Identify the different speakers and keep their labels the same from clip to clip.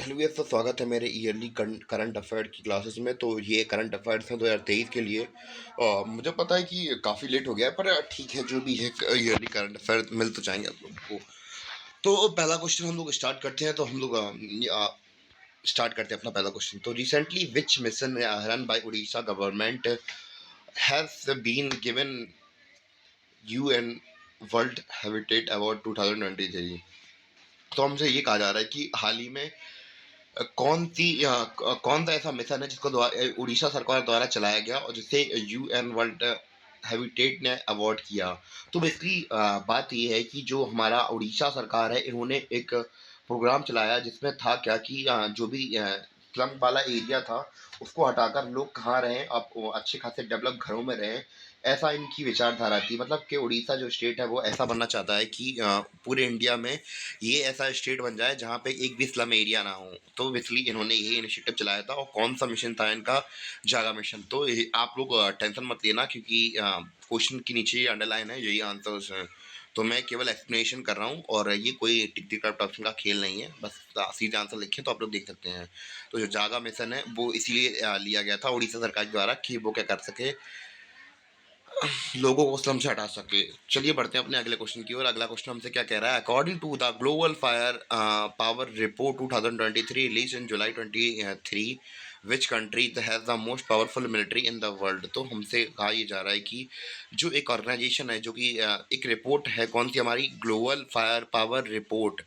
Speaker 1: Hello भैया, तो स्वागत है मेरे ईयरली करंट अफेयर की क्लासेस में। तो ये करंट अफेयर्स हैं 2023 के लिए। मुझे पता है कि काफ़ी लेट हो गया है, पर ठीक है, जो भी है ईयरली करंट अफेयर मिल तो जाएंगे आप लोगों को। तो पहला क्वेश्चन हम लोग स्टार्ट करते हैं। तो हम लोग स्टार्ट करते हैं अपना पहला क्वेश्चन। तो recently which mission run by Orissa government has been given UN world habitat award 2023। तो हमसे ये कहा जा रहा है कि हाल ही में कौन सा ऐसा मिशन है जिसको उड़ीसा सरकार द्वारा चलाया गया और जिसे यूएन वर्ल्ड हैबिटेट ने अवार्ड किया। तो बेसिकली बात ये है कि जो हमारा उड़ीसा सरकार है, इन्होंने एक प्रोग्राम चलाया जिसमें था क्या कि जो भी स्लम वाला एरिया था उसको हटाकर लोग कहाँ रहें, अब वो अच्छे खासे डेवलप घरों में रहें। ऐसा इनकी विचारधारा थी, मतलब कि उड़ीसा जो स्टेट है वो ऐसा बनना चाहता है कि पूरे इंडिया में ये ऐसा स्टेट बन जाए जहाँ पे एक भी स्लम एरिया ना हो। तो बेसिकली इन्होंने यही इनिशिएटिव चलाया था। और कौन सा मिशन था इनका? जागा मिशन। तो आप लोग टेंशन मत लेना, क्योंकि क्वेश्चन के नीचे ये अंडरलाइन है, यही आंसर्स हैं। तो मैं केवल एक्सप्लेनेशन कर रहा हूँ और ये कोई टिक टिक टॉक्स का खेल नहीं है। बस सीधे आंसर लिखे तो आप लोग देख सकते हैं। तो जो जागा मिशन है वो इसीलिए लिया गया था उड़ीसा सरकार द्वारा कि वो क्या कर सके, लोगों को स्लम से हटा सके। चलिए बढ़ते हैं अपने अगले क्वेश्चन की ओर। अगला क्वेश्चन हमसे क्या कह रहा है? According to the Global Fire Power report 2023 release in July 23, which country has the most powerful military in the world. तो हमसे कहा ये जा रहा है कि जो एक ऑर्गेनाइजेशन है, जो कि एक रिपोर्ट है, कौन सी? हमारी ग्लोबल फायर पावर रिपोर्ट।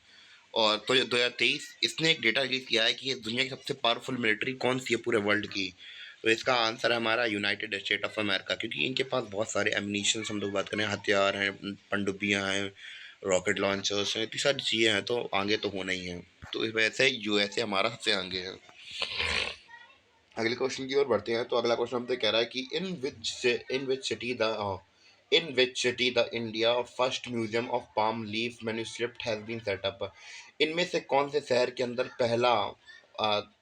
Speaker 1: और तो ये 2023 इसने एक डेटा रिलीज किया है कि ये दुनिया की सबसे पावरफुल मिलिट्री कौन सी है पूरे वर्ल्ड की। तो इसका आंसर है हमारा यूनाइटेड स्टेट ऑफ अमेरिका, क्योंकि इनके पास बहुत सारे एमिनिशंस, हम लोग बात करें, हथियार हैं, पनडुब्बियां हैं, रॉकेट लॉन्चर्स हैं, इतनी सारी चीज़ें हैं, तो आगे तो होना ही है। तो इस वजह से यूएसए हमारा सबसे आगे है। अगले क्वेश्चन की ओर बढ़ते हैं। तो अगला क्वेश्चन हमसे कह रहा है कि in which city the India first museum of palm leaf manuscript has been set up. इनमें से कौन से शहर के अंदर पहला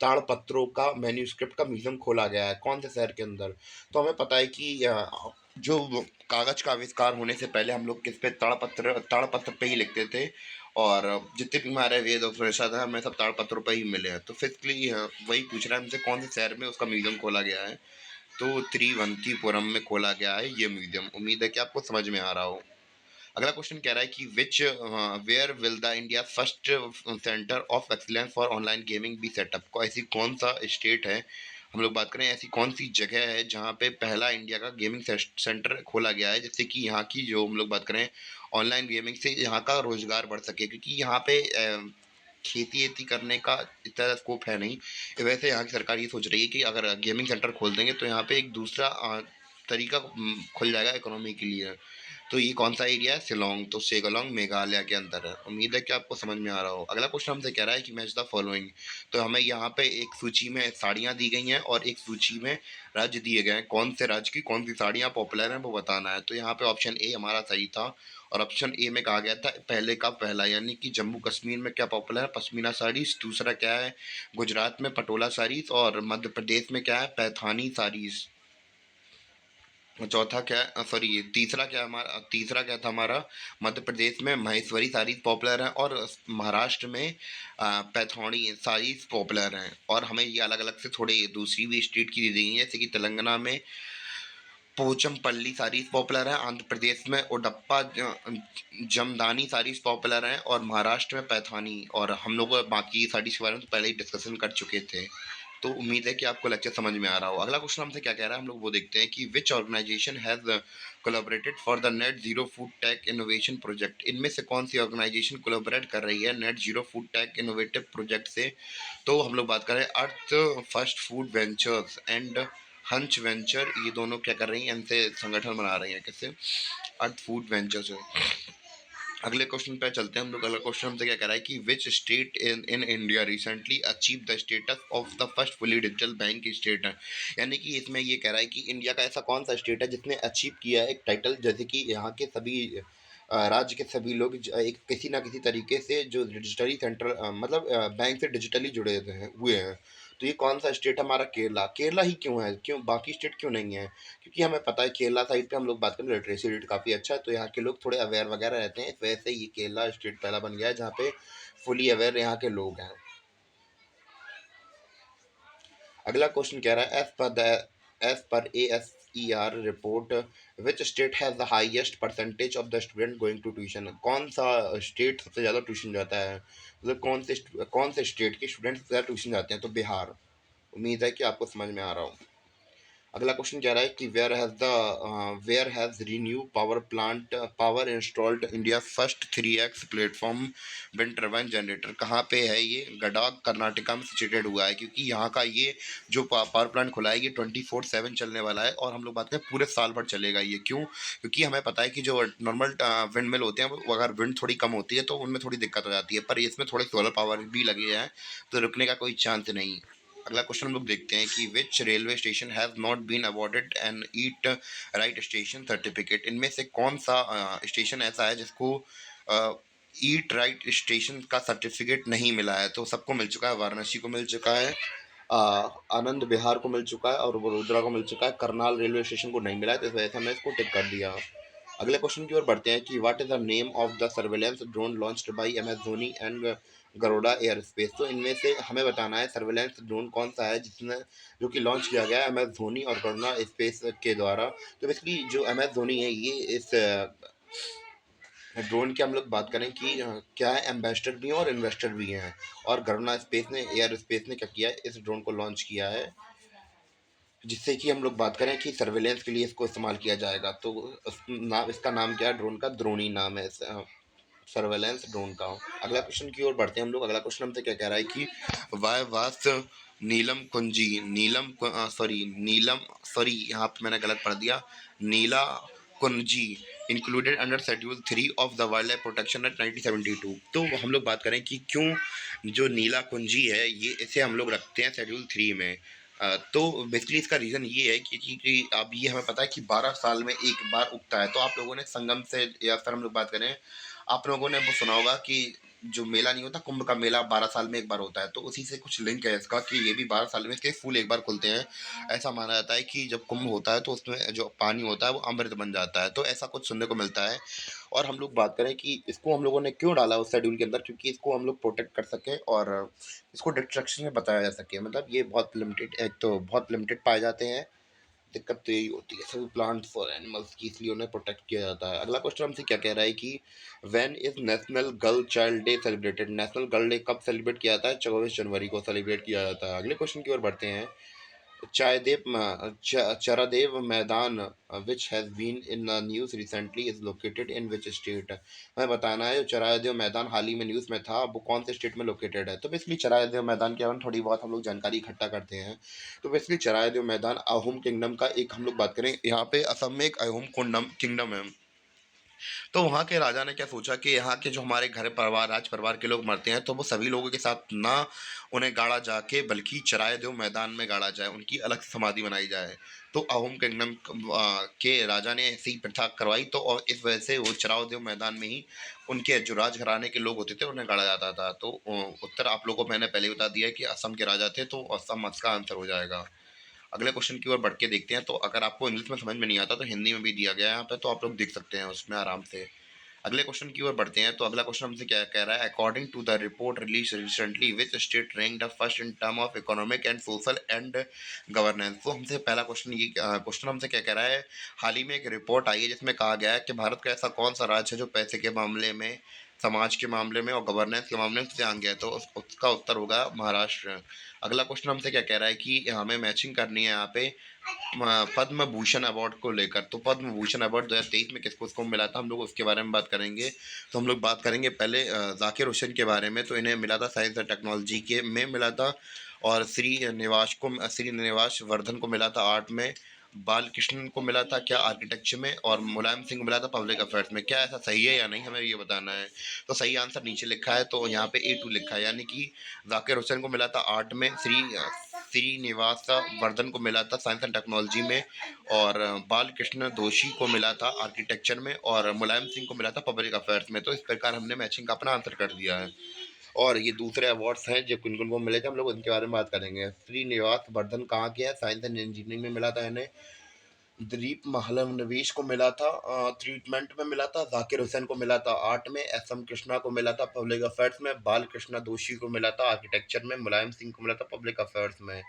Speaker 1: ताड़पत्रों का मैन्युस्क्रिप्ट का म्यूजियम खोला गया है? कौन से शहर के अंदर? तो हमें पता है कि जो कागज का आविष्कार होने से पहले हम लोग किस पे? ताड़पत्र पे ही लिखते थे। और जितने भी हमारे वेद उपनिषद है, हमें सब ताड़पत्रों पर ही मिले हैं। तो फिजिकली वही पूछ रहा है हमसे कौन से शहर में उसका म्यूजियम खोला गया है। तो तिरुवनंतपुरम में खोला गया है ये म्यूजियम। उम्मीद है कि आपको समझ में आ रहा हो। अगला क्वेश्चन कह रहा है कि which where will the India first centre of excellence for online gaming be set up. को ऐसी कौन सा स्टेट है, हम लोग बात करें, ऐसी कौन सी जगह है जहाँ पे पहला इंडिया का गेमिंग सेंटर खोला गया है, जिससे कि यहाँ की जो हम लोग बात करें ऑनलाइन गेमिंग से यहाँ का रोजगार बढ़ सके। क्योंकि यहाँ पे खेती वेती करने का इतना स्कोप है नहीं। वैसे यहाँ की सरकार ये सोच रही है कि अगर गेमिंग सेंटर खोल देंगे तो यहाँ पे एक दूसरा तरीका खुल जाएगा इकोनॉमी के लिए। तो ये कौन सा एरिया है? शिलोंग। तो शेगोलोंग मेघालय के अंदर है। उम्मीद है कि आपको समझ में आ रहा हो। अगला क्वेश्चन हमसे कह रहा है कि मैच द फॉलोइंग। तो हमें यहाँ पे एक सूची में साड़ियाँ दी गई हैं और एक सूची में राज्य दिए गए हैं। कौन से राज्य की कौन सी साड़ियाँ पॉपुलर हैं वो बताना है। तो यहाँ पे ऑप्शन ए हमारा सही था। और ऑप्शन ए में कहा गया था पहले का पहला, यानी कि जम्मू कश्मीर में क्या पॉपुलर है? पश्मीना साड़ीज। दूसरा क्या है? गुजरात में पटोला साड़ीज। और मध्य प्रदेश में क्या है? पैठानी साड़ीज। चौथा क्या, सॉरी, तीसरा क्या था हमारा? मध्य प्रदेश में महेश्वरी साड़ीज पॉपुलर हैं और महाराष्ट्र में पैथौड़ी साड़ीज पॉपुलर हैं। और हमें ये अलग अलग से थोड़े दूसरी भी स्टेट की दी गई हैं, जैसे कि तेलंगाना में पोचमपल्ली साड़ीज पॉपुलर है, आंध्र प्रदेश में ओडप्पा जमदानी साड़ीज पॉपुलर हैं, और महाराष्ट्र में पैठानी। और हम लोग बाकी साड़ीज के बारे में तो पहले ही डिस्कशन कर चुके थे। तो उम्मीद है कि आपको लेक्चर समझ में आ रहा हो। अगला क्वेश्चन हमसे क्या कह रहा है, हम लोग वो देखते हैं कि which organization has collaborated for the net zero food tech innovation project. इनमें से कौन सी ऑर्गेनाइजेशन कोलैबोरेट कर रही है net zero food tech innovative project से? तो हम लोग बात करें Earth First Food Ventures and Hunch Venture, ये दोनों क्या कर रही हैं? इनसे संगठन बना रही हैं। कैसे? अर्थ फूड वेंचर्स है। अगले क्वेश्चन पे चलते हैं हम लोग। अगला क्वेश्चन हमसे क्या कह रहा है कि which state in India recently achieve the status of the first fully digital bank state है। यानी कि इसमें ये कह रहा है कि इंडिया का ऐसा कौन सा स्टेट है जिसने अचीव किया है एक टाइटल, जैसे कि यहाँ के सभी राज्य के सभी लोग एक किसी ना किसी तरीके से जो डिजिटली सेंट्रल मतलब बैंक से डिजिटली हुए हैं। तो ये कौन सा स्टेट है हमारा? केरला। केरला ही क्यों है, क्यों बाकी स्टेट क्यों नहीं है? क्योंकि हमें पता है केरला साइड पे हम लोग बात करें लिटरेसी रेट काफ़ी अच्छा है, तो यहाँ के लोग थोड़े अवेयर वगैरह रहते हैं। इस वजह से ये केरला स्टेट पहला बन गया है जहाँ पे फुली अवेयर यहाँ के लोग हैं। अगला क्वेश्चन कह रहा है एज पर ASER report which state has the highest percentage of the student going to tuition. कौन सा स्टेट सबसे ज़्यादा ट्यूशन जाता है, मतलब कौन से स्टेट के स्टूडेंट सबसे ज़्यादा ट्यूशन जाते हैं, तो बिहार। उम्मीद है कि आपको समझ में आ रहा हो। अगला क्वेश्चन कह रहा है कि where has ReNew Power installed India first 3x platform wind turbine generator. कहाँ पे है ये? गडाग कर्नाटका में सिचुएटेड हुआ है, क्योंकि यहाँ का ये जो पावर प्लांट खुला है ये 24/7 चलने वाला है, और हम लोग बात करें पूरे साल भर चलेगा ये। क्यों? क्योंकि हमें पता है कि जो नॉर्मल विंड मिल होते हैं वो अगर विंड थोड़ी कम होती है तो उनमें थोड़ी दिक्कत हो जाती है, पर इसमें थोड़े सोलर पावर भी लगे हैं तो रुकने का कोई चांस नहीं। अगला क्वेश्चन हम लोग देखते हैं कि which railway station has not been awarded an eat right station certificate. इनमें से कौन सा स्टेशन ऐसा है जिसको ईट राइट स्टेशन का सर्टिफिकेट नहीं मिला है? तो सबको मिल चुका है, वाराणसी को मिल चुका है, आनंद बिहार को मिल चुका है और वडोदरा को मिल चुका है। करनाल रेलवे स्टेशन को नहीं मिला है, तो इस वजह से हमने इसको टिक कर दिया। अगले क्वेश्चन की ओर बढ़ते हैं कि what is the name of the surveillance drone launched by M S Dhoni and Garuda aerospace. तो इनमें से हमें बताना है सर्वेलेंस ड्रोन कौन सा है जिसने जो कि लॉन्च किया गया है एम एस धोनी और गरुड़ा स्पेस के द्वारा। तो बेसिकली जो एम एस धोनी है ये इस ड्रोन की हम लोग बात करें कि क्या है, एम्बेसडर भी हैं और इन्वेस्टर भी हैं। और गरुड़ा स्पेस ने एयर स्पेस ने क्या किया है, इस ड्रोन को लॉन्च किया है, जिससे कि हम लोग बात करें कि सर्वेलेंस के लिए इसको इस्तेमाल किया जाएगा। तो इसका नाम क्या है ड्रोन का? द्रोणी नाम है सर्वेलेंस ड्रोन का। अगला क्वेश्चन की ओर बढ़ते हैं हम लोग। अगला क्वेश्चन हमसे क्या कह रहा है कि वाई वास नीलम कुंजी नीलम सॉरी यहाँ पे मैंने गलत पढ़ दिया, नीला कुंजी included under schedule 3 of the wild life protection act 1972। तो हम लोग बात करें कि क्यों जो नीला कुंजी है ये इसे हम लोग रखते हैं शेड्यूल 3 में। तो बेसिकली इसका रीज़न ये है कि अब ये हमें पता है कि 12 साल में एक बार उगता है। तो आप लोगों ने संगम से, या फिर हम लोग बात करें, आप लोगों ने वो सुना होगा कि जो मेला नहीं होता, कुंभ का मेला 12 साल में एक बार होता है, तो उसी से कुछ लिंक है इसका कि ये भी 12 साल में इसके फूल एक बार खुलते हैं। ऐसा माना जाता है कि जब कुंभ होता है तो उसमें जो पानी होता है वो अमृत बन जाता है, तो ऐसा कुछ सुनने को मिलता है। और हम लोग बात करें कि इसको हम लोगों ने क्यों डाला उस शेड्यूल के अंदर, क्योंकि इसको हम लोग प्रोटेक्ट कर सकें और इसको डिस्ट्रक्शन में बताया जा सके। मतलब ये बहुत लिमिटेड, एक तो बहुत लिमिटेड पाए जाते हैं, दिक्कत तो यही होती है सभी प्लांट्स और एनिमल्स की, इसलिए उन्हें प्रोटेक्ट किया जाता है। अगला क्वेश्चन हमसे क्या कह रहा है कि when is national girl child day celebrated. National girl day कब सेलिब्रेट किया जाता है? 24 जनवरी को सेलिब्रेट किया जाता है। अगले क्वेश्चन की ओर बढ़ते हैं। Charadev Maidan which has been in news recently is located in which state. हमें बताना है जो चरादेव मैदान हाल ही में न्यूज़ में था वो कौन से स्टेट में लोकेटेड है। तो बेसिकली चरादेव मैदान के बारे में थोड़ी बहुत हम लोग जानकारी इकट्ठा करते हैं। तो बेसिकली चरादेव मैदान अहोम किंगडम का एक, हम लोग बात करें यहाँ पे असम में एक अहोम किंगडम है। तो वहाँ के राजा ने क्या सोचा कि यहाँ के जो हमारे घर परिवार राज परिवार के लोग मरते हैं तो वो सभी लोगों के साथ ना उन्हें गाड़ा जाके बल्कि चरायदेव मैदान में गाड़ा जाए, उनकी अलग से समाधि बनाई जाए। तो अहोम किंगडम के राजा ने ऐसी प्रथा करवाई, तो और इस वजह से वो चरायदेव मैदान में ही उनके जो राजघराने के लोग होते थे उन्हें गाड़ा जाता था। तो उत्तर आप लोगों को मैंने पहले ही बता दिया है कि असम के राजा थे, तो असम इसका आंसर हो जाएगा। अगले क्वेश्चन की ओर बढ़ के देखते हैं। तो अगर आपको इंग्लिश में समझ में नहीं आता तो हिंदी में भी दिया गया है यहाँ पे, तो आप लोग देख सकते हैं उसमें आराम से। अगले क्वेश्चन की ओर बढ़ते हैं। तो अगला क्वेश्चन हमसे क्या कह रहा है, according to the report release recently which state ranked first in term of economic and social and governance. तो हमसे पहला क्वेश्चन हमसे क्या कह रहा है, हाल ही में एक रिपोर्ट आई है जिसमें कहा गया है कि भारत का ऐसा कौन सा राज्य है जो पैसे के मामले में, समाज के मामले में और गवर्नेंस के मामले में सबसे आगे है। तो उसका उत्तर होगा महाराष्ट्र। अगला क्वेश्चन हमसे क्या कह रहा है कि हमें मैचिंग करनी है यहाँ पे पद्म भूषण अवार्ड को लेकर। तो पद्म भूषण अवार्ड 2023 में किसको किसको मिला था हम लोग उसके बारे में बात करेंगे। तो हम लोग बात करेंगे पहले जाकिर हुसैन के बारे में। तो इन्हें मिला था साइंस एंड टेक्नोलॉजी के में मिला था, और श्रीनिवास वर्धन को मिला था आर्ट में, बालकृष्णन को मिला था क्या आर्किटेक्चर में, और मुलायम सिंह को मिला था पब्लिक अफेयर्स में। क्या ऐसा सही है या नहीं, हमें ये बताना है। तो सही आंसर नीचे लिखा है, तो यहाँ पे A2 लिखा है, यानी कि जाकिर हुसैन को मिला था आर्ट में, श्रीनिवास वर्धन को मिला था साइंस एंड टेक्नोलॉजी में, और बालकृष्ण दोषी को मिला था आर्किटेक्चर में, और मुलायम सिंह को मिला था पब्लिक अफेयर्स में। तो इस प्रकार हमने मैचिंग का अपना आंसर कर दिया है। और ये दूसरे अवार्ड्स हैं जो किन किन को मिले थे हम लोग उनके बारे में बात करेंगे। श्रीनिवास वर्धन कहाँ के हैं? साइंस एंड इंजीनियरिंग में मिला था इन्हें। दिलीप महालनोबिस को मिला था ट्रीटमेंट में मिला था, ज़ाकिर हुसैन को मिला था आर्ट में, एस.एम. कृष्णा को मिला था पब्लिक अफेयर्स में, बालकृष्ण दोषी को मिला था आर्किटेक्चर में, मुलायम सिंह को मिला था पब्लिक अफेयर्स में।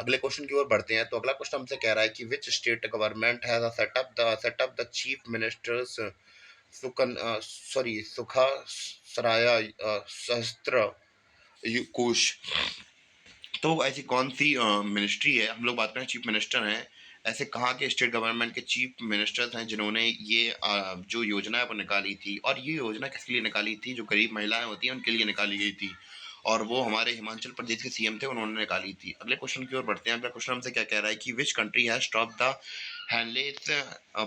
Speaker 1: अगले क्वेश्चन की ओर बढ़ते हैं। तो अगला क्वेश्चन हमसे कह रहा है कि which state government has set up the chief ministers सुखा सराया सहस्त्र कोश। तो ऐसी कौन-सी मिनिस्ट्री है, हम लोग बात करें चीफ मिनिस्टर हैं, ऐसे कहाँ के स्टेट गवर्नमेंट के चीफ मिनिस्टर्स हैं जिन्होंने ये जो योजना है वो निकाली थी, और ये योजना किसके लिए निकाली थी? जो गरीब महिलाएँ होती हैं उनके लिए निकाली गई थी, और वो हमारे हिमाचल प्रदेश के सीएम थे, उन्होंने निकाली थी। अगले क्वेश्चन की ओर बढ़ते हैं। अगला क्वेश्चन हमसे क्या कह रहा है कि which country has topped the handless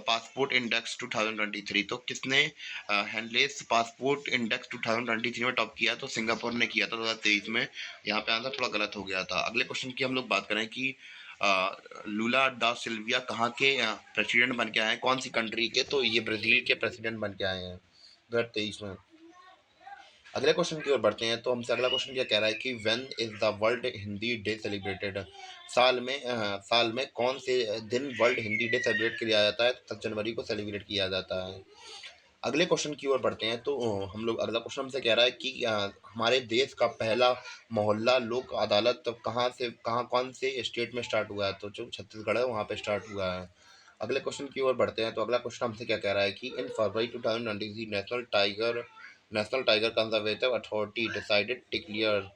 Speaker 1: passport index 2023। तो किसने हैंडलेस पासपोर्ट इंडेक्स 2023 में टॉप किया? तो सिंगापुर ने किया था 2023 में। यहाँ पे आंसर थोड़ा गलत हो गया था। अगले क्वेश्चन की हम लोग बात करें कि लूला डा सिल्विया कहाँ के प्रेसिडेंट बन के आए हैं, कौन सी कंट्री के? तो ये ब्राजील के प्रेसिडेंट बन के आए हैं 2023 में। अगले क्वेश्चन की ओर बढ़ते हैं। तो हमसे अगला क्वेश्चन क्या कह रहा है कि when is the world Hindi day celebrated? साल में कौन से दिन वर्ल्ड हिंदी डे सेलिब्रेट किया जाता है? 7 जनवरी को सेलिब्रेट किया जाता है। अगले क्वेश्चन की ओर बढ़ते हैं। तो हम लोग अगला क्वेश्चन हमसे कह रहा है कि हमारे देश का पहला मोहल्ला लोक अदालत कहाँ कौन से स्टेट में स्टार्ट हुआ है? तो जो छत्तीसगढ़ है वहाँ पे स्टार्ट हुआ है। अगले क्वेश्चन की ओर बढ़ते हैं। तो अगला क्वेश्चन हमसे क्या कह रहा है कि in February 2023 national tiger conservative authority decided declare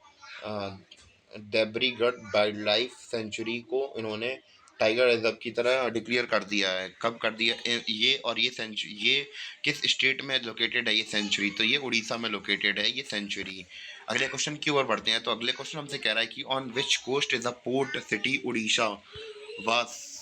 Speaker 1: Debrigarh wildlife sanctuary को इन्होंने टाइगर रिजर्व की तरह डिक्लेयर कर दिया है। कब कर दिया ये? और ये सेंचुरी ये किस स्टेट में लोकेटेड है ये सेंचुरी? तो ये उड़ीसा में लोकेटेड है ये सेंचुरी। अगले क्वेश्चन की ओर बढ़ते हैं। तो अगले क्वेश्चन हमसे कह रहा है कि on which coast is a port city Orissa was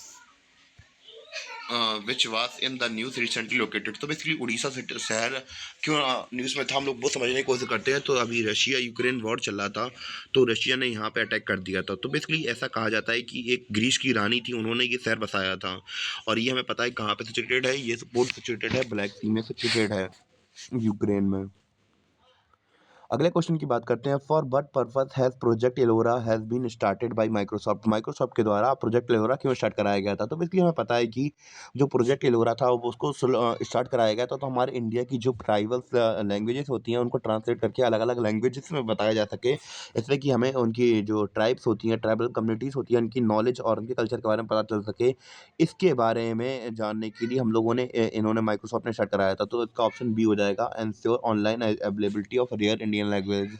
Speaker 1: which was in the news recently located? तो बेसिकली उड़ीसा शहर क्यों न्यूज़ में था, हम लोग वो समझने की कोशिश करते हैं। तो अभी रशिया यूक्रेन वॉर चल रहा था, तो रशिया ने यहाँ पे अटैक कर दिया था। तो बेसिकली ऐसा कहा जाता है कि एक ग्रीस की रानी थी, उन्होंने ये शहर बसाया था, और ये हमें पता है कहाँ पे सिचुएटेड है। ये पोर्ट सिचुएटेड है ब्लैक सी में सिचुएटेड है, यूक्रेन में। अगले क्वेश्चन की बात करते हैं। For what purpose has project Ellora has been started by Microsoft? Microsoft के द्वारा प्रोजेक्ट एलोरा क्यों स्टार्ट कराया गया था? तो बेसिकली हमें पता है कि जो प्रोजेक्ट एलोरा था वो उसको स्टार्ट कराया गया था, तो हमारे इंडिया की जो ट्राइबल्स लैंग्वेजेस होती हैं उनको ट्रांसलेट करके अलग अलग लैंग्वेजेस में बताया जा सके, इसलिए कि हमें उनकी जो ट्राइब्स होती हैं, ट्राइबल कम्युनिटीज़ होती हैं, उनकी नॉलेज और उनके कल्चर के बारे में पता चल सके। इसके बारे में जानने के लिए हम लोगों ने इन्होंने माइक्रोसॉफ्ट ने स्टार्ट कराया था। तो इसका ऑप्शन बी हो जाएगा, ensure online availability of rare Indian language,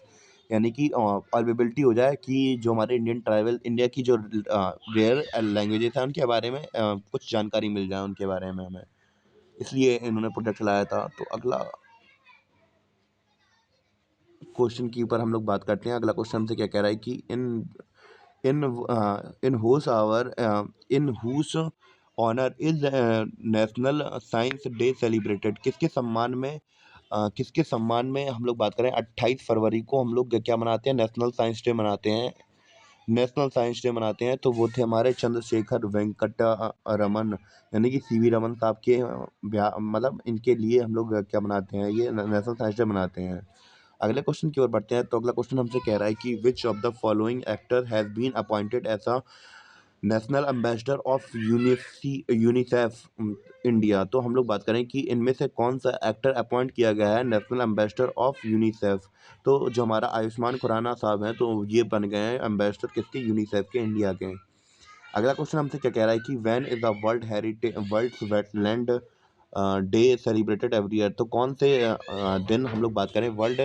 Speaker 1: यानी कि अवेलेबिलिटी हो जाए कि जो हमारे इंडिया की जो रेयर लैंग्वेजेस हैं उनके बारे में कुछ जानकारी मिल जाए उनके बारे में हमें, इसलिए इन्होंने प्रोजेक्ट चलाया था। तो अगला क्वेश्चन के ऊपर हम लोग बात करते हैं। अगला क्वेश्चन हमसे क्या कह रहा है कि in in whose honour is national science day celebrated? किसके सम्मान में हम लोग बात करें 28 फरवरी को हम लोग क्या मनाते हैं? नेशनल साइंस डे मनाते हैं। नेशनल साइंस डे मनाते हैं, तो वो थे हमारे चंद्रशेखर वेंकट रमन, यानी कि सीवी रमन साहब के मतलब इनके लिए हम लोग क्या मनाते हैं? ये नेशनल साइंस डे मनाते हैं। अगले क्वेश्चन की ओर बढ़ते हैं। तो अगला क्वेश्चन हमसे कह रहा है कि which of the following actor has been appointed as a national ambassador of UNICEF India? तो हम लोग बात करें कि इनमें से कौन सा एक्टर अपॉइंट किया गया है नेशनल एम्बेसडर ऑफ यूनिसेफ? तो जो हमारा आयुष्मान खुराना साहब हैं, तो ये बन गए हैं एम्बेसडर किसके? यूनिसेफ के, इंडिया के। अगला क्वेश्चन हमसे क्या कह रहा है कि when is the world's wetland day celebrated every year? तो कौन से दिन हम लोग बात करें वर्ल्ड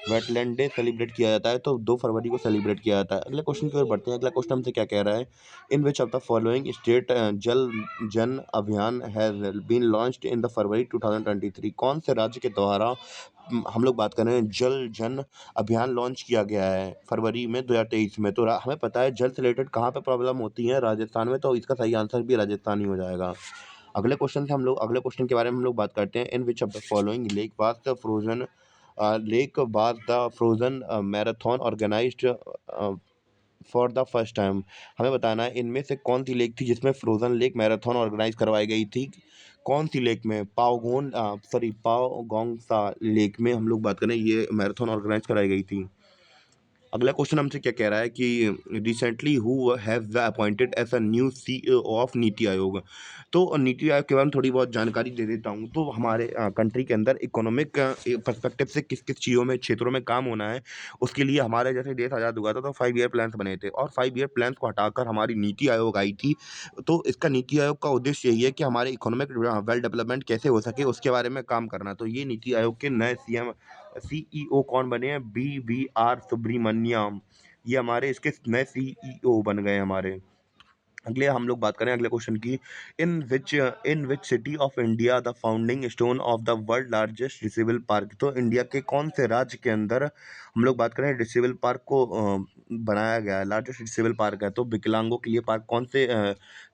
Speaker 1: वेटलैंड डे सेलिब्रेट किया जाता है? तो 2 फरवरी को सेलिब्रेट किया जाता है। अगले क्वेश्चन की ओर बढ़ते हैं। अगला क्वेश्चन हमसे क्या कह रहा है? In which of the following state Jal Jan Abhiyan has been launched in the February 2023? कौन से राज्य के द्वारा हम लोग बात कर रहे हैं जल जन अभियान लॉन्च किया गया है फरवरी में 2023 में? तो हमें पता है जल से रिलेटेड कहाँ पे प्रॉब्लम होती है? राजस्थान में, तो इसका सही आंसर भी राजस्थान ही हो जाएगा। अगले क्वेश्चन के बारे में हम लोग बात करते हैं। In which of the following lake was the frozen marathon organized for the first time? हमें बताना है इनमें से कौन सी लेक थी जिसमें फ्रोजन लेक मैराथन ऑर्गेनाइज करवाई गई थी? कौन सी लेक में? पावगोंग सा लेक में हम लोग बात करें ये मैराथन ऑर्गेनाइज कराई गई थी।
Speaker 2: अगला क्वेश्चन हमसे क्या कह रहा है कि recently who has appointed as a new CEO of NITI Aayog. तो नीति आयोग के बारे में थोड़ी बहुत जानकारी दे देता हूँ। तो हमारे कंट्री के अंदर इकोनॉमिक पर्सपेक्टिव से किस किस चीज़ों में क्षेत्रों में काम होना है, उसके लिए हमारे जैसे देश आज़ाद हुआ था तो 5 ईयर प्लान्स बने थे, और 5 ईयर प्लान्स को हटाकर हमारी नीति आयोग आई थी। तो इसका नीति आयोग का उद्देश्य यही है कि हमारे इकोनॉमिक वेल डेवलपमेंट कैसे हो सके उसके बारे में काम करना। तो ये नीति आयोग के नए सीईओ कौन बने हैं? BVR सुब्रमण्यम, ये हमारे इसके नए सीईओ बन गए हमारे। अगले हम लोग बात करें अगले क्वेश्चन की। In which city of India the foundation stone of the world largest disable park. तो इंडिया के कौन से राज्य के अंदर हम लोग बात करें डिसेबल पार्क को बनाया गया है, लार्जेस्ट डिसेबल पार्क है। तो विकलांगों के लिए पार्क कौन से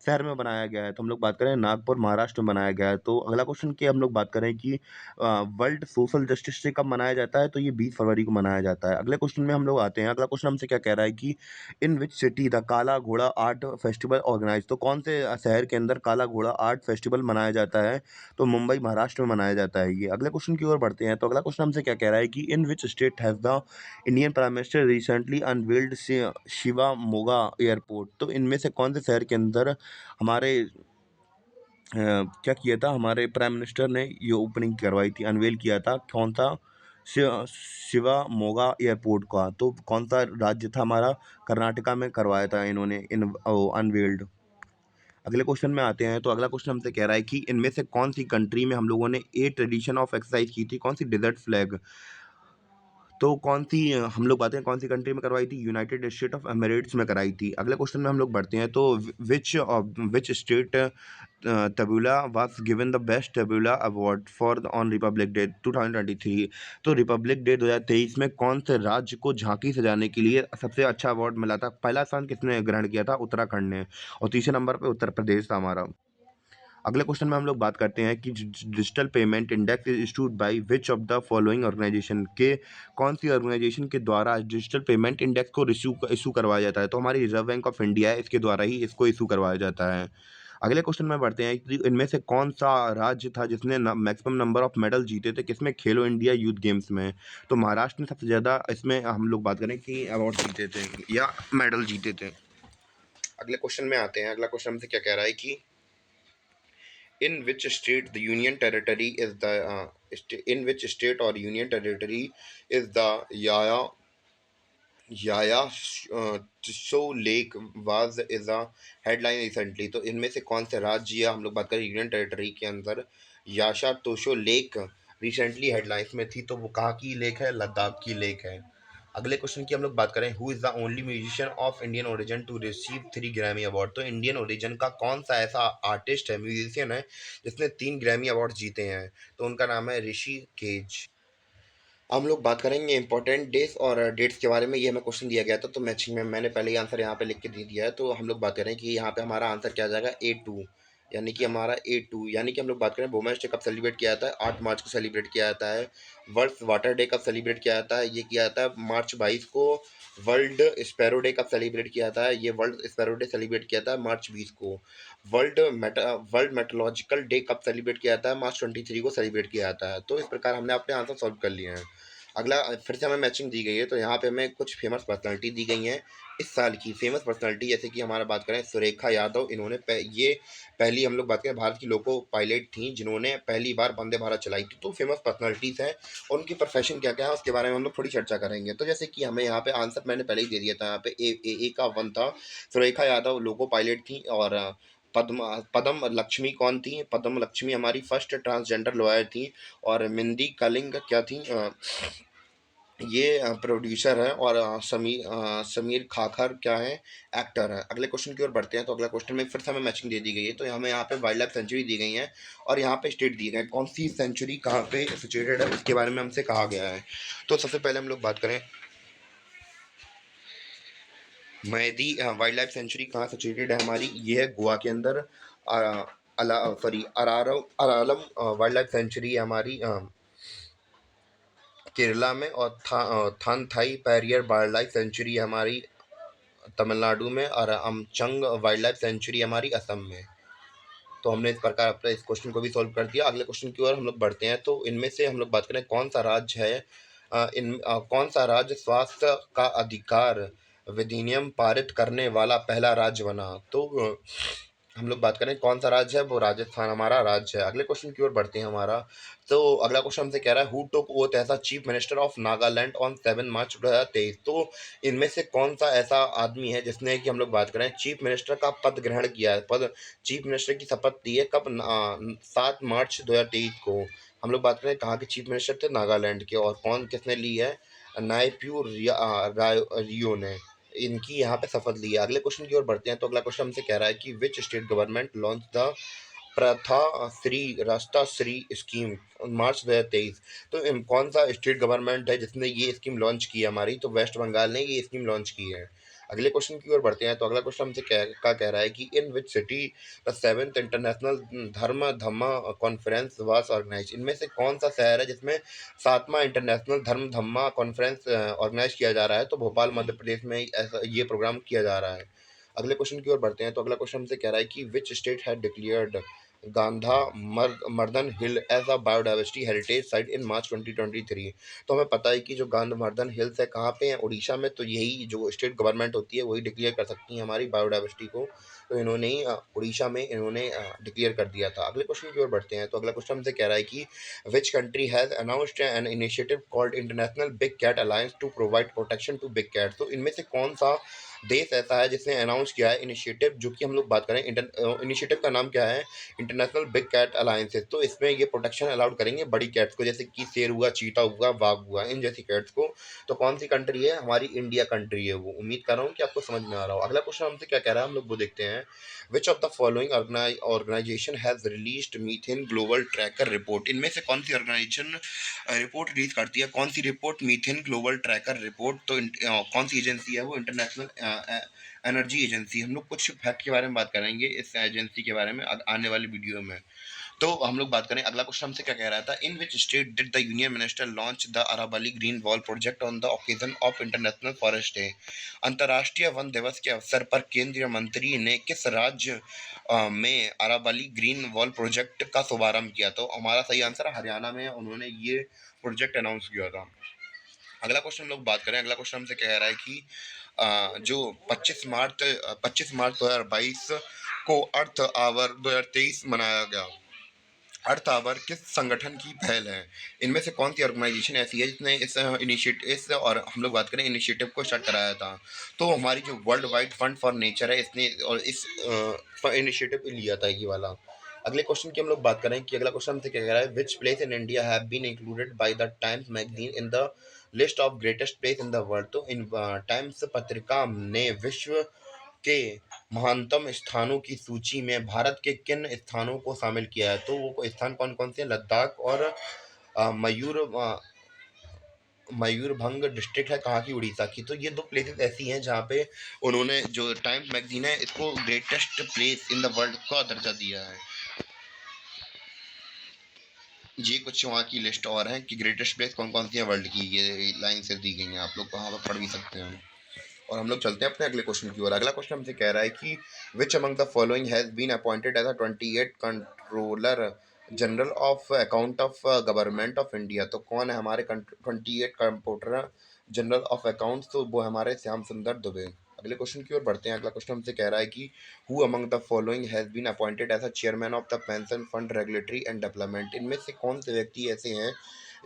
Speaker 2: शहर में बनाया गया है? तो हम लोग बात करें नागपुर महाराष्ट्र में बनाया गया है। तो अगला क्वेश्चन की हम लोग बात करें कि वर्ल्ड सोशल जस्टिस डे कब मनाया जाता है? तो ये 20 फरवरी को मनाया जाता है। अगले क्वेश्चन में हम लोग आते हैं। अगला क्वेश्चन हमसे क्या कह रहा है कि इन विच सिटी द काला घोड़ा आर्ट फेस्टिवल ऑर्गेनाइज। तो कौन से शहर के अंदर काला घोड़ा आर्ट फेस्टिवल मनाया जाता है? तो मुंबई महाराष्ट्र में मनाया जाता है ये। अगले क्वेश्चन की ओर बढ़ते हैं। तो अगला क्वेश्चन हमसे क्या कह रहा है कि in which state has the Indian prime minister recently unveiled Shivamogga airport. तो इनमें से कौन से शहर के अंदर हमारे क्या किया था, हमारे प्राइम मिनिस्टर ने ये ओपनिंग करवाई थी, अनवेल किया था? कौन सा? शिवा मोगा एयरपोर्ट का। तो कौन सा राज्य था हमारा? कर्नाटका में करवाया था इन्होंने इन अनवेल्ड। अगले क्वेश्चन में आते हैं। तो अगला क्वेश्चन हमसे कह रहा है कि इनमें से कौन सी कंट्री में हम लोगों ने ए ट्रेडिशन ऑफ एक्सरसाइज की थी? कौन सी डेजर्ट फ्लैग? तो कौन सी हम लोग बातें कौन सी कंट्री में करवाई थी? यूनाइटेड स्टेट ऑफ एमिरेट्स में कराई थी। अगले क्वेश्चन में हम लोग बढ़ते हैं। तो which state tableau was given the best tableau award for on republic day 2023। तो रिपब्लिक डे 2023 में कौन से राज्य को झांकी सजाने के लिए सबसे अच्छा अवार्ड मिला था? पहला स्थान किसने ग्रहण किया था? उत्तराखंड ने। और तीसरे नंबर पे उत्तर प्रदेश था हमारा। अगले क्वेश्चन में हम लोग बात करते हैं कि digital payment index is issued by which of the following organization. के कौन सी ऑर्गेनाइजेशन के द्वारा डिजिटल पेमेंट इंडेक्स को इशू करवाया जाता है? तो हमारी रिजर्व बैंक ऑफ इंडिया है, इसके द्वारा ही इसको इशू करवाया जाता है। अगले क्वेश्चन में बढ़ते हैं कि इनमें से कौन सा राज्य था जिसने मैक्सिमम नंबर ऑफ मेडल जीते थे? किसमें? खेलो इंडिया यूथ गेम्स में। तो महाराष्ट्र ने सबसे ज़्यादा इसमें हम लोग बात करें कि अवार्ड जीते थे या मेडल जीते थे। अगले क्वेश्चन में आते हैं। अगला क्वेश्चन हमसे क्या कह रहा है कि in which state the union territory is the in which state or union territory is the Yaya Tso Lake was is a headline recently। तो इनमें से कौन से राज्य या हम लोग बात करें यूनियन टेरिटरी के अंदर याशा तोशो लेक रिसेंटली हेडलाइंस में थी? तो वो कहाँ की लेक है? लद्दाख की लेक है। अगले क्वेश्चन की हम लोग बात करें। Who is the only musician of Indian origin to receive 3 Grammy award. तो इंडियन ओरिजिन का कौन सा ऐसा आर्टिस्ट है, म्यूजिशियन है, जिसने 3 ग्रैमी अवार्ड जीते हैं? तो उनका नाम है ऋषि केज। हम लोग बात करेंगे इंपॉर्टेंट डेज और डेट्स के बारे में। ये हमें क्वेश्चन दिया गया था तो मैचिंग में मैंने पहले ही आंसर यहाँ पे लिख के दे दिया है। तो हम लोग बात करें कि यहाँ पे हमारा आंसर क्या आ जाएगा? A2, यानी कि हमारा A2। यानी कि हम लोग बात करें वुमेन्स डे कब सेलिब्रेट किया जाता है? 8 मार्च को सेलिब्रेट किया जाता है। वर्ल्ड वाटर डे कब सेलिब्रेट किया जाता है? ये किया जाता है March 22 को। वर्ल्ड स्पैरो डे कब सेलिब्रेट किया जाता है? ये वर्ल्ड स्पैरो डे सेलिब्रेट किया जाता है March 20 को। वर्ल्ड मेट्रोलॉजिकल डे कब सेलिब्रेट किया जाता है? March 23 को सेलिब्रेट किया जाता है। तो इस प्रकार हमने अपने आंसर सॉल्व कर लिए हैं। अगला फिर से हमें मैचिंग दी गई है तो यहाँ पे हमें कुछ फेमस पर्सनालिटी दी गई हैं इस साल की। फेमस पर्सनालिटी जैसे कि हमारा बात करें सुरेखा यादव, इन्होंने ये पहली हम लोग बात करें भारत की लोको पायलट थी जिन्होंने पहली बार वंदे भारत चलाई थी। तो फेमस पर्सनालिटीज़ हैं, उनकी प्रोफेशन क्या क्या है उसके बारे में हम लोग थोड़ी चर्चा करेंगे। तो जैसे कि हमें यहाँ पे आंसर मैंने पहले ही दे दिया था। यहाँ पे ए का 1 था। सुरेखा यादव लोको पायलट थी। और पद्म लक्ष्मी कौन थी? पद्म लक्ष्मी हमारी फर्स्ट ट्रांसजेंडर लॉयर थी। और मिंदी कलिंग क्या थी? ये प्रोड्यूसर है। और समीर खाखर क्या है? एक्टर है। अगले क्वेश्चन की ओर बढ़ते हैं। तो अगला क्वेश्चन में फिर से हमें मैचिंग दे दी गई है तो हमें यहाँ पे वाइल्ड लाइफ सेंचुरी दी गई है और यहाँ पे स्टेट दिए गए कौन सी सेंचुरी कहाँ पे सिचुएटेड है उसके बारे में हमसे कहा गया है। तो सबसे पहले हम लोग बात करें मैदी वाइल्ड लाइफ सेंचुरी कहाँ सिचुएटेड है हमारी? ये है गोवा के अंदर। Sorry Aralam wild life sanctuary है हमारी केरला में। और थानथाई पेरियर वाइल्ड लाइफ सेंचुरी है हमारी तमिलनाडु में। और अमचंग वाइल्ड लाइफ सेंचुरी हमारी असम में। तो हमने इस प्रकार अपने इस क्वेश्चन को भी सॉल्व कर दिया। अगले क्वेश्चन की ओर हम लोग बढ़ते हैं। तो इनमें से हम लोग बात करें कौन सा राज्य है
Speaker 1: कौन सा राज्य स्वास्थ्य का अधिकार विधिनियम पारित करने वाला पहला राज्य बना? तो हम लोग बात करें कौन सा राज्य है, वो राजस्थान हमारा राज्य है। अगले क्वेश्चन की ओर बढ़ते हैं हमारा। तो अगला क्वेश्चन हमसे कह रहा है who took oath as a chief minister of Nagaland on 7 March 2023? तो इनमें से कौन सा ऐसा आदमी है जिसने कि हम लोग बात करें चीफ मिनिस्टर का पद ग्रहण किया है, पद चीफ मिनिस्टर की शपथ ली है कब? 7 मार्च 2023 को। हम लोग बात करें कहाँ के चीफ मिनिस्टर थे? नागालैंड के। और कौन किसने ली है? नाइप्यू रियो ने इनकी यहाँ पे शपथ ली है। अगले क्वेश्चन की ओर बढ़ते हैं। तो अगला क्वेश्चन हमसे कह रहा है कि which state government launch the प्रथा श्री रास्ता श्री स्कीम मार्च 2023? तो कौन सा स्टेट गवर्नमेंट है जिसने ये स्कीम लॉन्च की है हमारी? तो वेस्ट बंगाल ने ये स्कीम लॉन्च की है। अगले क्वेश्चन की ओर बढ़ते हैं। तो अगला क्वेश्चन हमसे कह रहा है कि in which city the seventh international Dharma Dhamma conference was organise? इनमें से कौन सा शहर है जिसमें 7वां international Dharma Dhamma conference organise किया जा रहा है? तो भोपाल मध्य प्रदेश में ऐसा ये प्रोग्राम किया जा रहा है। अगले क्वेश्चन की ओर बढ़ते हैं। तो अगला क्वेश्चन हमसे कह रहा है कि which state had declared Gandhamardan hill as a biodiversity heritage site in March 2023? तो हमें पता है कि जो गांधमर्दन हिल्स है कहाँ पे है? उड़ीसा में। तो यही जो स्टेट गवर्नमेंट होती है वही डिक्लेयर कर सकती है हमारी बायोडाइवर्सिटी को। तो इन्होंने ही उड़ीसा में इन्होंने डिक्लेयर कर दिया था। अगले क्वेश्चन की ओर बढ़ते हैं। तो अगला क्वेश्चन हमसे कह रहा है कि which country has announced an initiative called international big cat alliance to provide protection to big cat? तो इनमें से कौन सा देश ऐसा है जिसने अनाउंस किया है इनिशिएटिव, जो कि हम लोग बात करें इनिशिएटिव का नाम क्या है? International big cat alliances. तो इसमें ये प्रोटेक्शन अलाउड करेंगे बड़ी कैट्स को, जैसे कि शेर हुआ, चीता हुआ, बाघ हुआ, इन जैसी कैट्स को। तो कौन सी कंट्री है? हमारी इंडिया कंट्री है वो। उम्मीद कर रहा हूँ कि आपको समझ में आ रहा हो। अगला क्वेश्चन हमसे क्या कह रहा है, हम लोग वो देखते हैं। Which of the following organization has released methane global tracker report? इनमें से कौन सी ऑर्गेनाइजेशन रिपोर्ट रिलीज करती है? कौन सी report? Methane global tracker report. तो कौन सी एजेंसी है वो? International energy agency. हम लोग कुछ फैक्ट के बारे में बात करेंगे इस एजेंसी के बारे में आने वाली वीडियो में। तो हम लोग बात करें। अगला क्वेश्चन हमसे क्या कह रहा था, in which state did the union minister launch the Aravalli green wall project on the occasion of international forest day? अंतर्राष्ट्रीय वन दिवस के अवसर पर केंद्रीय मंत्री ने किस राज्य में अरावली ग्रीन वॉल प्रोजेक्ट का शुभारंभ किया? तो हमारा सही आंसर है हरियाणा में उन्होंने ये प्रोजेक्ट अनाउंस किया था। अगला क्वेश्चन हम लोग बात करें। अगला क्वेश्चन हमसे कह रहा है कि जो 25 मार्च 2022 को अर्थ आवर 2023 मनाया गया। अर्थ आवर किस संगठन की पहल है? इनमें से कौन सी ऑर्गेनाइजेशन ऐसी है जिसने इस इनिशिएटिव इस और हम लोग बात करें इनिशिएटिव को स्टार्ट कराया था? तो हमारी जो world wide fund for nature है इसने और इस इनिशिएटिव लिया था ये वाला। अगले क्वेश्चन की हम लोग बात करें कि अगला क्वेश्चन हमसे क्या कह रहा है, which place in India have been included by the Times magazine in the list of greatest place in the world? तो इन टाइम्स पत्रिका ने विश्व के महानतम स्थानों की सूची में भारत के किन स्थानों को शामिल किया है? तो वो स्थान कौन कौन से हैं? लद्दाख और मयूरभंग डिस्ट्रिक्ट है कहाँ की? उड़ीसा की। तो ये दो प्लेसेस ऐसी हैं जहाँ पे उन्होंने जो टाइम्स मैगजीन है इसको greatest place in the world का दर्जा दिया है। ये कुछ वहाँ की लिस्ट और है कि ग्रेटेस्ट प्लेस कौन कौन सी है वर्ल्ड की, ये लाइन से दी गई हैं, आप लोग वहाँ पर पढ़ भी सकते हैं। और हम लोग चलते हैं अपने अगले क्वेश्चन की ओर। अगला क्वेश्चन हमसे कह रहा है कि which among the following has been appointed as a 28 controller general of account of government of India? तो कौन है हमारे 28 कंप्यूटर जनरल ऑफ अकाउंट्स? तो वो हमारे श्याम सुंदर दुबे। अगले क्वेश्चन की ओर बढ़ते हैं। अगला क्वेश्चन हमसे कह रहा है कि who among the following has been appointed as a chairman of the pension fund regulatory and development? इनमें से कौन से व्यक्ति ऐसे हैं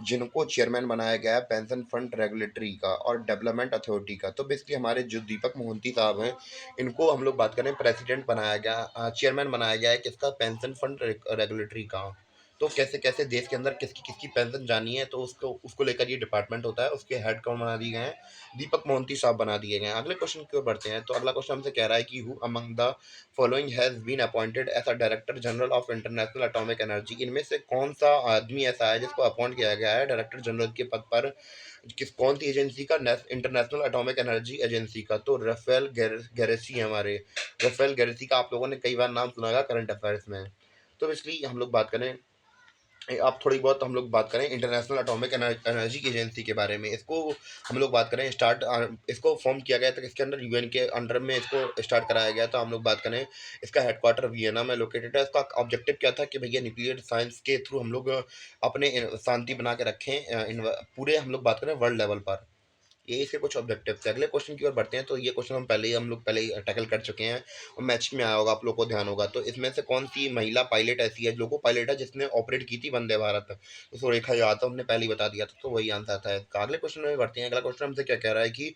Speaker 1: जिनको चेयरमैन बनाया गया है पेंशन फंड रेगुलेटरी का और डेवलपमेंट अथॉरिटी का? तो बेसिकली हमारे जो दीपक मोहंती साहब हैं इनको हम लोग बात करें प्रेसिडेंट बनाया गया, चेयरमैन बनाया गया है किसका? पेंशन फंड रेगुलेटरी का। तो कैसे कैसे देश के अंदर किसकी किसकी पेंशन जानी है तो उसको उसको लेकर ये डिपार्टमेंट होता है। उसके हेड कौन बना दिए गए हैं? दीपक मोहंती साहब बना दिए गए हैं। अगले क्वेश्चन की ओर बढ़ते हैं। तो अगला क्वेश्चन हमसे कह रहा है कि who among the following has been appointed as a director general of international atomic energy? इनमें से कौन सा आदमी ऐसा है जिसको अपॉइंट किया गया है डायरेक्टर जनरल के पद पर? कौन सी एजेंसी का? इंटरनेशनल एटॉमिक एनर्जी एजेंसी का। तो राफेल गैरेसी हमारे। राफेल गैरेसी का आप लोगों ने कई बार नाम सुना होगा करंट अफेयर्स में। तो इसलिए हम लोग बात करें अब थोड़ी बहुत हम लोग बात करें इंटरनेशनल एटॉमिक एनर्जी की एजेंसी के बारे में। इसको हम लोग बात करें इसको फॉर्म किया गया था किसके अंडर, यूएन के अंडर में इसको स्टार्ट कराया गया था। हम लोग बात करें इसका हेडक्वार्टर वियना में लोकेटेड है। इसका ऑब्जेक्टिव क्या था कि भैया न्यूक्लियर साइंस के थ्रू हम लोग अपने शांति बना के रखें, पूरे हम लोग बात करें वर्ल्ड लेवल पर। ये इसके कुछ ऑब्जेक्टिव थे। अगले क्वेश्चन की ओर बढ़ते हैं। तो ये क्वेश्चन हम लोग पहले ही टैकल कर चुके हैं और मैच में आया होगा, आप लोग को ध्यान होगा। तो इसमें से कौन सी महिला पायलट ऐसी है, लोको पायलट है, जिसने ऑपरेट की थी वंदे भारत? तो सुरेखा यादव ने पहले ही बता दिया था, तो वही आंसर था इसका। अगले क्वेश्चन में बढ़ते हैं। अगला क्वेश्चन हमसे क्या कह रहा है कि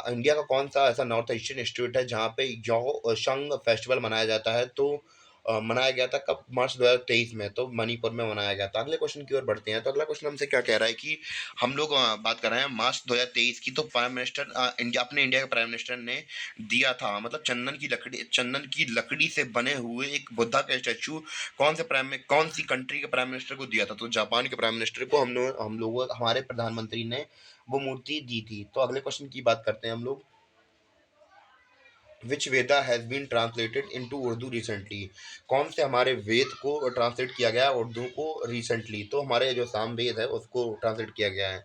Speaker 1: इंडिया का कौन सा ऐसा नॉर्थ ईस्टर्न स्टेट है जहाँ पे जो शंग फेस्टिवल मनाया जाता है? तो मनाया गया था कब? मार्च 2023 में, तो मणिपुर में मनाया गया था। अगले क्वेश्चन की ओर बढ़ते हैं। तो अगला क्वेश्चन हमसे क्या कह रहा है कि हम लोग बात कर रहे हैं मार्च 2023 की। तो प्राइम मिनिस्टर इंडिया के प्राइम मिनिस्टर ने दिया था, मतलब चंदन की लकड़ी से बने हुए एक बुद्धा का स्टैचू कौन सी कंट्री के प्राइम मिनिस्टर को दिया था? तो जापान के प्राइम मिनिस्टर को हम लोग हमारे प्रधानमंत्री ने वो मूर्ति दी थी। तो अगले क्वेश्चन की बात करते हैं हम लोग। Which Veda has been translated into Urdu recently? कौन से हमारे वेद को ट्रांसलेट किया गया है उर्दू को रिसेंटली? तो हमारे जो सामवेद है उसको ट्रांसलेट किया गया है।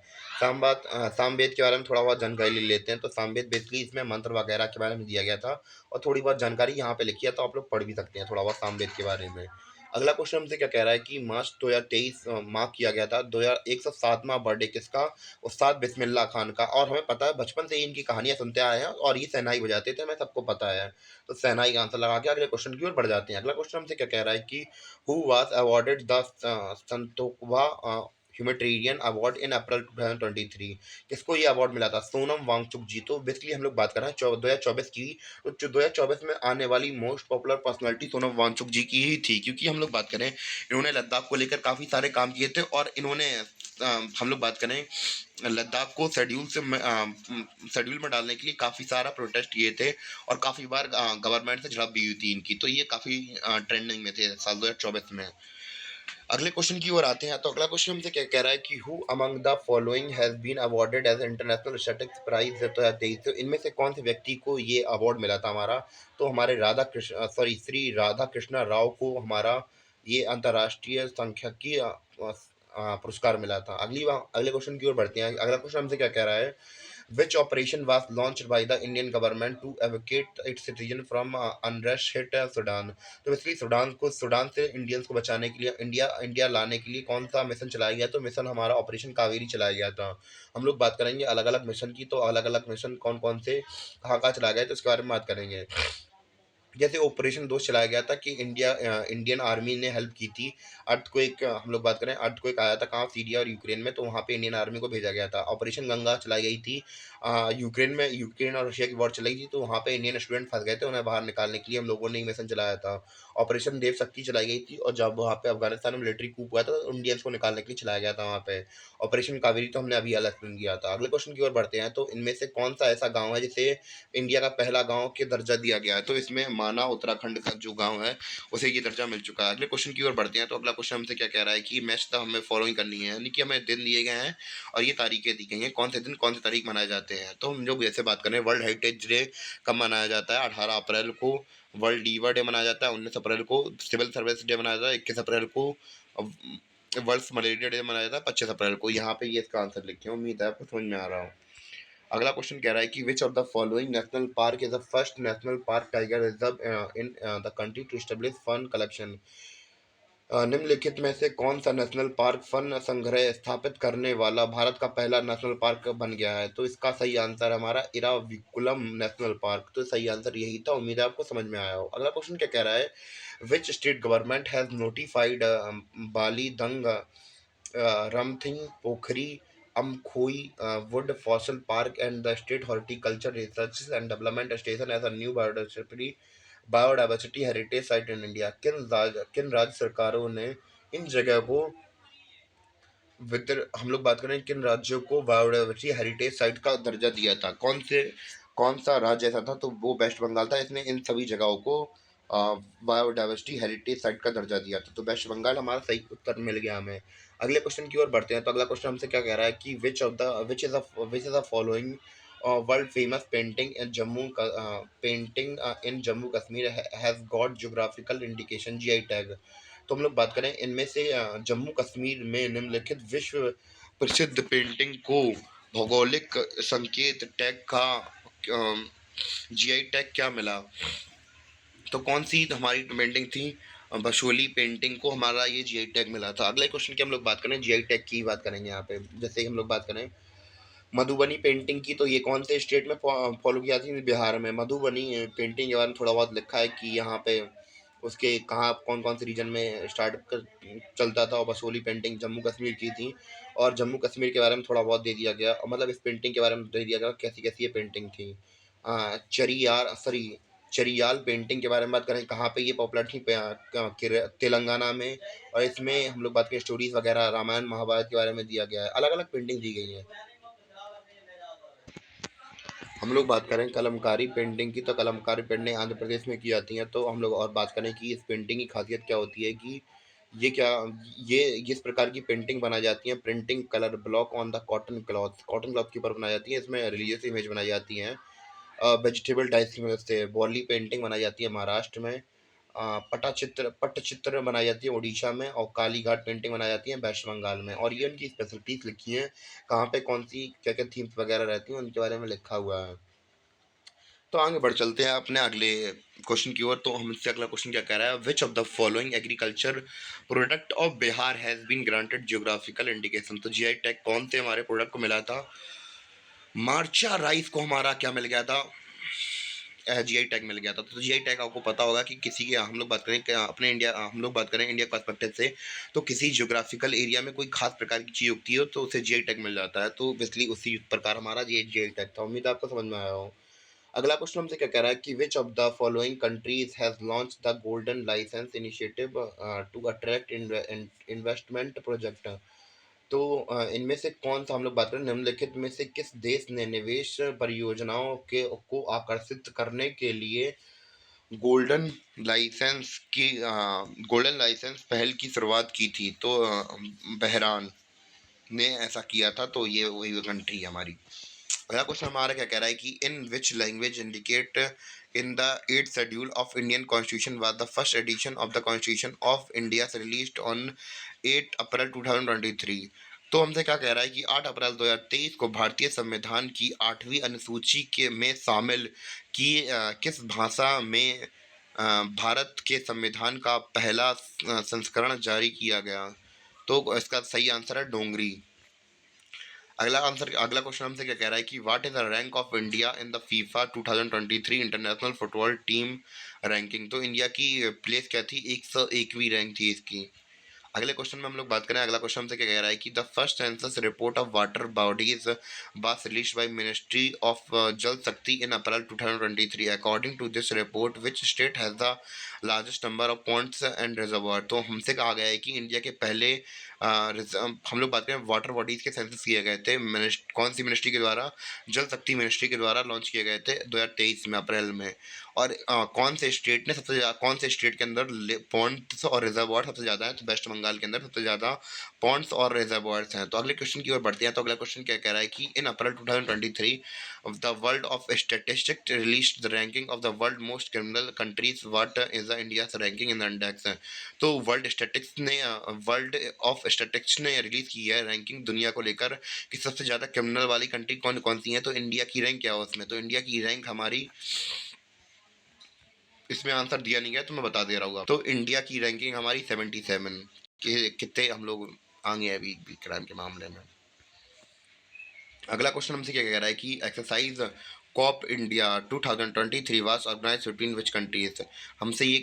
Speaker 1: सामवेद के बारे में थोड़ा बहुत जानकारी ले लेते हैं। तो सामवेद बेसिकली इसमें मंत्र वगैरह के बारे में दिया गया था और थोड़ी बहुत जानकारी यहाँ पे लिखी है, तो आप लोग पढ़ भी सकते हैं थोड़ा बहुत सामवेद के बारे में। अगला क्वेश्चन हमसे क्या कह रहा है कि मार्च 2023 मार्क किया गया था 2107वां बर्थडे किसका? उस्ताद बिस्मिल्लाह खान का। और हमें पता है बचपन से ही इनकी कहानियां सुनते आए हैं और ये शहनाई बजाते थे, हमें सबको पता है। तो शहनाई का आंसर लगा के अगले क्वेश्चन की ओर बढ़ जाते हैं। अगला क्वेश्चन हमसे क्या कह रहा है कि who was awarded the Santokhba humanitarian award in April 2023? किसको ये अवार्ड मिला था? सोनम वांगचुक जी। तो बेसिकली हम लोग बात कर रहे हैं 2024 की। तो 2024 में आने वाली most popular personality Sonam Wangchuk ji की ही थी, क्योंकि हम लोग बात करें इन्होंने लद्दाख को लेकर काफ़ी सारे काम किए थे और इन्होंने हम लोग बात करें लद्दाख को शेड्यूल में डालने के लिए काफ़ी सारा प्रोटेस्ट किए थे और काफ़ी बार गवर्नमेंट से झड़प भी हुई थी इनकी। तो ये काफ़ी ट्रेंडिंग में थे साल 2024 में। अगले क्वेश्चन की ओर आते हैं। तो अगला क्वेश्चन हमसे क्या कह रहा है कि who among the following has been awarded as international statistics prize 2023? तो इनमें से कौन से व्यक्ति को ये अवार्ड मिला था हमारा? तो हमारे श्री राधा कृष्णा राव को हमारा ये अंतर्राष्ट्रीय सांख्यिकी पुरस्कार मिला था। अगले क्वेश्चन की ओर बढ़ते हैं। अगला क्वेश्चन हमसे क्या कह रहा है? Which operation was launched by the Indian government to evacuate its citizen from unrest hit Sudan? तो बेसिकली सुडान से इंडियंस को बचाने के लिए इंडिया लाने के लिए कौन सा मिशन चलाया गया? तो मिशन हमारा ऑपरेशन कावेरी चलाया गया था। हम लोग बात करेंगे अलग अलग मिशन की। तो अलग अलग मिशन कौन कौन से कहाँ कहाँ चलाया गया, तो इसके बारे में बात करेंगे। जैसे ऑपरेशन दोस्त चलाया गया था कि इंडियन आर्मी ने हेल्प की थी। अर्थक्वेक हम लोग बात करें, अर्थक्वेक आया था कहाँ? सीरिया और यूक्रेन में, तो वहाँ पे इंडियन आर्मी को भेजा गया था। ऑपरेशन गंगा चलाई गई थी यूक्रेन और रशिया की वॉर चलाई थी, तो वहाँ पे इंडियन स्टूडेंट फंस गए थे, उन्हें बाहर निकालने के लिए हम लोगों ने मिशन चलाया था। ऑपरेशन देव शक्ति चलाई गई थी और जब वहाँ पे अफगानिस्तान में मिलिट्री कूप हुआ था तो इंडियंस को निकालने के लिए चलाया गया था वहाँ पे। ऑपरेशन कावेरी तो हमने अभी अलग एक्सप्लेन किया था। अगले क्वेश्चन की ओर बढ़ते हैं। तो इनमें से कौन सा ऐसा गाँव है जिसे इंडिया का पहला गांव के दर्जा दिया गया है? तो इसमें माना उत्तराखंड का जो गांव है उसे ये दर्जा मिल चुका है। अगले क्वेश्चन की ओर बढ़ते हैं। तो अगला क्वेश्चन हमसे क्या कह रहा है कि मैच तो हमें फॉलोइंग करनी है, यानी कि हमें दिन दिए गए हैं और ये तारीखें दी गई हैं, कौन से दिन कौन सी तारीख मनाए जाते हैं। तो हम जो जैसे बात करें वर्ल्ड हेरिटेज डे कब मनाया जाता है? 18 अप्रैल को। वर्ल्ड लीवर डे मनाया जाता है 19 अप्रैल को। सिविल सर्विस डे मनाया जाता है 21 अप्रैल को। वर्ल्ड मलेरिया डे मनाया जाता है 25 अप्रैल को। यहाँ पे ये इसका आंसर लिखे, उम्मीद है आपको समझ में आ रहा हो। अगला क्वेश्चन कह रहा है कि which of the following national park is the first national park tiger reserve in the country to establish fun collection? निम्नलिखित में से कौन सा नेशनल पार्क फन संग्रह स्थापित करने वाला भारत का पहला नेशनल पार्क बन गया है? तो इसका सही आंसर हमारा इराविकुलम नेशनल पार्क। तो सही आंसर यही था, उम्मीद है आपको समझ में आया हो। अगला क्वेश्चन क्या कह रहा है? Which state government has notified Bali Dang Ramthing, Pokhari, Amkhoi Wood Fossil Park and the State Horticulture Research and Development Station as a new biodiversity heritage site in India? किन राज्य सरकारों ने इन जगह को हम लोग बात करें किन राज्यों को बायोडाइवर्सिटी हेरिटेज साइट का दर्जा दिया था? कौन सा राज्य ऐसा था? तो वो वेस्ट बंगाल था। इसने इन सभी जगहों को बायोडाइवर्सिटी हेरिटेज साइट का दर्जा दिया था। तो वेस्ट बंगाल हमारा सही उत्तर मिल गया हमें। अगले क्वेश्चन की ओर बढ़ते हैं। तो अगला क्वेश्चन हमसे क्या कह रहा है कि which is the following world famous painting in Jammu Kashmir has got geographical indication GI tag? तो हम लोग बात करें इनमें से जम्मू कश्मीर में निम्नलिखित विश्व प्रसिद्ध पेंटिंग को भौगोलिक संकेत टैग का जीआई टैग क्या मिला? तो कौन सी हमारी पेंटिंग थी? बसोली पेंटिंग को हमारा ये जीआई टैग मिला था। अगले क्वेश्चन की हम लोग बात करें, जीआई टैग की बात करेंगे यहाँ पे। जैसे कि हम लोग बात करें मधुबनी पेंटिंग की, तो ये कौन से स्टेट में फॉलो किया थी? बिहार में। मधुबनी पेंटिंग के बारे में थोड़ा बहुत लिखा है कि यहाँ पे उसके कहाँ कौन कौन से रीजन में स्टार्ट कर चलता था, और बसोली पेंटिंग जम्मू कश्मीर की थी। और जम्मू कश्मीर के बारे में थोड़ा बहुत दे दिया गया, और मतलब इस पेंटिंग के बारे में दे दिया गया कैसी कैसी ये पेंटिंग थी। चरियार सॉरी चरियाल पेंटिंग के बारे में बात करें, कहाँ पे ये पॉपुलर थी? तेलंगाना में। और इसमें हम लोग बात करें स्टोरीज वगैरह रामायण महाभारत के बारे में दिया गया है, अलग अलग पेंटिंग दी गई है। हम लोग बात करें कलमकारी पेंटिंग की, तो कलमकारी पेंटिंग आंध्र प्रदेश में की जाती हैं। तो हम लोग और बात करें कि इस पेंटिंग की खासियत क्या होती है, कि ये क्या ये किस प्रकार की पेंटिंग बनाई जाती है? Printing colour block on the cotton cloth के ऊपर बनाई जाती है। इसमें रिलीजियस इमेज बनाई जाती हैं। वेजिटेबल डाइस की मदद से बॉली पेंटिंग बनाई जाती है महाराष्ट्र में। पट्टचित्र बनाई जाती है उड़ीसा में, और काली घाट पेंटिंग बनाई जाती है वेस्ट बंगाल में। और ये उनकी स्पेशलिटीज लिखी हैं, कहाँ पे कौन सी क्या क्या थीम्स वगैरह रहती हैं उनके बारे में लिखा हुआ है। तो आगे बढ़ चलते हैं अपने अगले क्वेश्चन की ओर। तो हमसे अगला क्वेश्चन क्या कह रहा है? Which of the following agriculture product of Bihar has been granted geographical indication? तो जीआई टैग कौन से हमारे प्रोडक्ट को मिला था? मार्चा राइस को हमारा क्या मिल गया था? जीआई टैग मिल गया था। तो जीआई टैग आपको पता होगा कि किसी के, हम लोग बात करें कि अपने इंडिया, हम लोग बात करें इंडिया पर्सपेक्टिव से, तो किसी ज्योग्राफिकल एरिया में कोई खास प्रकार की चीज उगती है तो उसे जीआई टैग मिल जाता है। तो बेसिकली उसी प्रकार हमारा ये जीआई टैग था। उम्मीद है आपको समझ में आया हो। अगला क्वेश्चन हमसे क्या कह रहा है कि which of the following countries has launch the golden license initiative to attract investment project? तो इनमें से कौन सा, हम लोग बात करें निम्नलिखित में से किस देश ने निवेश परियोजनाओं के को आकर्षित करने के लिए गोल्डन गोल्डन लाइसेंस पहल की शुरुआत की थी? तो बहरान ने ऐसा किया था। तो ये वही कंट्री है हमारी। अगला क्वेश्चन हमारा क्या कह रहा है कि in which language indicate in the 8th schedule of Indian constitution was the first edition of the constitution of India released on 8 April 2023? तो हमसे क्या कह रहा है कि 8 अप्रैल 2023 को भारतीय संविधान की 8वीं अनुसूची के में शामिल की किस भाषा में भारत के संविधान का पहला संस्करण जारी किया गया? तो इसका सही आंसर है डोंगरी। अगला क्वेश्चन हमसे क्या कह रहा है कि what is the rank of India in the FIFA 2023 international football team ranking? तो इंडिया की प्लेस क्या थी? 101वीं रैंक थी इसकी। अगले क्वेश्चन में हम लोग बात करें, अगला क्वेश्चन हमसे क्या कह रहा है कि the first census report of water bodies was released by ministry of Jal Shakti in April 2023। According to this report which state has the largest number of points and reservoir? तो हमसे कहा गया है कि इंडिया के पहले हम लोग बात करें वाटर बॉडीज के सेंसस किए गए थे कौन सी मिनिस्ट्री के द्वारा? जल शक्ति मिनिस्ट्री के द्वारा लॉन्च किए गए थे 2023 में अप्रैल में। और कौन से स्टेट ने सबसे ज़्यादा, कौन से स्टेट के अंदर पॉन्ड्स और रिजर्वायर सबसे ज़्यादा है? तो वेस्ट बंगाल के अंदर सबसे ज़्यादा पॉन्ड्स और रिजर्वायर्स हैं। तो अगले क्वेश्चन की ओर बढ़ते हैं। तो अगला क्वेश्चन क्या कह रहा है कि इन April 2023 the world of statistics released the ranking of the world most criminal countries. What is the India's ranking in the index? तो वर्ल्ड ऑफ स्टैटिस्टिक्स ने रिलीज की है रैंकिंग दुनिया को लेकर कि सबसे ज़्यादा क्रिमिनल वाली कंट्री कौन कौन सी है। तो इंडिया की रैंक क्या है उसमें? तो इंडिया की रैंक हमारी, इसमें आंसर दिया नहीं गया तो मैं बता दे रहा हूँ। तो इंडिया की रैंकिंग हमारी 77 के, कितने हम लोग आगे हैं अभी क्राइम के मामले में। अगला क्वेश्चन हमसे क्या कह रहा है कि exercise Cope India 2023 was organize between which countries? हमसे ये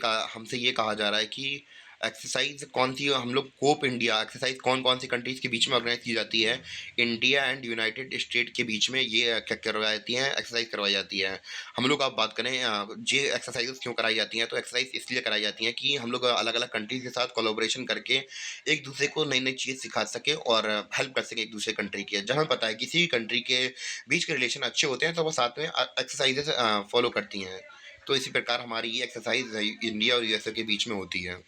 Speaker 1: कहा जा रहा है कि एक्सरसाइज कौन सी, हम लोग कोप इंडिया एक्सरसाइज कौन कौन सी कंट्रीज के बीच में ऑर्गेनाइज की जाती है? इंडिया एंड यूनाइटेड स्टेट के बीच में ये क्या करवाई जाती है? एक्सरसाइज करवाई जाती है। हम लोग आप बात करें ये एक्सरसाइज क्यों कराई जाती हैं? तो एक्सरसाइज इसलिए कराई जाती हैं कि हम लोग अलग अलग कंट्रीज के साथ कोलोब्रेशन करके एक दूसरे को नई नई चीज़ सिखा सके और हेल्प कर सके एक दूसरे कंट्री के। जहाँ पता है किसी भी कंट्री के बीच के रिलेशन अच्छे होते हैं तो वो साथ में एक्सरसाइजेस फॉलो करती हैं। तो इसी प्रकार हमारी ये एक्सरसाइज इंडिया और यूएसए के बीच में होती है।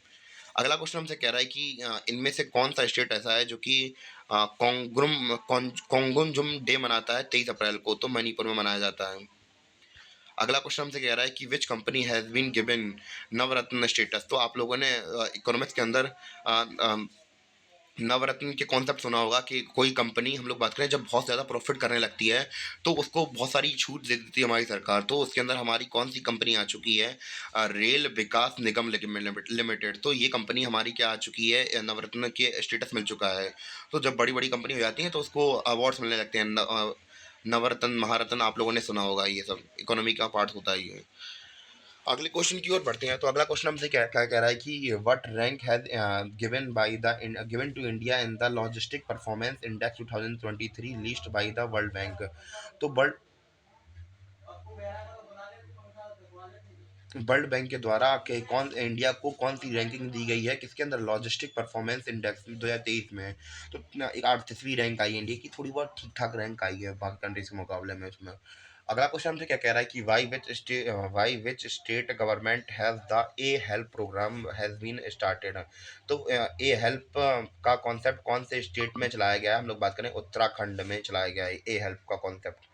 Speaker 1: अगला क्वेश्चन हमसे कह रहा है कि इनमें से कौन सा स्टेट ऐसा है जो कि कोंगुम डे मनाता है 23 अप्रैल को? तो मणिपुर में मनाया जाता है। अगला क्वेश्चन हमसे कह रहा है कि which company has been given Navratna status. तो आप लोगों ने इकोनॉमिक्स के अंदर अ, अ, नवरत्न के कॉन्सेप्ट सुना होगा कि कोई कंपनी, हम लोग बात करें जब बहुत ज़्यादा प्रॉफिट करने लगती है तो उसको बहुत सारी छूट दे देती है हमारी सरकार। तो उसके अंदर हमारी कौन सी कंपनी आ चुकी है? रेल विकास निगम लिमिटेड। तो ये कंपनी हमारी क्या आ चुकी है? नवरत्न के स्टेटस मिल चुका है। तो जब बड़ी बड़ी कंपनी हो जाती है तो उसको अवार्ड्स मिलने लगते हैं। नवरत्न, महारत्न, आप लोगों ने सुना होगा, ये सब इकोनॉमी का पार्ट होता ही है। अगले क्वेश्चन की ओर बढ़ते हैं। तो अगला क्वेश्चन हमसे क्या क्या कह रहा है कि what rank has given to India in the logistic performance index 2023 list by the world bank. तो वर्ल्ड बैंक के द्वारा के कौन इंडिया को कौन सी रैंकिंग दी गई है, किसके अंदर? लॉजिस्टिक परफॉर्मेंस इंडेक्स 2023 में। तो एक 38वीं रैंक आई है इंडिया की, थोड़ी बहुत ठीक ठाक रैंक आई है बाकी कंट्रीज के मुकाबले में उसमें। अगला क्वेश्चन हमसे क्या कह रहा है कि why which state government has the A help program has been started. तो ए हेल्प का कॉन्सेप्ट कौन से स्टेट में चलाया गया है? हम लोग बात करें उत्तराखंड में चलाया गया है ए हेल्प का कॉन्सेप्ट।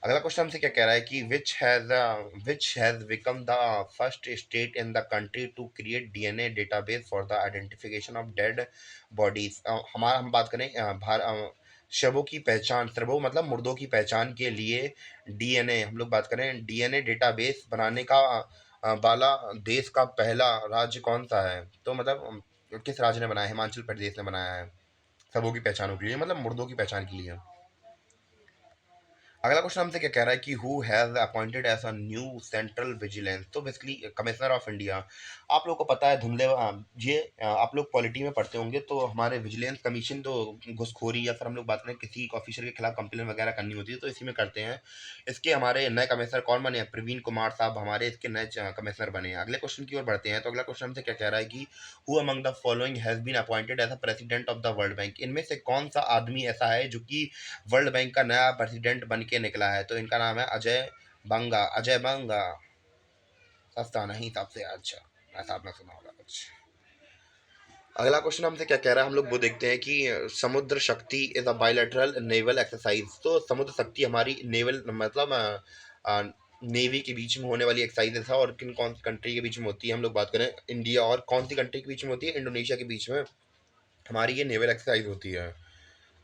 Speaker 1: अगला क्वेश्चन हमसे क्या कह रहा है कि which has become the first state in the country to create DNA database for the identification of dead bodies. हमारा हम बात करें शवों की पहचान, शवों मतलब मुर्दों की पहचान के लिए डीएनए, हम लोग बात करें डीएनए डेटाबेस बनाने का वाला देश का पहला राज्य कौन सा है? तो मतलब किस राज्य ने बनाया? हिमाचल प्रदेश ने बनाया है शवों की पहचानों के लिए, मतलब मुर्दों की पहचान के लिए। अगला क्वेश्चन हमसे क्या कह रहा है कि who has appointed as a new central vigilance. तो बेसिकली कमिश्नर ऑफ इंडिया। आप लोग को पता है ये आप लोग पॉलिटी में पढ़ते होंगे तो हमारे विजिलेंस कमीशन तो घुसखोरी या फिर हम लोग बात करें किसी ऑफिसर के खिलाफ कंप्लेन वगैरह करनी होती है तो इसी में करते हैं। इसके हमारे नए कमिश्नर कौन बने हैं? प्रवीण कुमार साहब हमारे इसके नए कमिश्नर बने हैं। अगले क्वेश्चन की ओर बढ़ते हैं। तो अगला क्वेश्चन हमसे क्या कह रहा है कि who among the following has been appointed as a president of the world bank. इनमें से कौन सा आदमी ऐसा है जो कि वर्ल्ड बैंक का नया प्रेसिडेंट बन के निकला है? तो इनका नाम है अजय बंगा। सस्ता नहीं सबसे अच्छा, ऐसा आपने सुना होगा कुछ। अगला क्वेश्चन हमसे क्या कह रहा है, हम लोग वो देखते हैं कि समुद्र शक्ति is a bilateral naval exercise. तो समुद्र शक्ति हमारी नेवल मतलब नेवी के बीच में होने वाली एक्सरसाइज है, और किन कौन सी कंट्री के बीच में होती है? हम लोग बात करें इंडिया और कौन सी कंट्री के बीच में होती है? इंडोनेशिया के बीच में हमारी ये नेवल एक्सरसाइज होती है।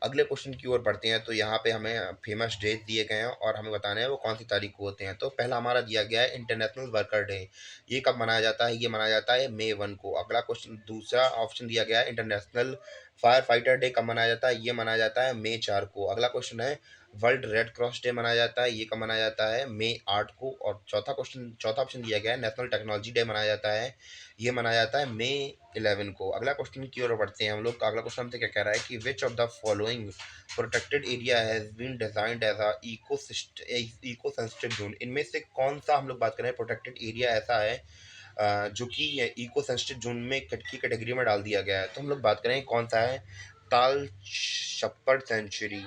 Speaker 1: अगले क्वेश्चन की ओर बढ़ते हैं। तो यहाँ पे हमें फेमस डेज दिए गए हैं और हमें बताना है वो कौन सी तारीख को होते हैं। तो पहला हमारा दिया गया है इंटरनेशनल वर्कर डे। ये कब मनाया जाता है? ये मनाया जाता है मई 1 को। अगला क्वेश्चन, दूसरा ऑप्शन दिया गया है इंटरनेशनल फायर फाइटर डे कब मनाया जाता है? ये मनाया जाता है मई 4 को। अगला क्वेश्चन है वर्ल्ड रेड क्रॉस डे मनाया जाता है, ये कब मनाया जाता है? मई 8 को। और चौथा ऑप्शन दिया गया है नेशनल टेक्नोलॉजी डे मनाया जाता है, ये मनाया जाता है मई 11 को। अगला क्वेश्चन की ओर बढ़ते हैं हम लोग। अगला क्वेश्चन हमसे क्या कह रहा है कि which of the following protected area has been designed as a eco sensitive zone. इनमें से कौन सा, हम लोग बात करें, प्रोटेक्टेड एरिया ऐसा है जो कि इको सेंसिटिव जोन में की कैटेगरी में डाल दिया गया है? तो हम लोग बात करें कौन सा है? ताल छप्पर सेंचुरी,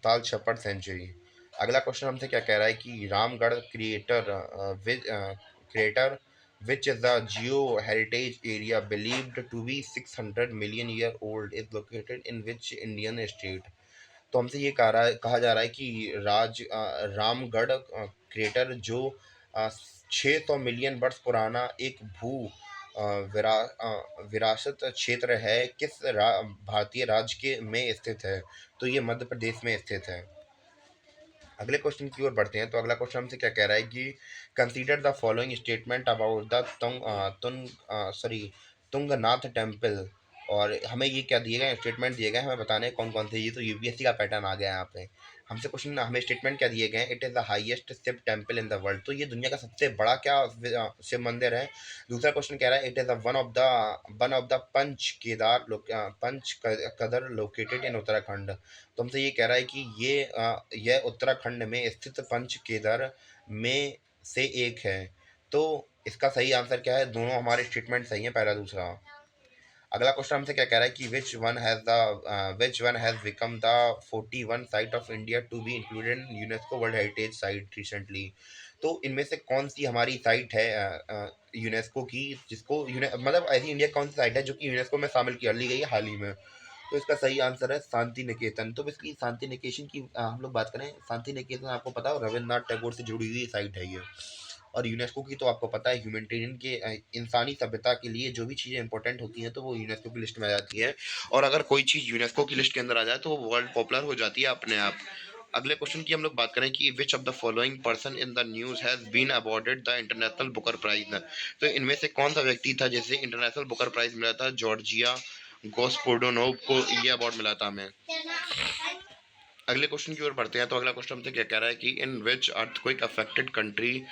Speaker 1: ताल छप्पर सेंचुरी। अगला क्वेश्चन हमसे क्या कह रहा है कि Ramgarh creator which is the geo heritage area believed to be 600 million year old is located in which Indian state। तो हमसे ये कहा जा रहा है कि रामगढ़ क्रेटर जो 600 मिलियन वर्ष पुराना एक विरासत क्षेत्र है, भारतीय राज्य के में स्थित है? तो ये मध्य प्रदेश में स्थित है। अगले क्वेश्चन की ओर बढ़ते हैं। तो अगला क्वेश्चन हमसे क्या कह रहा है कि consider the following statement about the Tungnath temple. और हमें ये क्या दिए गए स्टेटमेंट दिए गए हैं, हमें बताने हैं कौन कौन से। ये तो यूपीएससी का पैटर्न आ गया है यहाँ पे। हमसे क्वेश्चन, हमें स्टेटमेंट क्या दिए गए हैं? It is the highest Shiv temple in the world. तो ये दुनिया का सबसे बड़ा क्या शिव मंदिर है? दूसरा क्वेश्चन कह रहा है it is one of the Panch Kedar located इन उत्तराखंड। तो हमसे ये कह रहा है कि यह उत्तराखंड में स्थित पंच केदार में से एक है। तो इसका सही आंसर क्या है? दोनों हमारे स्टेटमेंट सही हैं, पहला दूसरा। अगला क्वेश्चन हमसे क्या कह रहा है कि which one has become the 41 site of India to be included in UNESCO world heritage site recently. तो इनमें से कौन सी हमारी साइट है यूनेस्को की, जिसको मतलब ऐसी इंडिया कौन सी साइट है जो कि यूनेस्को में शामिल कर ली गई है हाल ही में? तो इसका सही आंसर है शांति निकेतन। तो बेसिकली शांति निकेतन की हम लोग बात करें, शांति निकेतन आपको पता है रविन्द्रनाथ टैगोर से जुड़ी हुई साइट है ये। और यूनेस्को की तो आपको पता है ह्यूमैनिटेरियन के इंसानी सभ्यता के लिए जो भी चीज़ें इंपॉर्टेंट होती हैं तो वो यूनेस्को की लिस्ट में आ जाती है। और अगर कोई चीज़ यूनेस्को की लिस्ट के अंदर आ जाए तो वो वर्ल्ड पॉपुलर हो जाती है अपने आप। अगले क्वेश्चन की हम लोग बात करें कि which of the following person in the news has been awarded the international Booker prize. तो इनमें से कौन सा व्यक्ति था जिसे इंटरनेशनल बुकर प्राइज मिला था? जॉर्जिया गोस्पोडोनोव को ये अवार्ड मिला था हमें। अगले क्वेश्चन की ओर बढ़ते हैं। तो अगला क्वेश्चन हमसे क्या कह रहा है कि in which earthquake affected country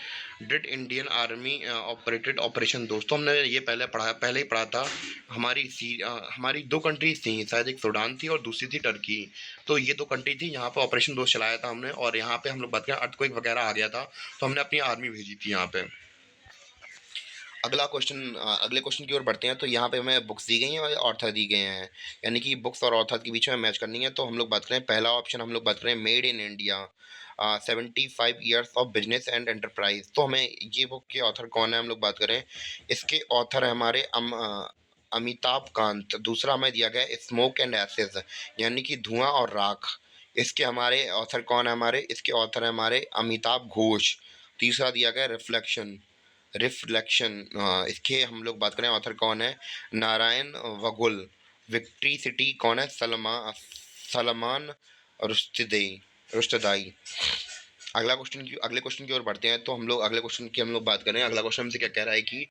Speaker 1: did Indian army operated operation दोस्तों, हमने ये पहले ही पढ़ा था। हमारी दो कंट्रीज थी, शायद एक सूडान थी और दूसरी थी टर्की। तो ये दो कंट्री थी, यहाँ पे ऑपरेशन दोस्त चलाया था हमने। और यहाँ पे हम लोग बात करें अर्थक्वेक वगैरह आ गया था तो हमने अपनी आर्मी भेजी थी यहाँ पे। अगले क्वेश्चन की ओर बढ़ते हैं। तो यहाँ पे हमें बुक्स दी गई हैं और ऑथर दी गए हैं, यानी कि बुक्स और ऑथर के बीच में मैच करनी है। तो हम लोग बात करें पहला ऑप्शन, हम लोग बात करें made in India 75 years of business and enterprise. तो हमें ये बुक के ऑथर कौन है हम लोग बात करें, इसके ऑथर है हमारे अमिताभ कांत। दूसरा हमें दिया गया स्मोक एंड एसेस, यानी कि धुआं और राख। इसके हमारे ऑथर कौन है, इसके ऑथर है हमारे अमिताभ घोष। तीसरा दिया गया रिफ्लेक्शन, इसके हम लोग बात करें ऑथर कौन है, नारायण वगुल। विक्ट्री सिटी कौन है, सलमान रुश्तदाई। अगले क्वेश्चन की ओर बढ़ते हैं। तो हम लोग अगले क्वेश्चन की हम लोग बात करें। अगला क्वेश्चन हमसे क्या कह रहा है कि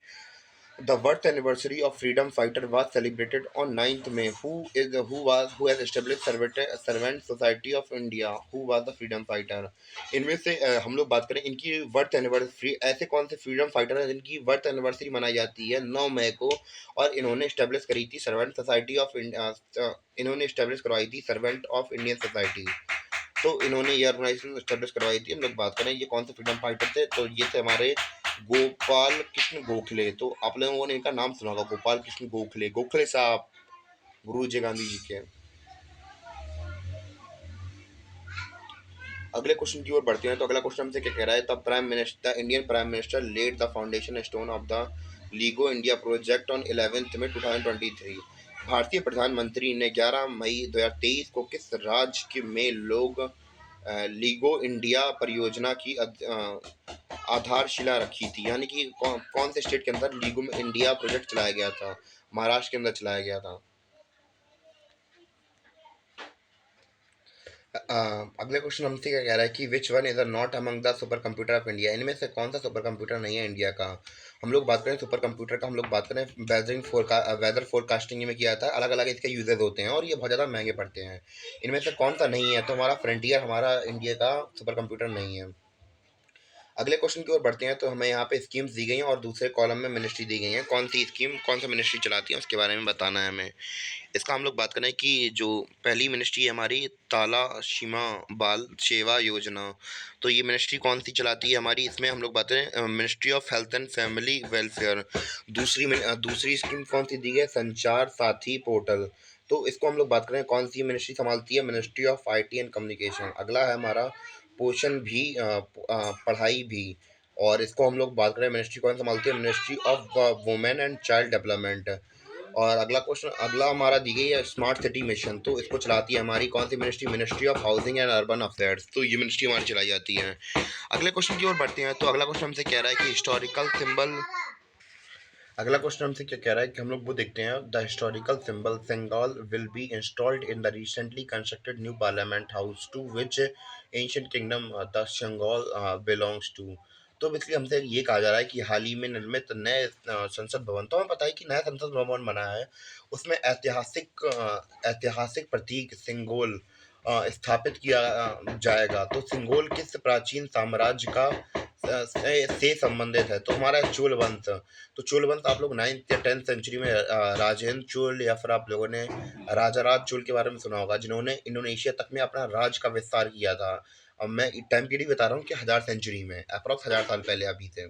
Speaker 1: the birth anniversary of freedom fighter was celebrated on 9th May. Who has established Servant Society of India? Who was the freedom fighter? इनमें से हम लोग बात करें इनकी बर्थ एनिवर्सरी, ऐसे कौन से फ्रीडम फाइटर हैं जिनकी बर्थ एनिवर्सरी मनाई जाती है 9 मई को, और इन्होंने स्टेब्लिश करी थी सर्वेंट सोसाइटी ऑफ इंडिया, इन्होंने स्टेब्लिश करवाई थी सर्वेंट ऑफ इंडियन सोसाइटी। तो इन्होंने ये ऑर्गेनाइजेशन स्टेब्लिश करवाई थी। हम लोग बात करें ये कौन से फ्रीडम फाइटर थे, तो ये थे हमारे गोपाल कृष्ण गोखले। तो आप लोगों ने इनका नाम सुना होगा, गोपाल कृष्ण गोखले, गोखले साहब, गुरु जी गांधी जी के। अगले क्वेश्चन की ओर बढ़ते हैं। तो अगला क्वेश्चन हमसे क्या कह रहा है, the Indian prime minister laid the foundation stone of the LIGO India project on 11 May 2023। भारतीय प्रधानमंत्री ने 11 मई 2023 को किस राज्य के में लोग लीगो इंडिया परियोजना की आधारशिला रखी थी, यानी कि कौन से स्टेट के अंदर लीगो इंडिया प्रोजेक्ट चलाया गया था? महाराष्ट्र के अंदर चलाया गया था। अगले क्वेश्चन हमसे क्या कह रहा है कि which one is not among the super computer of India. इनमें से कौन सा सुपर कंप्यूटर नहीं है इंडिया का? हम लोग बात करें सुपर कंप्यूटर का, हम लोग बात करें वेदर फोरकास्टिंग में किया था। अलग अलग इसके यूजेस होते हैं और ये बहुत ज़्यादा महंगे पड़ते हैं। इनमें से कौन सा नहीं है? तो हमारा फ्रंटियर हमारा इंडिया का सुपर कंप्यूटर नहीं है। अगले क्वेश्चन की ओर बढ़ते हैं। तो हमें यहाँ पे स्कीम्स दी गई हैं और दूसरे कॉलम में मिनिस्ट्री दी गई हैं। कौन सी स्कीम कौन सा मिनिस्ट्री चलाती है उसके बारे में बताना है हमें। इसका हम लोग बात करें कि जो पहली मिनिस्ट्री है हमारी ताला सीमा बाल सेवा योजना। तो ये मिनिस्ट्री कौन सी चलाती है हमारी, इसमें हम लोग बात करें ministry of health and family welfare. दूसरी स्कीम कौन सी दी गई है, संचार साथी पोर्टल। तो इसको हम लोग बात करें कौन सी मिनिस्ट्री संभालती है, ministry of IT and communication. अगला है हमारा पोषण भी पढ़ाई भी, और इसको हम लोग बात करें मिनिस्ट्री कौन संभालती है, ministry of women and child development. और अगला हमारा दी गई है स्मार्ट सिटी मिशन। तो इसको चलाती है हमारी कौन सी ministry, ministry of housing and urban affairs. तो ये मिनिस्ट्री हमारी चलाई जाती है। अगले क्वेश्चन की ओर बढ़ते हैं। तो अगला क्वेश्चन हमसे कह रहा है कि हिस्टोरिकल सिंबल, अगला क्वेश्चन हमसे क्या कह रहा है कि हम लोग वो देखते हैं, the historical symbol Sengol will be installed in the recently constructed new parliament house to which ancient kingdom the Sengol belongs to. तो बेसिकली हमसे ये कहा जा रहा है कि हाल ही में निर्मित नए संसद भवन, तो हमें पता है कि नया संसद भवन बना है, उसमें ऐतिहासिक प्रतीक सिंगोल स्थापित किया जाएगा। तो सिंगोल किस प्राचीन साम्राज्य का से संबंधित है? तो हमारा है चोल वंश। तो चोल वंश आप लोग 9th या 10th सेंचुरी में राजेंद्र चोल या फिर आप लोगों ने राजा राज चोल के बारे में सुना होगा, जिन्होंने इंडोनेशिया तक में अपना राज का विस्तार किया था। अब मैं टाइम पीरियड बता रहा हूँ कि 1000 सेंचुरी में, अप्रॉक्स 1000 साल पहले अभी से।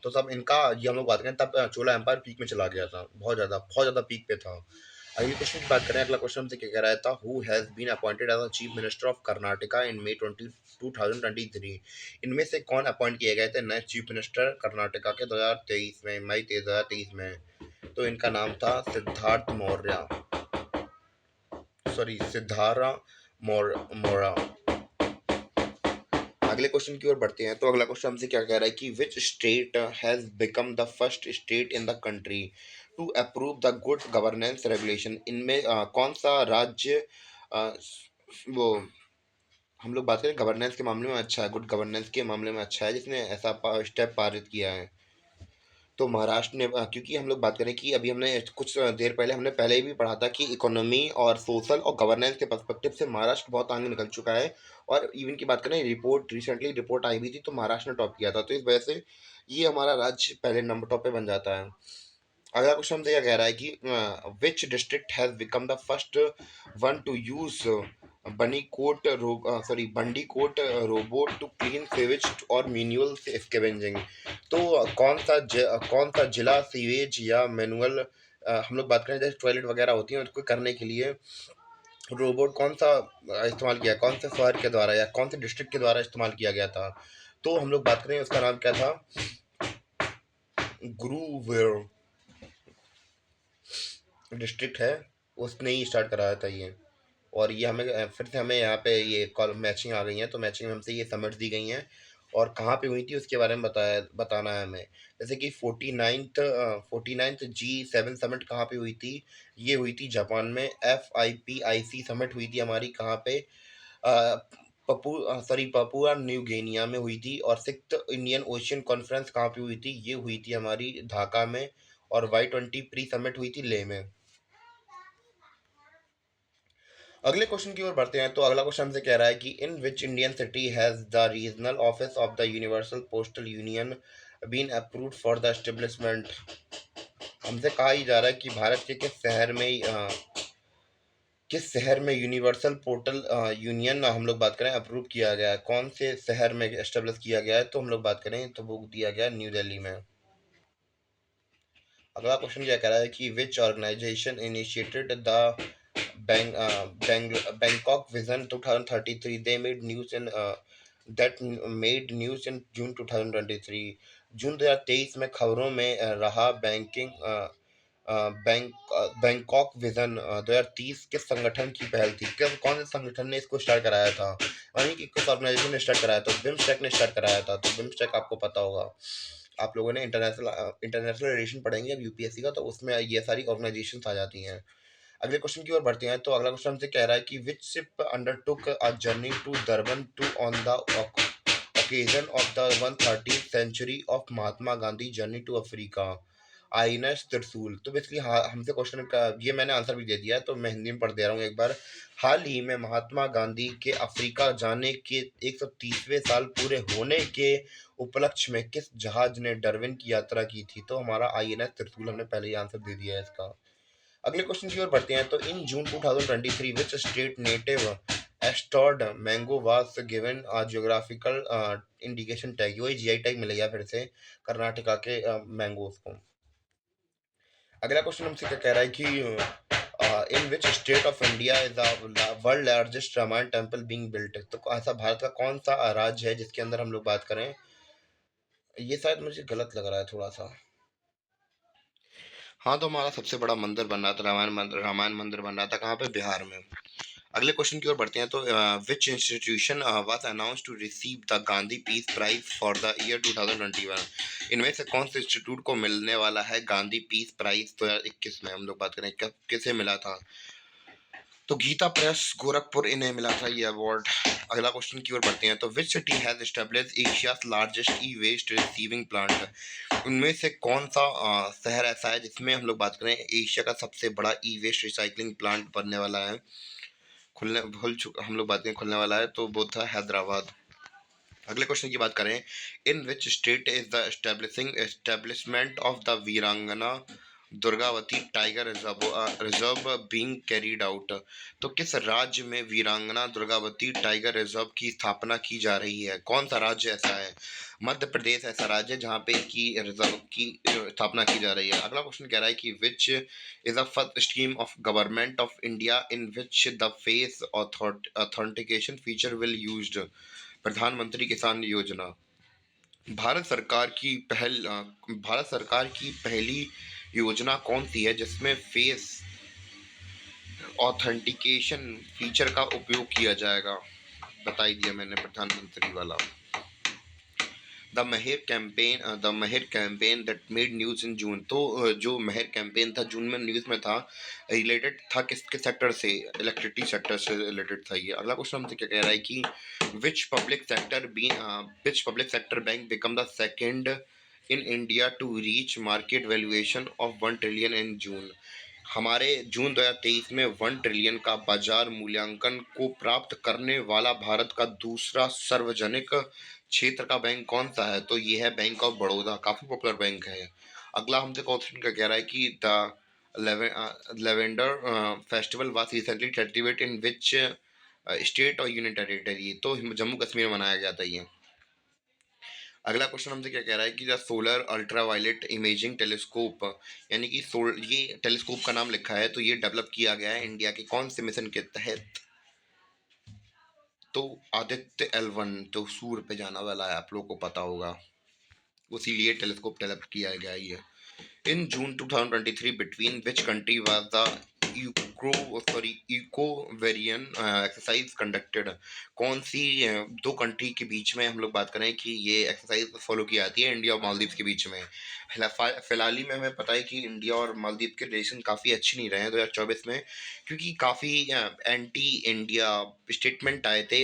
Speaker 1: तो तब इनका ये हम लोग बात करें तब चोला एम्पायर पीक में चला गया था, बहुत ज़्यादा पीक पे था। अगले क्वेश्चन की बात करें। अगला क्वेश्चन हमसे क्या कह रहा था, who has been appointed as the chief minister of Karnataka in May 2023। इनमें से कौन अपॉइंट किए गए थे नए चीफ मिनिस्टर कर्नाटका के 2023 में, मई 2023 में? तो इनका नाम था सिद्धार्थ मौर्य। सॉरी सिद्धारा मोरा। अगले क्वेश्चन की ओर बढ़ते हैं। तो अगला क्वेश्चन हमसे क्या कह रहा है कि which state has become the first state in the country to approve the good governance regulation. इनमें कौन सा राज्य अ, वो हम लोग बात करें गवर्नेंस के मामले में अच्छा है, गुड गवर्नेंस के मामले में अच्छा है, जिसने ऐसा स्टेप पारित किया है। तो महाराष्ट्र ने क्योंकि हम लोग बात करें कि अभी हमने कुछ देर पहले हमने पहले ही भी पढ़ा था कि इकोनॉमी और सोशल और गवर्नेंस के पर्सपेक्टिव से महाराष्ट्र बहुत आगे निकल चुका है। और इवन की बात करें, रिपोर्ट रिसेंटली रिपोर्ट आई हुई थी तो महाराष्ट्र ने टॉप किया था, तो इस वजह से ये हमारा राज्य पहले नंबर टॉप पे बन जाता है। अगला क्वेश्चन हमसे क्या कह रहा है कि which district has become the first one to use bandicoot robot to clean sewage और मैनुअल स्कैवेंजिंग। तो कौन सा जिला सीवेज या मैनुअल हम लोग बात करें जैसे टॉयलेट वगैरह होती है उसको करने के लिए रोबोट कौन सा इस्तेमाल किया, कौन से शहर के द्वारा या कौन से डिस्ट्रिक्ट के द्वारा इस्तेमाल किया गया था। तो हम लोग बात करें उसका नाम क्या था, गुरुवेर डिस्ट्रिक्ट है, उसने ही स्टार्ट कराया था ये। और ये हमें फिर से हमें यहाँ पे ये कॉल मैचिंग आ गई है, तो मैचिंग में हमसे ये समझ दी गई हैं और कहाँ पे हुई थी उसके बारे में बताना है हमें। जैसे कि 49th G7 समिट कहाँ पे हुई थी, ये हुई थी जापान में। FIPIC समिट हुई थी हमारी कहाँ पे, पपुआ न्यू गिनिया में हुई थी। और सिक्स्थ इंडियन ओशियन कॉन्फ्रेंस कहाँ पे हुई थी, ये हुई थी हमारी ढाका में। और Y20 प्री समिट हुई थी लेह में। अगले क्वेश्चन की ओर बढ़ते हैं। तो अगला क्वेश्चन हमसे कह रहा है कि in which Indian city has the regional office of the universal postal union been approved for the establishment. हमसे कहा ही जा रहा है कि भारत के किस शहर में यूनिवर्सल पोर्टल यूनियन हम लोग बात करें अप्रूव किया गया है, कौन से शहर में एस्टेब्लिश किया गया है। तो हम लोग बात करें तो वो दिया गया है न्यू दिल्ली में। अगला क्वेश्चन क्या कह रहा है कि which organisation initiated the Bangkok Vision 2033 they made news in that made news in June 2023। जून 2023 में खबरों में रहा बैंकिंग बैंकॉक विजन 2030 किस संगठन की पहल थी, कौन से संगठन ने इसको स्टार्ट कराया था, यानी कि किस ऑर्गेनाइजेशन ने स्टार्ट कराया था। बिम्स्टेक ने स्टार्ट कराया था। तो बिम्स्टेक आपको पता होगा, आप लोगों ने इंटरनेशनल रिलेशन पढ़ेंगे अब यूपीएससी का, तो उसमें ये सारी ऑर्गेनाइजेशन आ जाती हैं। अगले क्वेश्चन की ओर बढ़ते हैं। तो अगला क्वेश्चन हमसे कह रहा है कि which ship undertook a journey to Durban to on the occasion of the 130th century of Mahatma Gandhi journey to Africa, INS Trishul. तो बेसिकली हाँ, हमसे क्वेश्चन का ये मैंने आंसर भी दे दिया है, तो मैं हिंदी में पढ़ दे रहा हूँ एक बार। हाल ही में महात्मा गांधी के अफ्रीका जाने के 130वें साल पूरे होने के उपलक्ष्य में किस जहाज ने डरविन की यात्रा की थी। तो हमारा आईएनएस त्रिशूल, हमने पहले ही आंसर दे दिया है इसका। अगले क्वेश्चन की ओर बढ़ते हैं। तो in June 2023 which state native एस्टॉर्ड mango was given geographical indication tag, वही जीआई टैग मिलेगा फिर से कर्नाटका के मैंगोज को। अगला क्वेश्चन हमसे क्या कह रहा है कि in which state of India is the world largest Ramayan temple being built. तो ऐसा भारत का कौन सा राज्य है जिसके अंदर हम लोग बात करें, ये शायद मुझे गलत लग रहा है थोड़ा सा। हाँ, तो हमारा सबसे बड़ा मंदिर बन रहा था, रामायण मंदिर बन रहा था कहाँ पे, बिहार में। अगले क्वेश्चन की ओर बढ़ते हैं। तो which institution was announce to receive the Gandhi peace prize for the year 2021। इनमें से कौन से इंस्टीट्यूट को मिलने वाला है गांधी पीस प्राइज 2021 में, हम लोग बात करें कब किसे मिला था। तो गीता प्रेस गोरखपुर, इन्हें मिला था ये अवार्ड। अगला क्वेश्चन की ओर बढ़ते हैं। तो which city has established Asia's largest e waste receiving plant. उनमें से कौन सा शहर ऐसा है जिसमें हम लोग बात करें एशिया का सबसे बड़ा ई वेस्ट रिसाइकलिंग प्लांट बनने वाला है, हम लोग बात करें खुलने वाला है, तो वो था हैदराबाद। अगले क्वेश्चन की बात करें, in which state is the establishment of the Veerangana Durgavati tiger reserve being carried out. तो किस राज्य में वीरांगना दुर्गावती टाइगर रिजर्व की स्थापना की जा रही है, कौन सा राज्य ऐसा है। मध्य प्रदेश ऐसा राज्य है जहाँ पे इसकी रिजर्व की स्थापना की जा रही है। अगला क्वेश्चन कह रहा है कि which is the first scheme of government of India in which the face authentication feature will used. प्रधानमंत्री किसान योजना। भारत सरकार की पहली योजना कौन सी है जिसमें फेस ऑथेंटिकेशन फीचर का उपयोग किया जाएगा, बता ही दिया मैंने प्रधानमंत्री वाला। The Mahar campaign that made news in June. तो जो महर कैंपेन था जून में न्यूज में था, रिलेटेड था किसके सेक्टर से, इलेक्ट्रिसिटी सेक्टर से रिलेटेड था ये। अगला क्वेश्चन हमसे क्या कह रहा है कि which public sector bank become the second in India to reach market valuation of 1 trillion in June. हमारे जून 2023 में 1 ट्रिलियन का बाजार मूल्यांकन को प्राप्त करने वाला भारत का दूसरा सार्वजनिक क्षेत्र का बैंक कौन सा है? तो ये है बैंक ऑफ बड़ौदा, काफी पॉपुलर बैंक है। अगला हमसे क्वेश्चन का कह रहा है कि the lavender festival was recently celebrated in which state और यूनियन टेरिटरी। तो जम्मू कश्मीर में मनाया गया था ये। अगला क्वेश्चन हमसे क्या कह रहा है कि the solar ultraviolet imaging telescope, यानी कि ये टेलीस्कोप का नाम लिखा है, तो ये डेवलप किया गया है इंडिया के कौन से मिशन के तहत? तो आदित्य L1, तो सूर्य पे जाना वाला है, आप लोगों को पता होगा, उसी लिए टेलीस्कोप डेवलप किया गया है ये। In June 2023, between which country was the Ecovarian exercise conducted? कौन सी दो कंट्री के बीच में हम लोग बात करें कि ये एक्सरसाइज फॉलो की जाती है इंडिया और मालदीव के बीच में? फिलहाल ही में हमें पता है कि इंडिया और मालदीव के रिलेशन काफ़ी अच्छे नहीं रहे हैं 2024 में, क्योंकि काफ़ी एंटी इंडिया स्टेटमेंट आए थे।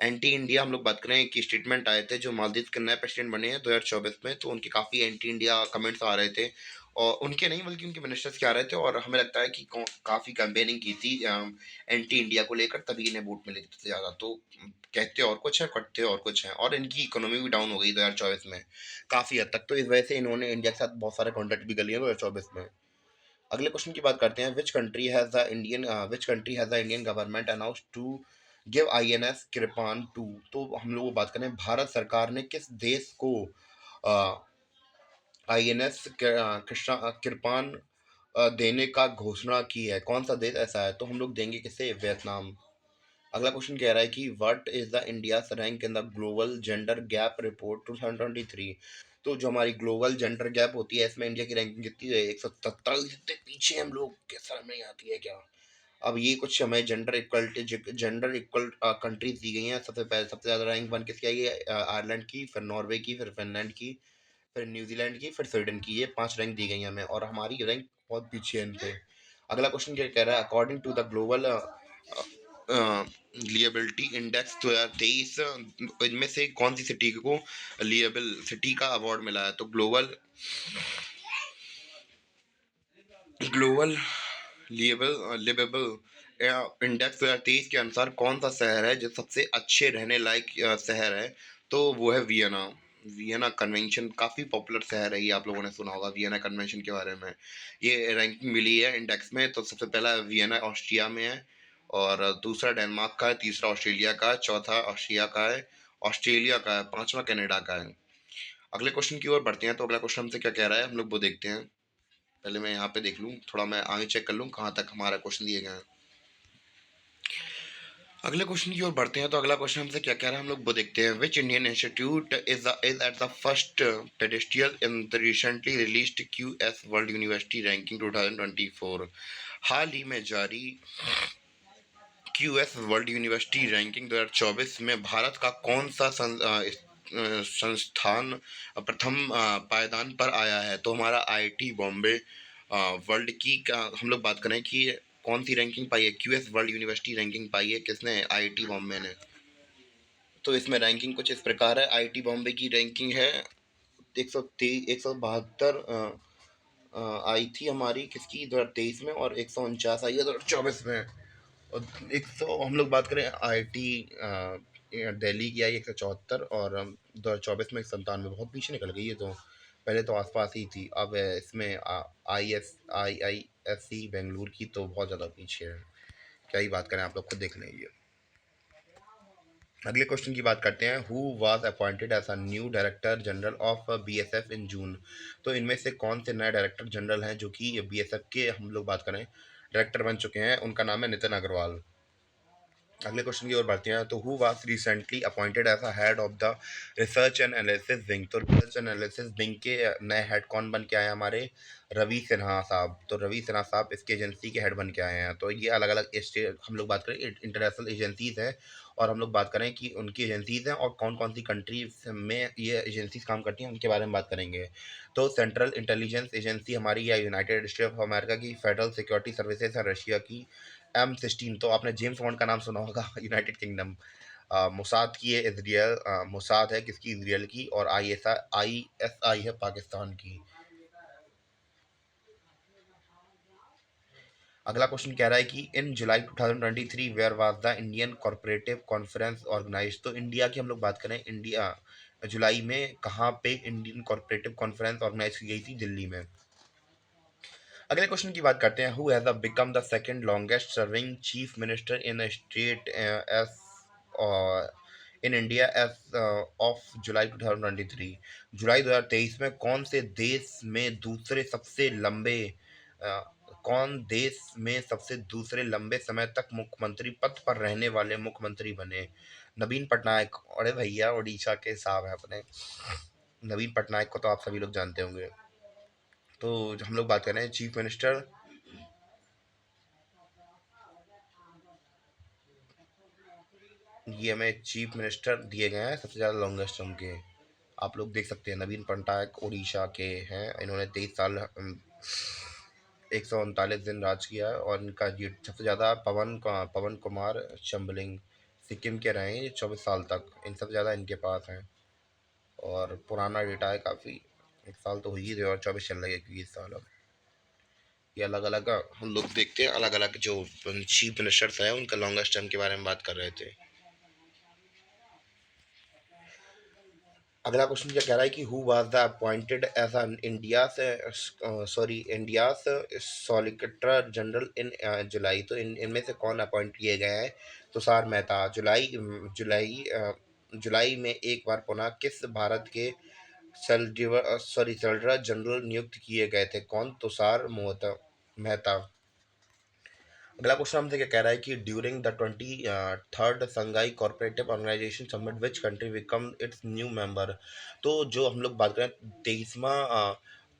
Speaker 1: एंटी इंडिया हम लोग बात करें कि स्टेटमेंट आए थे जो मालदीव के नए प्रेसिडेंट बने हैं 2024 में, तो उनके काफ़ी एंटी इंडिया कमेंट्स आ रहे थे, और उनके नहीं बल्कि उनके मिनिस्टर्स के आ रहे थे, और हमें लगता है कि काफ़ी कैंपेनिंग की थी एंटी इंडिया को लेकर, तभी इन्हें वोट मिले थे ज़्यादा। तो कहते और कुछ है, करते और कुछ है, और इनकी इकोनॉमी भी डाउन हो गई 2024 में काफ़ी हद तक, तो इस वजह से इन्होंने इंडिया के साथ बहुत सारे कॉन्ट्रैक्ट भी कर लिए 2024 में। अगले क्वेश्चन की बात करते हैं, which country has the Indian government announce to give INS Kirpan to. तो हम लोग बात करें भारत सरकार ने किस देश को INS कृपान देने का घोषणा की है, कौन सा देश ऐसा है? तो हम लोग देंगे किसे, वियतनाम। अगला क्वेश्चन कह रहा है कि what is the India rank in the global gender gap report 2023। तो जो हमारी ग्लोबल जेंडर गैप होती है, इसमें इंडिया की रैंकिंग कितनी है? 147, इतने पीछे हम लोग, क्या समझ नहीं आती है क्या? अब ये कुछ हमें जेंडर इक्वल कंट्रीज दी गई हैं। सबसे ज्यादा रैंक 1 किसकी आई है? आयरलैंड की, फिर नॉर्वे की, फिर फिनलैंड की, फिर न्यूजीलैंड की, फिर स्वीडन की। ये 5 रैंक दी गई हैं हमें, और हमारी रैंक बहुत पीछे है इनसे। अगला क्वेश्चन क्या कह रहा है, according to the global liability index 2023, इनमें से कौन सी सिटी को लिएबल सिटी का अवार्ड मिला है? तो ग्लोबल ग्लोबल लिवेबल इंडेक्स 2023 के अनुसार कौन सा शहर है जो सबसे अच्छे रहने लायक शहर है? तो वो है वियना। वियना कन्वेंशन काफ़ी पॉपुलर शहर है, ये आप लोगों ने सुना होगा वियना कन्वेंशन के बारे में। ये रैंकिंग मिली है इंडेक्स में, तो सबसे पहला वियना ऑस्ट्रिया में है, और दूसरा डेनमार्क का है, तीसरा ऑस्ट्रेलिया का है, चौथा ऑस्ट्रेलिया का है, पांचवा कनाडा का है। अगले क्वेश्चन की ओर बढ़ते हैं, तो अगला क्वेश्चन हमसे क्या कह रहा है हम लोग वो देखते हैं। पहले मैं यहाँ पे देख लूँ, थोड़ा मैं आगे चेक कर लूँ कहाँ तक हमारा क्वेश्चन दिए गए हैं। अगले क्वेश्चन की ओर बढ़ते हैं, तो अगला क्वेश्चन हमसे क्या कह रहा है हम लोग वो देखते हैं। Which Indian institute is at the first pedestal in the recently released QS world university ranking 2024। हाल ही में जारी QS वर्ल्ड यूनिवर्सिटी रैंकिंग 2024 में भारत का कौन सा संस्थान प्रथम पायदान पर आया है? तो हमारा IIT बॉम्बे वर्ल्ड की हम लोग बात करें कि कौन सी रैंकिंग पाई है, QS वर्ल्ड यूनिवर्सिटी रैंकिंग पाई है किसने? IIT बॉम्बे ने। तो इसमें रैंकिंग कुछ इस प्रकार है, IIT बॉम्बे की रैंकिंग है 172 आई थी हमारी किसकी 2023 में, और 149 आई है 2024 में। और 100 हम लोग बात करें IIT दिल्ली की आई 174, और 2024 में 197, बहुत पीछे निकल गई है। तो पहले तो आसपास ही थी, अब इसमें IISc बेंगलुरु की तो बहुत ज़्यादा पीछे है, क्या ही बात करें, आप लोग खुद देख लेंगे। अगले क्वेश्चन की बात करते हैं, who was appointed as a new director general of BSF in June. तो इनमें से कौन से नए डायरेक्टर जनरल हैं जो कि BSF के हम लोग बात करें डायरेक्टर बन चुके हैं? उनका नाम है नितिन अग्रवाल। अगले क्वेश्चन की ओर बढ़ते हैं। तो who was recently appointed as a head of the research and analysis wing. तो रिसर्च एनालिसिस विंग के नए हेड कौन बन के आए हैं हमारे? रवि सिन्हा साहब। तो रवि सिन्हा साहब इसके एजेंसी के हेड बन के आए हैं। तो ये अलग अलग स्टेट, हम लोग बात करें इंटरनेशनल एजेंसीज हैं, और हम लोग बात करें कि उनकी एजेंसीज हैं और कौन कौन सी कंट्रीज में ये एजेंसीज काम करती हैं, उनके बारे में बात करेंगे। तो सेंट्रल इंटेलिजेंस एजेंसी हमारी या यूनाइटेड स्टेट ऑफ अमेरिका की, फेडरल सिक्योरिटी सर्विसेज है रशिया की, M16 तो आपने जेम्स बॉन्ड का नाम सुना होगा, यूनाइटेड किंगडम। मोसाद की है इसराइल, मोसाद है किसकी? इसराइल की। और ISI है पाकिस्तान की। अगला क्वेश्चन कह रहा है कि in July 2023 where was the Indian cooperative conference organize. तो इंडिया की हम लोग बात करें, इंडिया जुलाई में कहाँ पे इंडियन कॉर्पोरेटिव कॉन्फ्रेंस ऑर्गेनाइज की गई थी? दिल्ली में। अगले क्वेश्चन की बात करते हैं। Who has become the second longest serving chief minister in a state S in India as of July 2023। July 2023 में कौन से देश में दूसरे सबसे लंबे कौन देश में सबसे दूसरे लंबे समय तक मुख्यमंत्री पद पर रहने वाले मुख्यमंत्री बने? नवीन पटनायक। अरे भैया उड़ीसा के साहब हैं अपने नवीन पटनायक को तो आप सभी लोग जानते होंगे। तो जो हम लोग बात कर रहे हैं चीफ मिनिस्टर, ये हमें चीफ मिनिस्टर दिए गए हैं सबसे ज़्यादा लॉन्गेस्ट टर्म के। आप लोग देख सकते हैं नवीन पटनायक उड़ीसा के हैं। इन्होंने 23 साल 139 दिन राज किया है। और इनका ये सबसे ज़्यादा पवन कुमार चंबलिंग सिक्किम के रहे हैं, ये 24 साल तक। इन सबसे ज़्यादा इनके पास हैं। और पुराना डेटा है काफ़ी, 1 साल तो हुई 2024 चल रही है, 21 साल अब। ये अलग अलग हम लोग देखते हैं, अलग अलग जो चीफ मिनिस्टर्स हैं उनका लॉन्गेस्ट टर्म के बारे में बात कर रहे थे। अगला क्वेश्चन क्या कह रहा है कि who was the appointed as an India India solicitor general in July. तो इनमें से कौन अपॉइंट किए गए हैं? तुषार मेहता। जुलाई में एक बार पुनः किस भारत के सॉलिसिटर जनरल नियुक्त किए गए थे? कौन? तुषार मेहता। अगला क्वेश्चन हमसे क्या कह रहा है कि during the 23rd Shanghai cooperative organization summit which country become its new member. तो जो हम लोग बात करें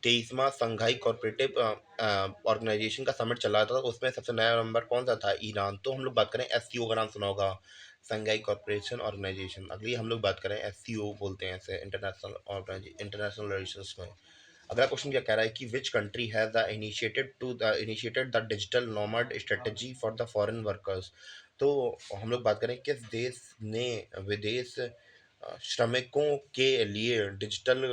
Speaker 1: तेईसवां संघाई कॉर्पोरेटिव ऑर्गेनाइजेशन का समिट चला था, उसमें सबसे नया नंबर कौन सा था? ईरान। तो हम लोग बात करें SCO का नाम सुना होगा, संघाई कॉर्पोरेशन ऑर्गेनाइजेशन। अगली हम लोग बात करें SCO बोलते हैं ऐसे इंटरनेशनल रिलेशंस में। अगला क्वेश्चन क्या कह रहा है कि which country has the initiated the digital nomad strategy for the foreign workers. तो हम लोग बात करें किस देश ने विदेश श्रमिकों के लिए डिजिटल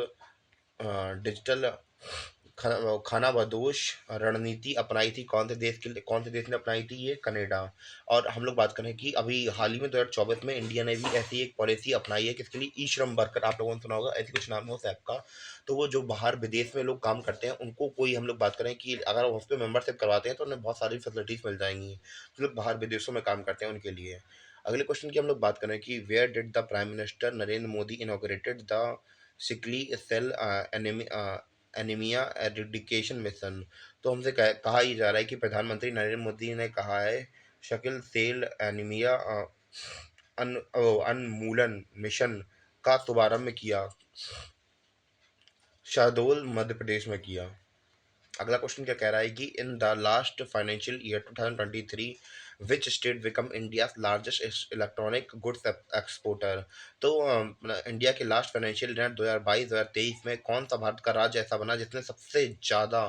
Speaker 1: खानाबदोश रणनीति अपनाई थी? कौन से देश के लिए, कौन से देश ने अपनाई थी? ये कनाडा। और हम लोग बात करें कि अभी हाल ही में 2024 में इंडिया ने भी ऐसी एक पॉलिसी अपनाई है किसके लिए? ई श्रम वर्कर। आप लोगों ने सुना होगा, ऐसी कुछ नाम है उस ऐप का। तो वो जो बाहर विदेश में लोग काम करते हैं उनको कोई, हम लोग बात करें कि अगर वो उस पर मेंबरशिप करवाते हैं तो उन्हें बहुत सारी फैसिलिटीज मिल जाएंगी जो लोग बाहर विदेशों में काम करते हैं उनके लिए। अगले क्वेश्चन की हम लोग बात करें कि where did the prime minister Narendra Modi inaugurated the sickle cell anaemia eradication mission. तो हमसे कहा ही जा रहा है कि प्रधानमंत्री नरेंद्र मोदी ने कहा है शकिल सेल एनीमिया उन्मूलन मिशन का शुभारंभ किया, शहडोल मध्य प्रदेश में किया। अगला क्वेश्चन क्या कह रहा है कि in the last financial year 2023 which state become India largest electronic goods exporter. तो इंडिया के लास्ट फाइनेंशियल ईयर 2022-2023 में कौन सा भारत का राज्य ऐसा बना जिसने सबसे ज़्यादा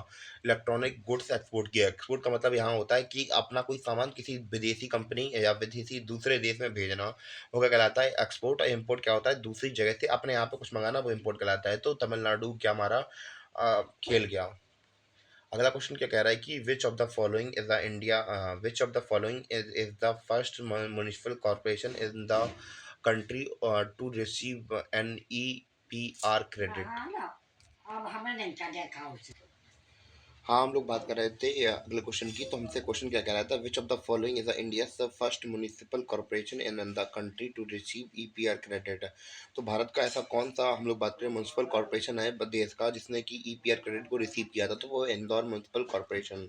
Speaker 1: इलेक्ट्रॉनिक गुड्स एक्सपोर्ट किया? एक्सपोर्ट का मतलब यहाँ होता है कि अपना कोई सामान किसी विदेशी कंपनी या विदेशी दूसरे देश में भेजना, वो क्या कहलाता है? एक्सपोर्ट। और इम्पोर्ट क्या होता है? दूसरी जगह से अपने यहाँ पे कुछ मंगाना, वो इम्पोर्ट कहलाता है। तो तमिलनाडु क्या हमारा खेल गया। अगला क्वेश्चन क्या कह रहा है कि which of the following is the first municipal corporation in the country to receive an EPR credit. हाँ, हम लोग बात कर रहे थे अगले क्वेश्चन की। तो हमसे क्वेश्चन क्या कह रहा था? Which of the following is India first municipal corporation in the country to receive EPR credit. तो भारत का ऐसा कौन सा, हम लोग बात करें म्युनिसिपल कॉर्पोरेशन है देश का जिसने कि EPR क्रेडिट को रिसीव किया था? तो वो इंदौर म्युनिसिपल कॉर्पोरेशन।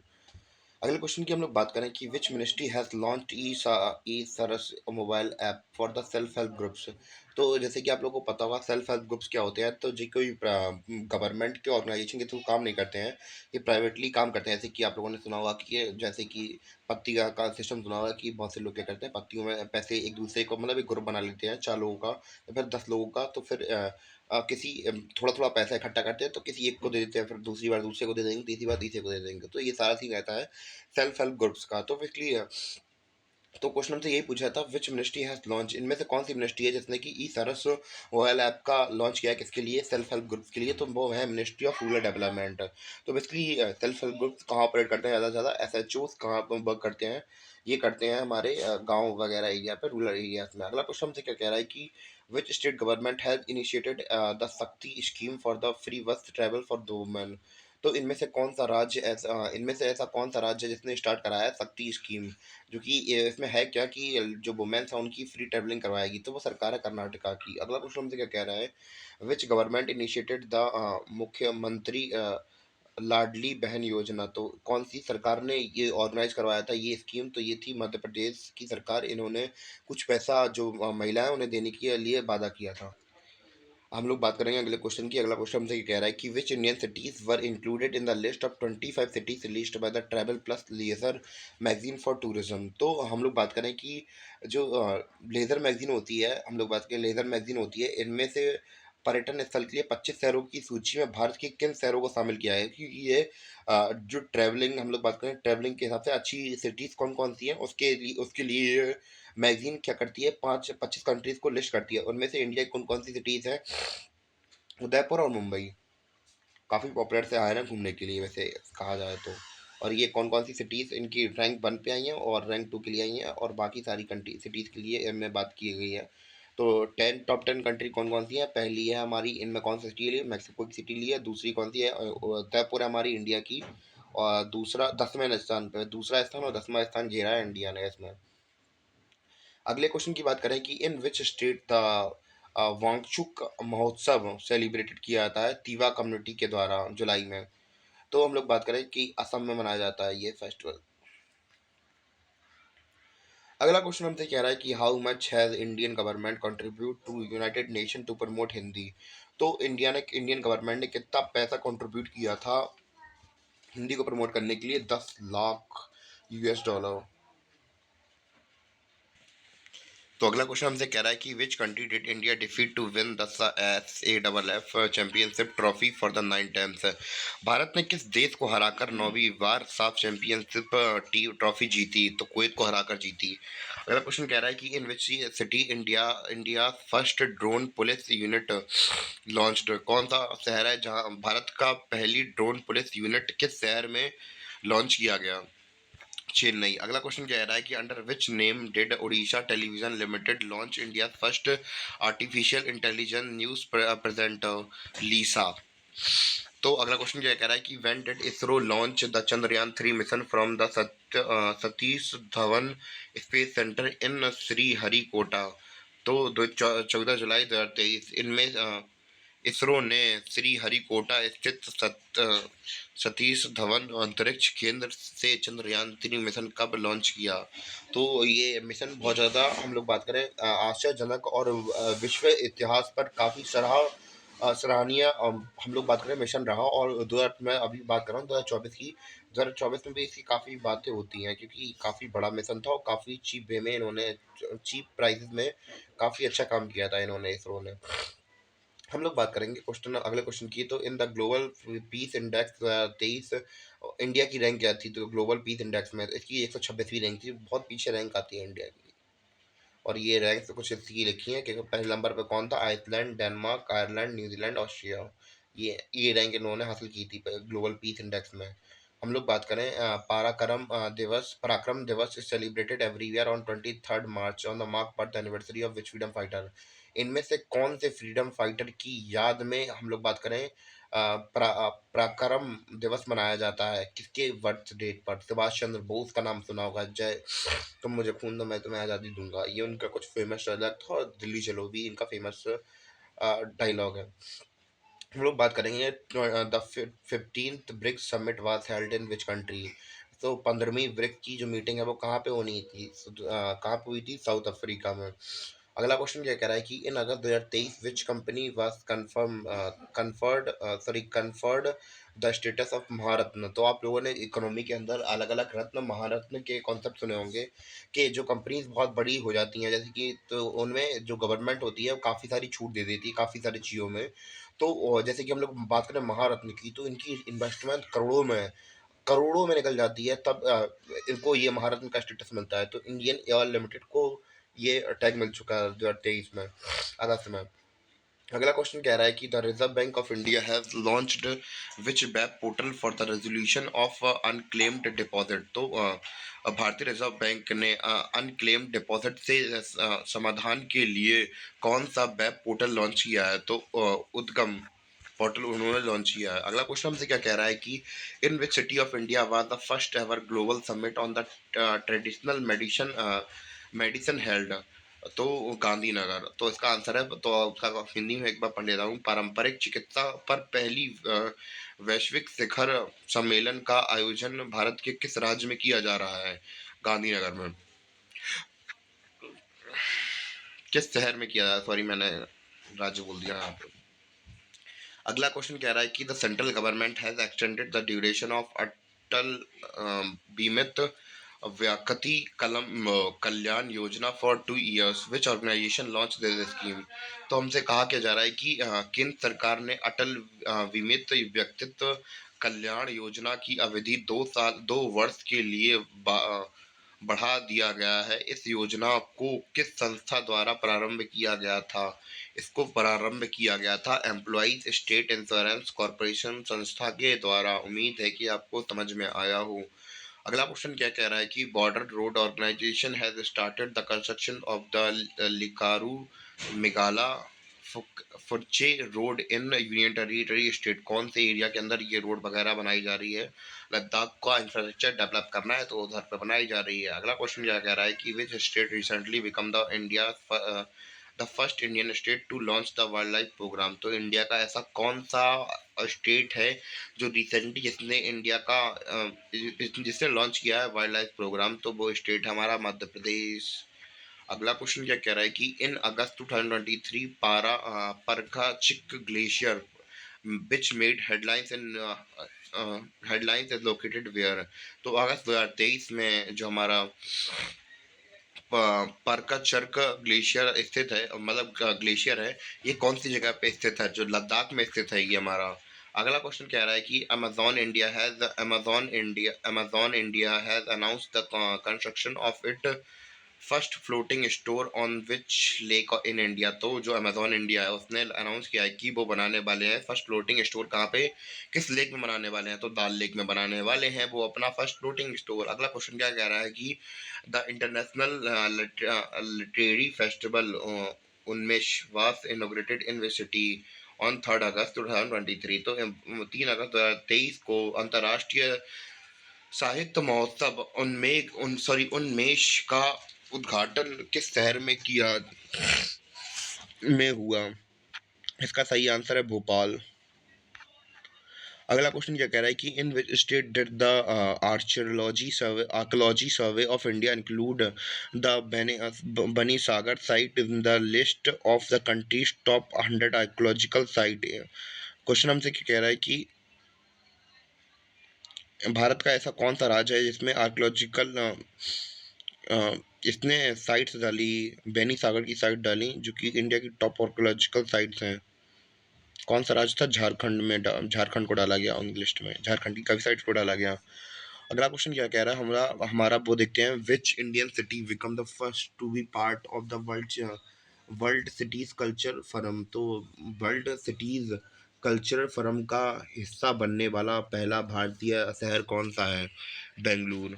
Speaker 1: अगले क्वेश्चन की हम लोग बात करें कि which ministry has launched E Saras mobile app for the self help groups. तो जैसे कि आप लोगों को पता होगा सेल्फ हेल्प ग्रुप्स क्या होते हैं, तो जी कोई गवर्नमेंट के ऑर्गेनाइजेशन के थ्रू काम नहीं करते हैं, ये प्राइवेटली काम करते हैं। जैसे कि आप लोगों ने सुना होगा कि जैसे कि पत्ती का सिस्टम सुना होगा कि बहुत से लोग क्या करते हैं, पत्तियों में पैसे एक दूसरे को मतलब एक ग्रुप बना लेते हैं 4 लोगों का या फिर 10 लोगों का, तो फिर किसी थोड़ा थोड़ा पैसा इकट्ठा करते हैं तो किसी एक को दे देते हैं, फिर दूसरी बार दूसरे को दे देंगे, तीसरी बार तीसरे को दे देंगे, तो ये सारा सीन रहता है सेल्फ हेल्प ग्रुप्स का। तो बेसिकली तो क्वेश्चन हमसे यही पूछा था विच मिनिस्ट्री हैज लॉन्च, इनमें से कौन सी मिनिस्ट्री है जिसने कि ई सरस मोबाइल ऐप का लॉन्च किया है, किसके लिए, सेल्फ हेल्प ग्रुप्स के लिए, तो वो है मिनिस्ट्री ऑफ रूरल डेवलपमेंट। तो बेसिकली सेल्फ हेल्प ग्रुप्स कहाँ ऑपरेट करते हैं ज़्यादा से ज़्यादा, एस एच ओज कहाँ पर वर्क करते हैं, ये करते हैं हमारे गांव वगैरह एरिया पे, रूरल एरियाज में। अगला क्वेश्चन हमसे क्या कह रहा है कि which state government has initiated the शक्ति स्कीम फॉर द फ्री बस ट्रैवल फॉर द वुमेन। तो इनमें से ऐसा कौन सा राज्य है जिसने स्टार्ट कराया है शक्ति स्कीम, जो कि इसमें है क्या कि जो वुमेन्स हैं उनकी फ्री ट्रैवलिंग करवाएगी, तो वो सरकार है कर्नाटका की। अगला क्वेश्चन हमसे क्या कह रहा है, विच गवर्नमेंट इनिशिएटेड द मुख्यमंत्री लाडली बहन योजना। तो कौन सी सरकार ने ये ऑर्गेनाइज करवाया था ये स्कीम, तो ये थी मध्य प्रदेश की सरकार। इन्होंने कुछ पैसा जो महिलाएं उन्हें देने के लिए वादा किया था। हम लोग बात करेंगे अगले क्वेश्चन की। अगला क्वेश्चन हमसे ये कह रहा है कि which Indian cities were included in the list of 25 cities list by the travel plus leisure magazine for tourism. तो हम लोग बात करें कि जो लेजर मैगजीन होती है, हम लोग बात करें लेजर मैगजीन होती है, इनमें से पर्यटन स्थल के लिए 25 शहरों की सूची में भारत के किन शहरों को शामिल किया है, क्योंकि ये जो ट्रैवलिंग हम लोग बात करें ट्रैवलिंग के हिसाब से अच्छी सिटीज कौन कौन सी हैं उसके लिए मैगजीन क्या करती है, 25 कंट्रीज को लिस्ट करती है, उनमें से इंडिया की कौन कौन सी सिटीज है, उदयपुर और मुंबई। काफ़ी पॉपुलर से आए ना घूमने के लिए वैसे कहा जाए तो। और ये कौन कौन सी सिटीज़ इनकी रैंक 1 पे आई हैं और रैंक 2 के लिए आई हैं, और बाकी सारी कंट्री सिटीज़ के लिए इनमें बात की गई है। तो टॉप 10 कंट्री कौन कौन सी है, पहली है हमारी, इनमें कौन सी सिटी है, मैक्सिको की सिटी ली है, दूसरी कौन सी है, उदयपुर है हमारी इंडिया की, और दूसरा 10वें स्थान पे, दूसरा स्थान और 10वां स्थान घेरा है इंडिया ने इसमें। अगले क्वेश्चन की बात करें कि in which state the Wangchuck महोत्सव सेलिब्रेटेड किया जाता है तीवा कम्युनिटी के द्वारा जुलाई में। तो हम लोग बात करें कि असम में मनाया जाता है ये फेस्टिवल। अगला क्वेश्चन हमसे कह रहा है कि how much has Indian government contribute to United Nation to promote Hindi. तो इंडियन गवर्नमेंट ने कितना पैसा कंट्रीब्यूट किया था हिंदी को प्रमोट करने के लिए, 10 लाख US डॉलर। तो अगला क्वेश्चन हमसे कह रहा है कि which country did India defeat to win the SAFF championship trophy for the 9 times. भारत ने किस देश को हराकर 9वीं बार साफ चैंपियनशिप ट्रॉफी जीती, तो कुवैत को हराकर जीती। अगला क्वेश्चन कह रहा है कि in which city India India first drone police unit launched. कौन सा शहर है जहां भारत का पहली ड्रोन पुलिस यूनिट किस शहर में लॉन्च किया गया, चेन्नई। अगला क्वेश्चन कह रहा है कि under which name did Odisha television limited launch India first artificial intelligence news presenter Lisa. तो अगला क्वेश्चन क्या कह रहा है कि when did ISRO launch the Chandrayaan 3 mission from the Satish Dhawan space centre in Sriharikota. तो 14 जुलाई 2023 इनमें इसरो ने श्रीहरिकोटा स्थित सतीश धवन अंतरिक्ष केंद्र से चंद्रयान 3 मिशन कब लॉन्च किया। तो ये मिशन बहुत ज़्यादा हम लोग बात करें आश्चर्यजनक और विश्व इतिहास पर काफ़ी सराहनीय हम लोग बात करें मिशन रहा। और 2000 मैं अभी बात कर रहा हूँ 2024 की, 2024 में भी इसकी काफ़ी बातें होती हैं क्योंकि काफ़ी बड़ा मिशन था और काफ़ी चीप वे में इन्होंने, चीप प्राइसेस में काफ़ी अच्छा काम किया था इन्होंने, इसरो ने। हम लोग बात करेंगे क्वेश्चन अगले क्वेश्चन की। तो इन the global peace index 23 India की रैंक क्या थी, तो ग्लोबल पीस इंडेक्स में इसकी 126वीं रैंक थी, बहुत पीछे रैंक आती है इंडिया की। और ये रैंक कुछ इसकी लिखी है कि पहले नंबर पे कौन था, Iceland, Denmark, Ireland, New Zealand, Austria. ये रैंक इन्होंने हासिल की थी ग्लोबल पीस इंडेक्स में। हम लोग बात करें पराक्रम दिवस is celebrated every year on 23rd March on the mark birth anniversary of which freedom fighter. इनमें से कौन से फ्रीडम फाइटर की याद में हम लोग बात करें पराक्रम दिवस मनाया जाता है, किसके बर्थ डेट पर, सुभाष चंद्र बोस का नाम सुना होगा, जय तुम मुझे खून दो मैं तुम्हें आज़ादी दूंगा, ये उनका कुछ फेमस डायलॉग था, और दिल्ली चलो भी इनका फेमस डायलॉग है। हम लोग बात करेंगे the 15th BRICS summit was held in which country. तो 15वीं ब्रिक्स की जो मीटिंग है वो कहाँ पे होनी थी, कहाँ पे हुई थी, साउथ अफ्रीका में। अगला क्वेश्चन क्या कह रहा है कि in August 2023 which company was conferred the status of Maharatna. तो आप लोगों ने इकोनॉमी के अंदर अलग अलग रत्न महारत्न के कॉन्सेप्ट सुने होंगे कि जो कंपनीज बहुत बड़ी हो जाती हैं, जैसे कि तो उनमें जो गवर्नमेंट होती है वो काफ़ी सारी छूट दे देती है काफ़ी सारी चीज़ों में। तो जैसे कि हम लोग बात करें महारत्न की, तो इनकी इन्वेस्टमेंट करोड़ों में है, करोड़ों में निकल जाती है, तब इनको ये महारत्न का स्टेटस मिलता है। तो इंडियन एयर लिमिटेड को ये टैग मिल चुका है 2023 में, अगस्त में। अगला क्वेश्चन कह रहा है कि the reserve bank of India has launched which web portal for the resolution of unclaimed deposit. तो भारतीय रिजर्व बैंक ने अनक्लेम्ड डिपॉजिट से समाधान के लिए कौन सा वेब पोर्टल लॉन्च किया है। तो उद्गम पोर्टल उन्होंने लॉन्च किया है। अगला क्वेश्चन हमसे क्या कह रहा है कि in which city of India was the first ever global summit on the traditional medicine medicine held. तो गांधीनगर। तो इसका आंसर है, तो उसका हिंदी में एक बार पढ़ लेता हूँ। पारंपरिक चिकित्सा पर पहली वैश्विक शिखर सम्मेलन का आयोजन भारत के किस राज्य में किया जा रहा है। गांधीनगर में। किस शहर में किया जा रहा है, सॉरी मैंने राज्य बोल दिया यहाँ पे। अगला क्वेश्चन कह रहा है कि the central government has extended the duration of Atal Bimit Vyakti कलम Kalyan Yojana for 2 years। Which organisation launch this scheme. तो हमसे कहा क्या जा रहा है कि केंद्र सरकार ने अटल बीमित व्यक्तित्व कल्याण योजना की अवधि 2 वर्ष के लिए बढ़ा दिया गया है। इस योजना को किस संस्था द्वारा प्रारंभ किया गया था। इसको प्रारंभ किया गया था एम्प्लॉइज स्टेट इंश्योरेंस कॉरपोरेशन संस्था के द्वारा। उम्मीद है कि आपको समझ में आया हो। अगला क्वेश्चन क्या कह रहा है कि border road organisation has started the construction of the Likaru Migla Fukche road in union territory state. कौन से एरिया के अंदर ये रोड वगैरह बनाई जा रही है। लद्दाख का इंफ्रास्ट्रक्चर डेवलप करना है तो उधर पे बनाई जा रही है। अगला क्वेश्चन क्या कह रहा है कि which state recently become the first Indian state to launch the wild life program. तो इंडिया का ऐसा कौन सा स्टेट है जो रिसेंटली जिसने इंडिया का जिसने लॉन्च किया है वाइल्ड लाइफ प्रोग्राम। तो वो स्टेट है हमारा मध्य प्रदेश। अगला क्वेश्चन क्या कह रहा है कि in August 2023 Parkachik glacier which made headlines is located where. तो अगस्त 2023 में जो हमारा परका चर्क ग्लेशियर स्थित है, मतलब ग्लेशियर है, ये कौन सी जगह पे स्थित है। जो लद्दाख में स्थित है ये हमारा। अगला क्वेश्चन कह रहा है कि Amazon India has announced the construction of it first floating store on which lake in India. तो जो अमेजॉन इंडिया है उसने अनाउंस किया है कि वो बनाने वाले हैं फर्स्ट फ्लोटिंग स्टोर। कहाँ पे, किस लेक में बनाने वाले हैं। तो दाल लेक में बनाने वाले हैं वो अपना फर्स्ट फ्लोटिंग स्टोर। अगला क्वेश्चन क्या कह रहा है कि the international literary festival Unmesh was inaugurated in which city on 3 अगस्त 2023। तो 3 अगस्त 2023 को अंतर्राष्ट्रीय साहित्य महोत्सव उन्मेष का उद्घाटन किस शहर में किया में हुआ। इसका सही आंसर है भोपाल। अगला क्वेश्चन क्या कह रहा है कि in which state did the archaeology survey of India include the Bani Sagar site in the list of the countries top 100 archaeological site. Question हमसे क्या कह रहा है कि भारत का ऐसा कौन सा राज्य है जिसमें आर्कियोलॉजिकल इसने साइट्स डाली, बेनी सागर की साइट डाली जो कि इंडिया की टॉप आर्कियोलॉजिकल साइट्स हैं। कौन सा राज्य था। झारखंड में झारखंड को डाला गया उन लिस्ट में, झारखंड की काफ़ी साइट्स को डाला गया। अगला क्वेश्चन क्या कह रहा है हमारा हमारा वो देखते हैं। Which Indian city become the first to be part of the world cities culture forum. तो वर्ल्ड सिटीज कल्चरल फोरम का हिस्सा बनने वाला पहला भारतीय शहर कौन सा है। बेंगलुरु।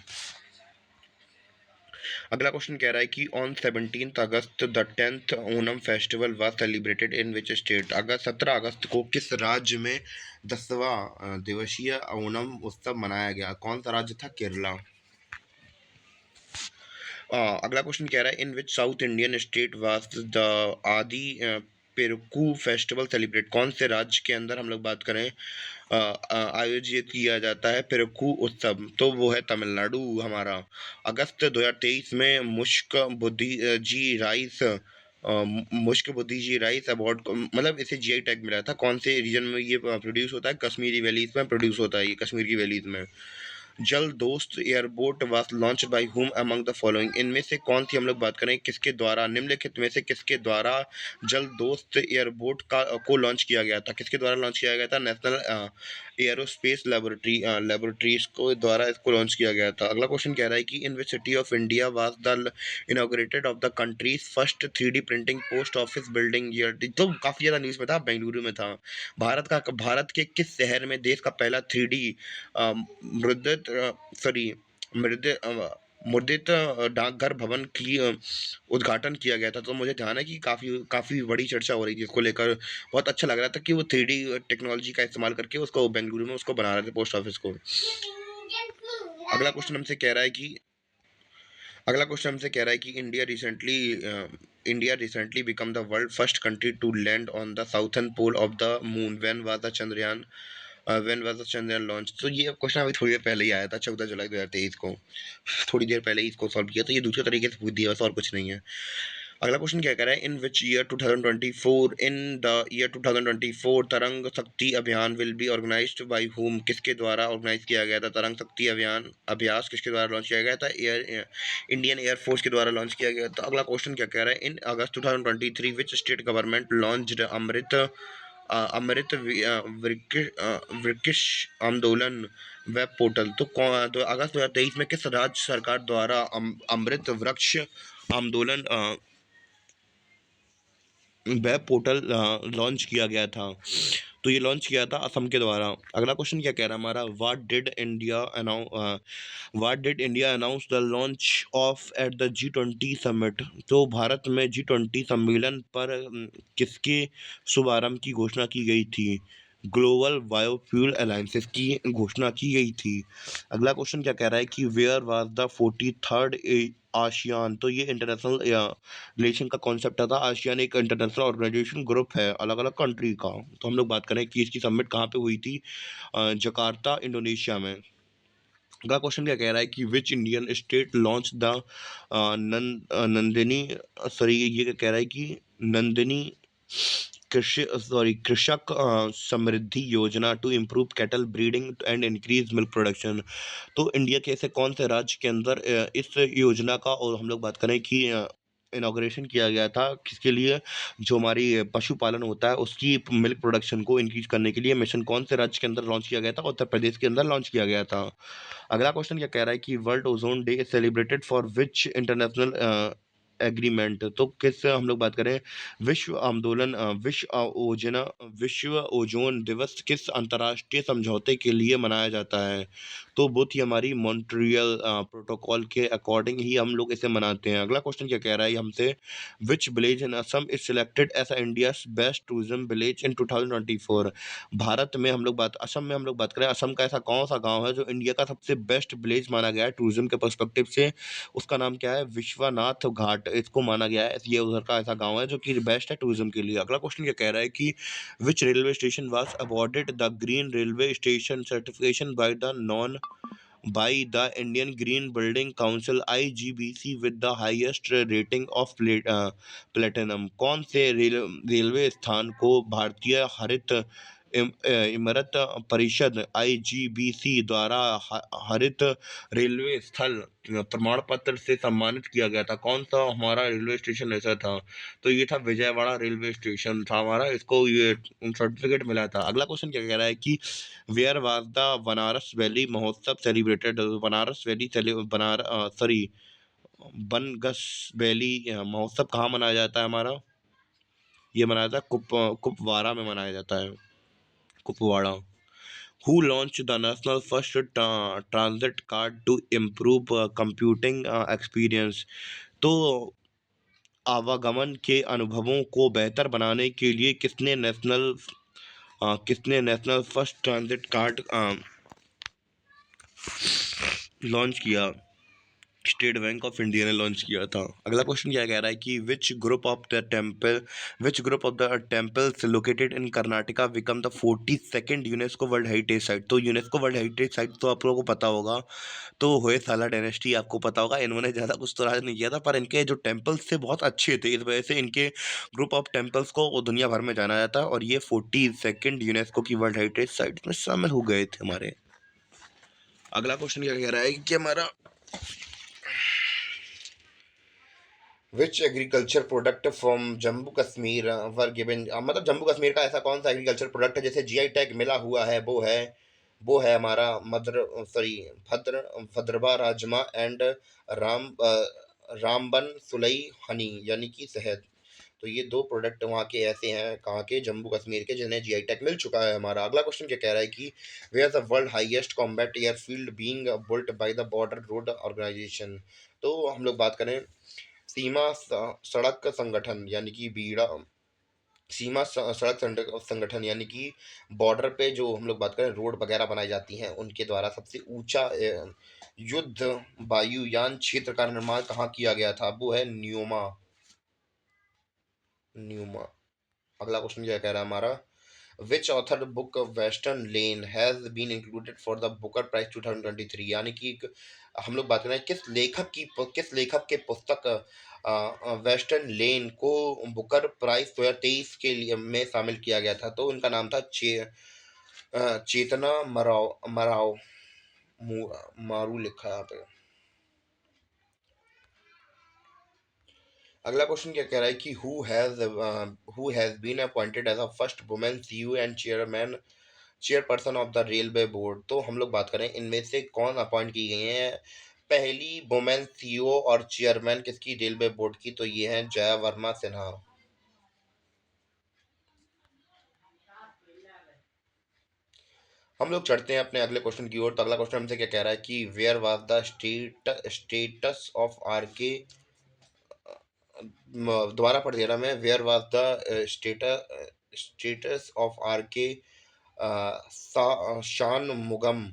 Speaker 1: अगला क्वेश्चन कह रहा है कि on 17 August the 10th Onam festival was celebrated in which state. 17 अगस्त को किस राज्य में 10वां दिवसीय ओनम उत्सव मनाया गया। कौन सा राज्य था। केरला। अगला क्वेश्चन कह रहा है in which south Indian state was the Aadi
Speaker 2: Perukku festival celebrate, कौन से राज्य के अंदर हम लोग बात करें आयोजित किया जाता है पेरुकू उत्सव? तो वो है तमिलनाडु हमारा। अगस्त 2023 में मुश्क बुद्धि जी राइस अवार्ड को, मतलब इसे जीआई टैग मिला था। कौन से रीजन में ये प्रोड्यूस होता है? कश्मीरी वैलीज में प्रोड्यूस होता है ये, कश्मीर की वैलीज में। जल दोस्त airboat was launch by whom among the following, इनमें से कौन सी हम लोग बात करें किसके द्वारा, निम्नलिखित में से किसके द्वारा जल दोस्त एयरबोट को लॉन्च किया गया था? किसके द्वारा लॉन्च किया गया था? नेशनल एरोस्पेस लेबोरेटरीज को द्वारा इसको लॉन्च किया गया था। अगला क्वेश्चन कह रहा है कि in which city of India was the inaugurated of the countries first 3D printing post office building year? तो काफी ज्यादा न्यूज में था, बेंगलुरु में था। भारत के किस शहर में देश का पहला 3D मुद्रित सॉरी मुद्रित डाकघर भवन की उद्घाटन किया गया था? तो मुझे ध्यान है कि काफ़ी काफ़ी बड़ी चर्चा हो रही थी इसको लेकर। बहुत अच्छा लग रहा था कि वो 3D टेक्नोलॉजी का इस्तेमाल करके उसको बेंगलुरु में उसको बना रहे थे पोस्ट ऑफिस को। अगला क्वेश्चन हमसे कह रहा है कि India recently become the world first country to land on the southern pole of the moon, when was the Chandrayaan launch? तो ये क्वेश्चन अभी थोड़ी देर पहले ही आया था, 14 जुलाई 2023 को। थोड़ी देर पहले ही इसको सॉल्व किया, तो ये दूसरे तरीके से पूछ दिया बस, और कुछ नहीं है। अगला क्वेश्चन क्या कह रहा है? इन द ईयर 2024 तरंग शक्ति अभियान will be organised by whom, किसके द्वारा ऑर्गेनाइज किया गया था? तरंग शक्ति अभियान अभ्यास किसके द्वारा लॉन्च किया गया था? इंडियन एयरफोर्स के द्वारा लॉन्च किया गया था। अगला क्वेश्चन क्या कह रहा है? इन August 2023 which state government launched वृक्ष आंदोलन वेब पोर्टल? तो अगस्त 2023 में किस राज्य सरकार द्वारा अमृत वृक्ष आंदोलन वेब पोर्टल लॉन्च किया गया था? तो ये लॉन्च किया था असम के द्वारा। अगला क्वेश्चन क्या कह रहा है हमारा? What did India announce the launch of at the G20 summit? तो भारत में G20 सम्मेलन पर किसके शुभारंभ की घोषणा की गई थी? ग्लोबल बायोफ्यूल अलायंसेस की घोषणा की गई थी। अगला क्वेश्चन क्या कह रहा है कि where was the 43rd ASEAN? तो ये इंटरनेशनल रिलेशन का कॉन्सेप्ट था। आशियान एक इंटरनेशनल ऑर्गेनाइजेशन ग्रुप है अलग अलग कंट्री का। तो हम लोग बात करें कि इसकी समिट कहाँ पे हुई थी? जकार्ता इंडोनेशिया में। अगला क्वेश्चन क्या कह रहा है कि which Indian state launch the Nandini sorry ये क्या कह रहा है कि Nandini Krishak Samriddhi Yojana to improve cattle breeding and increase milk production? तो इंडिया के ऐसे कौन से राज्य के अंदर इस योजना का, और हम लोग बात करें कि इनॉग्रेशन किया गया था किसके लिए? जो हमारी पशुपालन होता है उसकी मिल्क प्रोडक्शन को इंक्रीज करने के लिए मिशन कौन से राज्य के अंदर लॉन्च किया गया था? उत्तर प्रदेश के अंदर लॉन्च किया गया था। अगला क्वेश्चन क्या कह रहा है कि world ozone day celebrated for which international agreement? तो किस हम लोग बात करें विश्व ओजोन दिवस किस अंतर्राष्ट्रीय समझौते के लिए मनाया जाता है? तो बुध ही हमारी मॉन्ट्रियल प्रोटोकॉल के अकॉर्डिंग ही हम लोग इसे मनाते हैं। अगला क्वेश्चन क्या कह रहा है हमसे? Which village in Assam is selected as India best tourism village in 2024? भारत में हम लोग बात असम में हम लोग बात करें, असम का ऐसा कौन सा गांव है जो इंडिया का सबसे बेस्ट विलेज माना गया है टूरिज्म के पर्सपेक्टिव से? उसका नाम क्या है? विश्वनाथ घाट इसको माना गया है। ये उधर का ऐसा गांव है जो कि बेस्ट है टूरिज्म के लिए। अगला क्वेश्चन क्या कह रहा है कि which railway station was awarded the green railway station certification by the Indian Green Building Council IGBC with the highest rating of platinum? कौन से रेलवे स्थान को भारतीय हरित इमारत परिषद IGBC द्वारा हरित रेलवे स्थल प्रमाण पत्र से सम्मानित किया गया था? कौन सा हमारा रेलवे स्टेशन ऐसा था? तो ये था विजयवाड़ा रेलवे स्टेशन था हमारा, इसको ये सर्टिफिकेट मिला था। अगला क्वेश्चन क्या कह रहा है कि where was the Banaras valley Mahotsav celebrated? Banaras valley बनगस वैली महोत्सव कहाँ मनाया जाता है हमारा? ये मनाया जाता है कुपवाड़ा में मनाया जाता है, Kupwara. Who launch the national first transit card to improve computing experience? तो आवागमन के अनुभवों को बेहतर बनाने के लिए किसने national first transit card launch किया? स्टेट बैंक ऑफ इंडिया ने लॉन्च किया था। अगला क्वेश्चन क्या कह रहा है कि which group of the temples located in Karnataka become the 42nd UNESCO world heritage site. तो यूनेस्को वर्ल्ड हेरिटेज साइट तो आप लोगों को पता होगा, तो होयसाला डायनेस्टी आपको पता होगा, इन्होंने ज़्यादा कुछ तो राज नहीं किया था, पर इनके जो टेम्पल्स थे बहुत अच्छे थे, इस वजह से इनके ग्रुप ऑफ टेम्पल्स को वो दुनिया भर में जाना जाता है, और ये 42nd यूनेस्को की वर्ल्ड हेरिटेज साइट में शामिल हो गए थे हमारे। अगला क्वेश्चन क्या कह रहा है कि हमारा
Speaker 1: which agriculture product from Jammu Kashmir were given, मतलब जम्मू कश्मीर का ऐसा कौन सा एग्रीकल्चर प्रोडक्ट है जैसे जीआई टैग मिला हुआ है, वो है हमारा भद्र भद्रवा राजमा एंड राम रामबन सुलई हनी, यानी कि शहद। तो ये दो प्रोडक्ट वहाँ के ऐसे हैं, कहाँ के, जम्मू कश्मीर के, जिन्हें जीआई टैग मिल चुका है हमारा। अगला क्वेश्चन क्या कह रहा है कि where the world highest combat airfield being बुilt by the border road organisation. तो हम लोग बात करें सड़क संगठन यानी कि बीड़ा, सड़क संगठन यानी कि बॉर्डर पे जो हम लोग बात करें रोड वगैरह बनाई जाती हैं, उनके द्वारा सबसे ऊंचा युद्ध वायुयान क्षेत्र का निर्माण कहाँ किया गया था, वो है न्यूमा। अगला क्वेश्चन क्या कह रहा है हमारा, which author book Western Lane has been included for the Booker Prize 2023। यानी कि हम लोग बात कर रहे हैं किस लेखक के पुस्तक वेस्टर्न लेन को बुकर प्राइज 2023 के लिए में शामिल किया गया था। तो उनका नाम था चेतना मराव मारू लिखा है यहाँ पे। अगला क्वेश्चन क्या कह रहा है कि who has been appointed as a first women CEO and chairperson of the railway board. तो हम लोग बात करें इनमें से कौन अपॉइंट की गई है पहली वुमेन सीईओ और चेयरमैन किसकी, रेलवे बोर्ड की। तो ये हैं जया वर्मा सिन्हा। हम लोग चढ़ते हैं अपने अगले क्वेश्चन की ओर। तो अगला क्वेश्चन हमसे क्या कह रहा है कि where was the status of R K, दोबारा पढ़ दे रहा मैं, where was the status of R K Shanmugam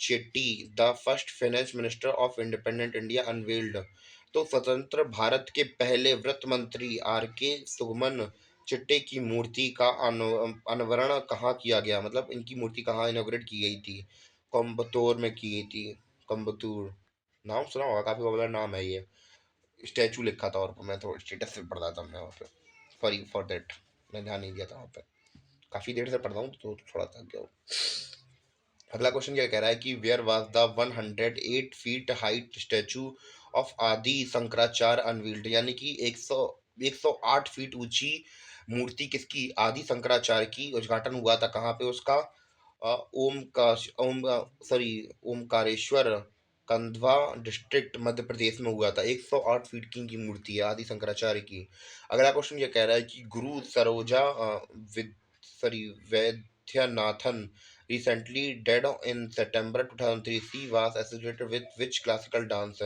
Speaker 1: Chetty the first finance minister of independent India unveiled. तो स्वतंत्र भारत के पहले वित्त मंत्री आर के सुगमन चिट्टे की मूर्ति का अनावरण कहाँ किया गया, मतलब इनकी मूर्ति कहाँ इनॉग्रेट की गई थी, कोयम्बतूर में की गई थी। कोयम्बतूर नाम सुना होगा, काफी पॉपुलर नाम है ये। स्टैचू लिखा था और मैं थोड़ा स्टेटस से पढ़ रहा था मैं वहाँ पे, सॉरी फॉर दैट, मैं ध्यान नहीं दिया था वहाँ पे, काफी देर से पढ़ रहा हूँ तो थोड़ा थक गया हूँ। अगला क्वेश्चन क्या कह रहा है कि where was the 108 feet height statue of Adi Shankaracharya unveiled. यानी कि 108 फीट ऊंची मूर्ति किसकी, आदि शंकराचार्य की उद्घाटन हुआ था कहाँ पे उसका, ओम का ओम सॉरी ओमकारेश्वर कंधवा डिस्ट्रिक्ट मध्य प्रदेश में हुआ था। 108 फीट की इनकी मूर्ति है आदि शंकराचार्य की। अगला क्वेश्चन ये कह रहा है कि गुरु Saroja with sorry Vaidyanathan recently dead in September 2003, she was associated with which classical dance।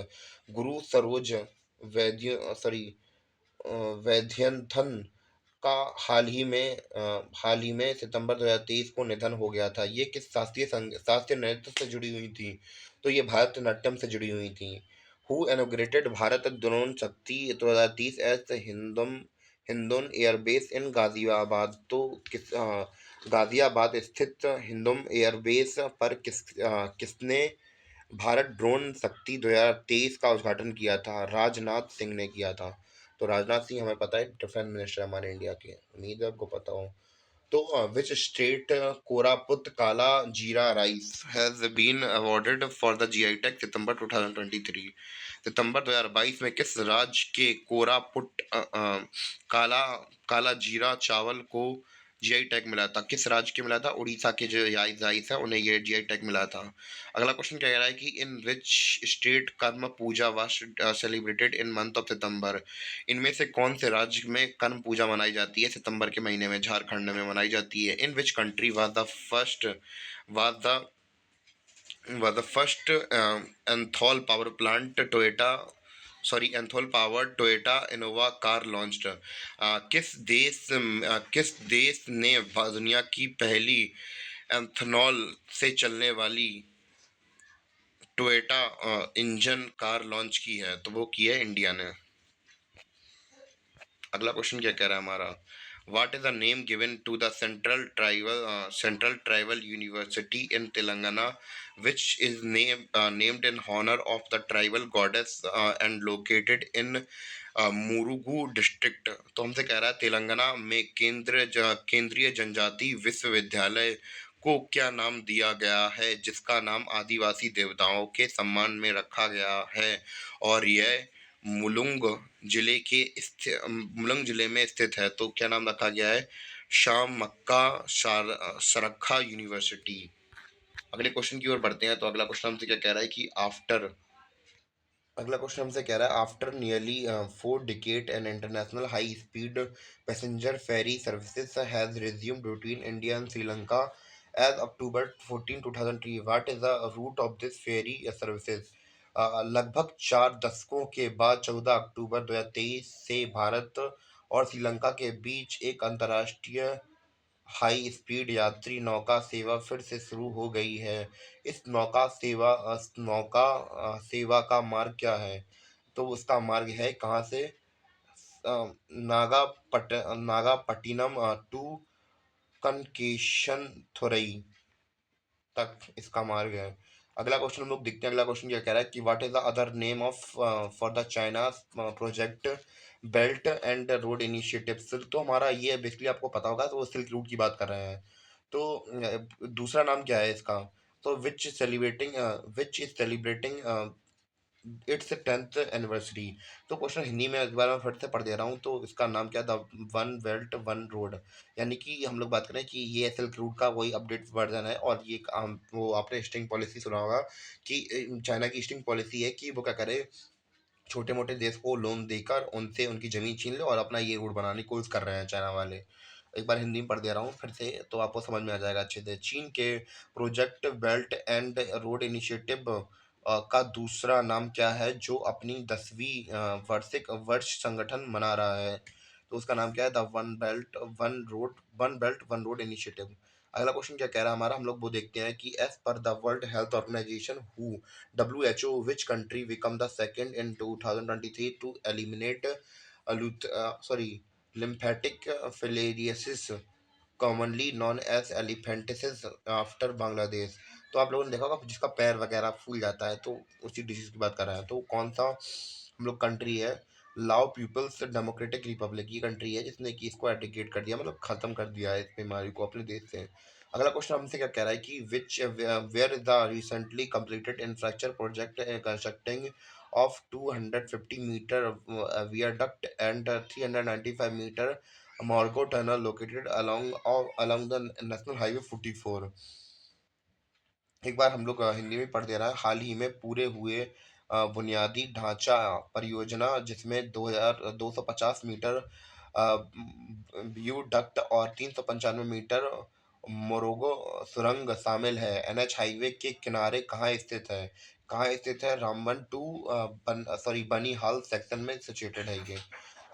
Speaker 1: गुरु सरोज वैद्यनाथन का हाल ही में सितंबर 2023 को निधन हो गया था। ये किस शास्त्रीय नृत्य से जुड़ी हुई थी, तो ये भारतनाट्यम से जुड़ी हुई थी। हु इनॉग्रेटेड भारत ड्रोन शक्ति 2030 एज हिंदुन एयरबेस इन गाजियाबाद। तो गाजियाबाद स्थित हिंदुन एयरबेस पर किसने भारत ड्रोन शक्ति 2023 का उद्घाटन किया था, राजनाथ सिंह ने किया था। तो राजनाथ सिंह हमें पता है डिफेंस मिनिस्टर हमारे इंडिया के, उम्मीद है आपको पता हो। तो which state Koraput Kala Jeera rice has been awarded for the GI tag September 2023। सितंबर 2022 में किस राज्य के कोरापुट काला काला जीरा चावल को जीआई टैग मिला था, किस राज्य के मिला था, उड़ीसा के जो राइस है उन्हें ये जीआई टैग मिला था। अगला क्वेश्चन क्या कह रहा है कि in which state Karma Puja was celebrated in month of September. इनमें से कौन से राज्य में कर्म पूजा मनाई जाती है सितंबर के महीने में, झारखंड में मनाई जाती है। In which country was the first एंथॉल power plant एंथॉल power Toyota Innova car launched. किस देश ने दुनिया की पहली एंथनॉल से चलने वाली टोयोटा इंजन कार लॉन्च की है, तो वो की है इंडिया ने। अगला क्वेश्चन क्या कह रहा है हमारा, what is the name given to the central tribal university in Telangana which is named in honour of the tribal goddess and located in Mulugu district. तो हमसे कह रहा है तेलंगाना में केंद्रीय जनजाति विश्वविद्यालय को क्या नाम दिया गया है जिसका नाम आदिवासी देवताओं के सम्मान में रखा गया है, और यह मुलुंग मुलुंग जिले में स्थित है। तो क्या नाम रखा गया है, शाम मक्का सरक्खा यूनिवर्सिटी। अगले क्वेश्चन की ओर बढ़ते हैं। तो अगला क्वेश्चन हमसे क्या कह रहा है कि अगला क्वेश्चन हमसे कह रहा है after nearly 4 decades an international high speed passenger ferry services has resumed between India and Sri Lanka as October 14, 2003। What is the route of this ferry services. लगभग 4 दशकों के बाद 14 अक्टूबर 2023 से भारत और श्रीलंका के बीच एक अंतर्राष्ट्रीय हाई स्पीड यात्री नौका सेवा फिर से शुरू हो गई है। इस नौका सेवा का मार्ग क्या है। तो उसका मार्ग है कहाँ से, नागापट्टिनम टू कनकेशन थुरई तक इसका मार्ग है। अगला क्वेश्चन हम लोग देखते हैं। अगला क्वेश्चन क्या कह रहा है कि what is the other name of for the China project belt and road initiative. तो हमारा ये बेसिकली आपको पता होगा, तो वो सिल्क रूट की बात कर रहे हैं। तो दूसरा नाम क्या है इसका, तो which is celebrating it's 10th anniversary. तो क्वेश्चन हिंदी में एक बार मैं फिर से पढ़ दे रहा हूँ। तो इसका नाम क्या, the one belt one road, यानी कि हम लोग बात करें कि ये सिल्क रूट का वही अपडेट वर्जन है। और ये वो आपने स्टिंग पॉलिसी सुना होगा कि चाइना की स्टिंग पॉलिसी है कि वो क्या करे, छोटे मोटे देश को लोन देकर उनसे उनकी जमीन छीन ले और अपना ये रूट बनाने की कोशिश कर रहे हैं चाइना वाले। एक बार हिंदी में पढ़ दे रहा हूँ फिर से, तो आपको समझ में आ जाएगा अच्छे से। चीन के project belt and road initiative का दूसरा नाम क्या है जो अपनी 10वीं वार्षिक वर्ष संगठन मना रहा है। तो उसका नाम क्या है, the one belt one road initiative. अगला क्वेश्चन क्या कह रहा है हमारा, हम लोग वो देखते हैं कि as per the World Health Organization who WHO, which country become the second in 2023 to eliminate lymphatic filariasis, commonly known as elephantiasis, after Bangladesh. तो आप लोगों ने देखा होगा जिसका पैर वगैरह फूल जाता है, तो उसी डिजीज की बात कर रहे हैं। तो कौन सा हम लोग कंट्री है, लाओ पीपल्स डेमोक्रेटिक रिपब्लिक, ये कंट्री है जिसने कि इसको एडिकेट कर दिया, मतलब खत्म कर दिया है इस बीमारी को अपने देश से। अगला क्वेश्चन हमसे क्या कह रहा है कि which where is the recently completed infrastructure project constructing of 250 metre viaduct and 395 metre Morgo Tunnel located along the National Highway 44। एक बार हम लोग हिंदी में पढ़ दे रहा है। हाल ही में पूरे हुए बुनियादी ढांचा परियोजना जिसमें 250 मीटर व्यू डक्ट और 395 मीटर मोरोगो सुरंग शामिल है। NH हाईवे के किनारे कहाँ स्थित है, रामबन टू बनीहाल सेक्शन में सिचुएटेड है ये।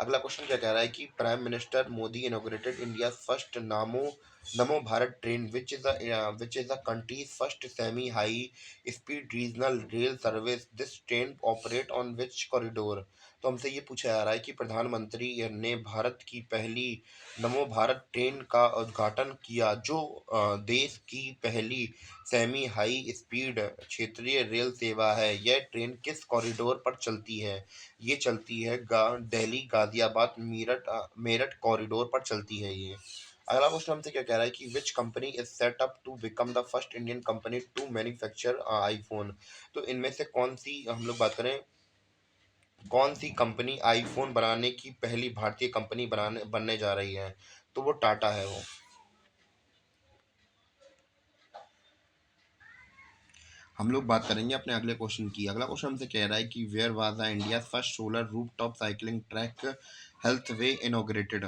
Speaker 1: अगला क्वेश्चन क्या कह रहा है कि prime minister Modi inaugurated India first Namo Bharat train which is the countries first semi high speed regional rail service, this train operate on which corridor. तो हमसे ये पूछा जा रहा है कि प्रधानमंत्री ने भारत की पहली नमो भारत ट्रेन का उद्घाटन किया जो देश की पहली सेमी हाई स्पीड क्षेत्रीय रेल सेवा है। यह ट्रेन किस कॉरिडोर पर चलती है, ये चलती है दिल्ली गाजियाबाद मेरठ कॉरिडोर पर चलती है ये। अगला क्वेश्चन हमसे क्या कह रहा है कि which company is set up to become the first Indian company to manufacture iPhone. तो इनमें से कौन सी हम लोग बात करें, कौन सी कंपनी आईफोन बनाने की पहली भारतीय कंपनी बनने जा रही है, तो वो टाटा है वो। हम लोग बात करेंगे अपने अगले क्वेश्चन की। अगला क्वेश्चन हमसे कह रहा है कि where was the India first solar roof top cycling track health way inaugurated.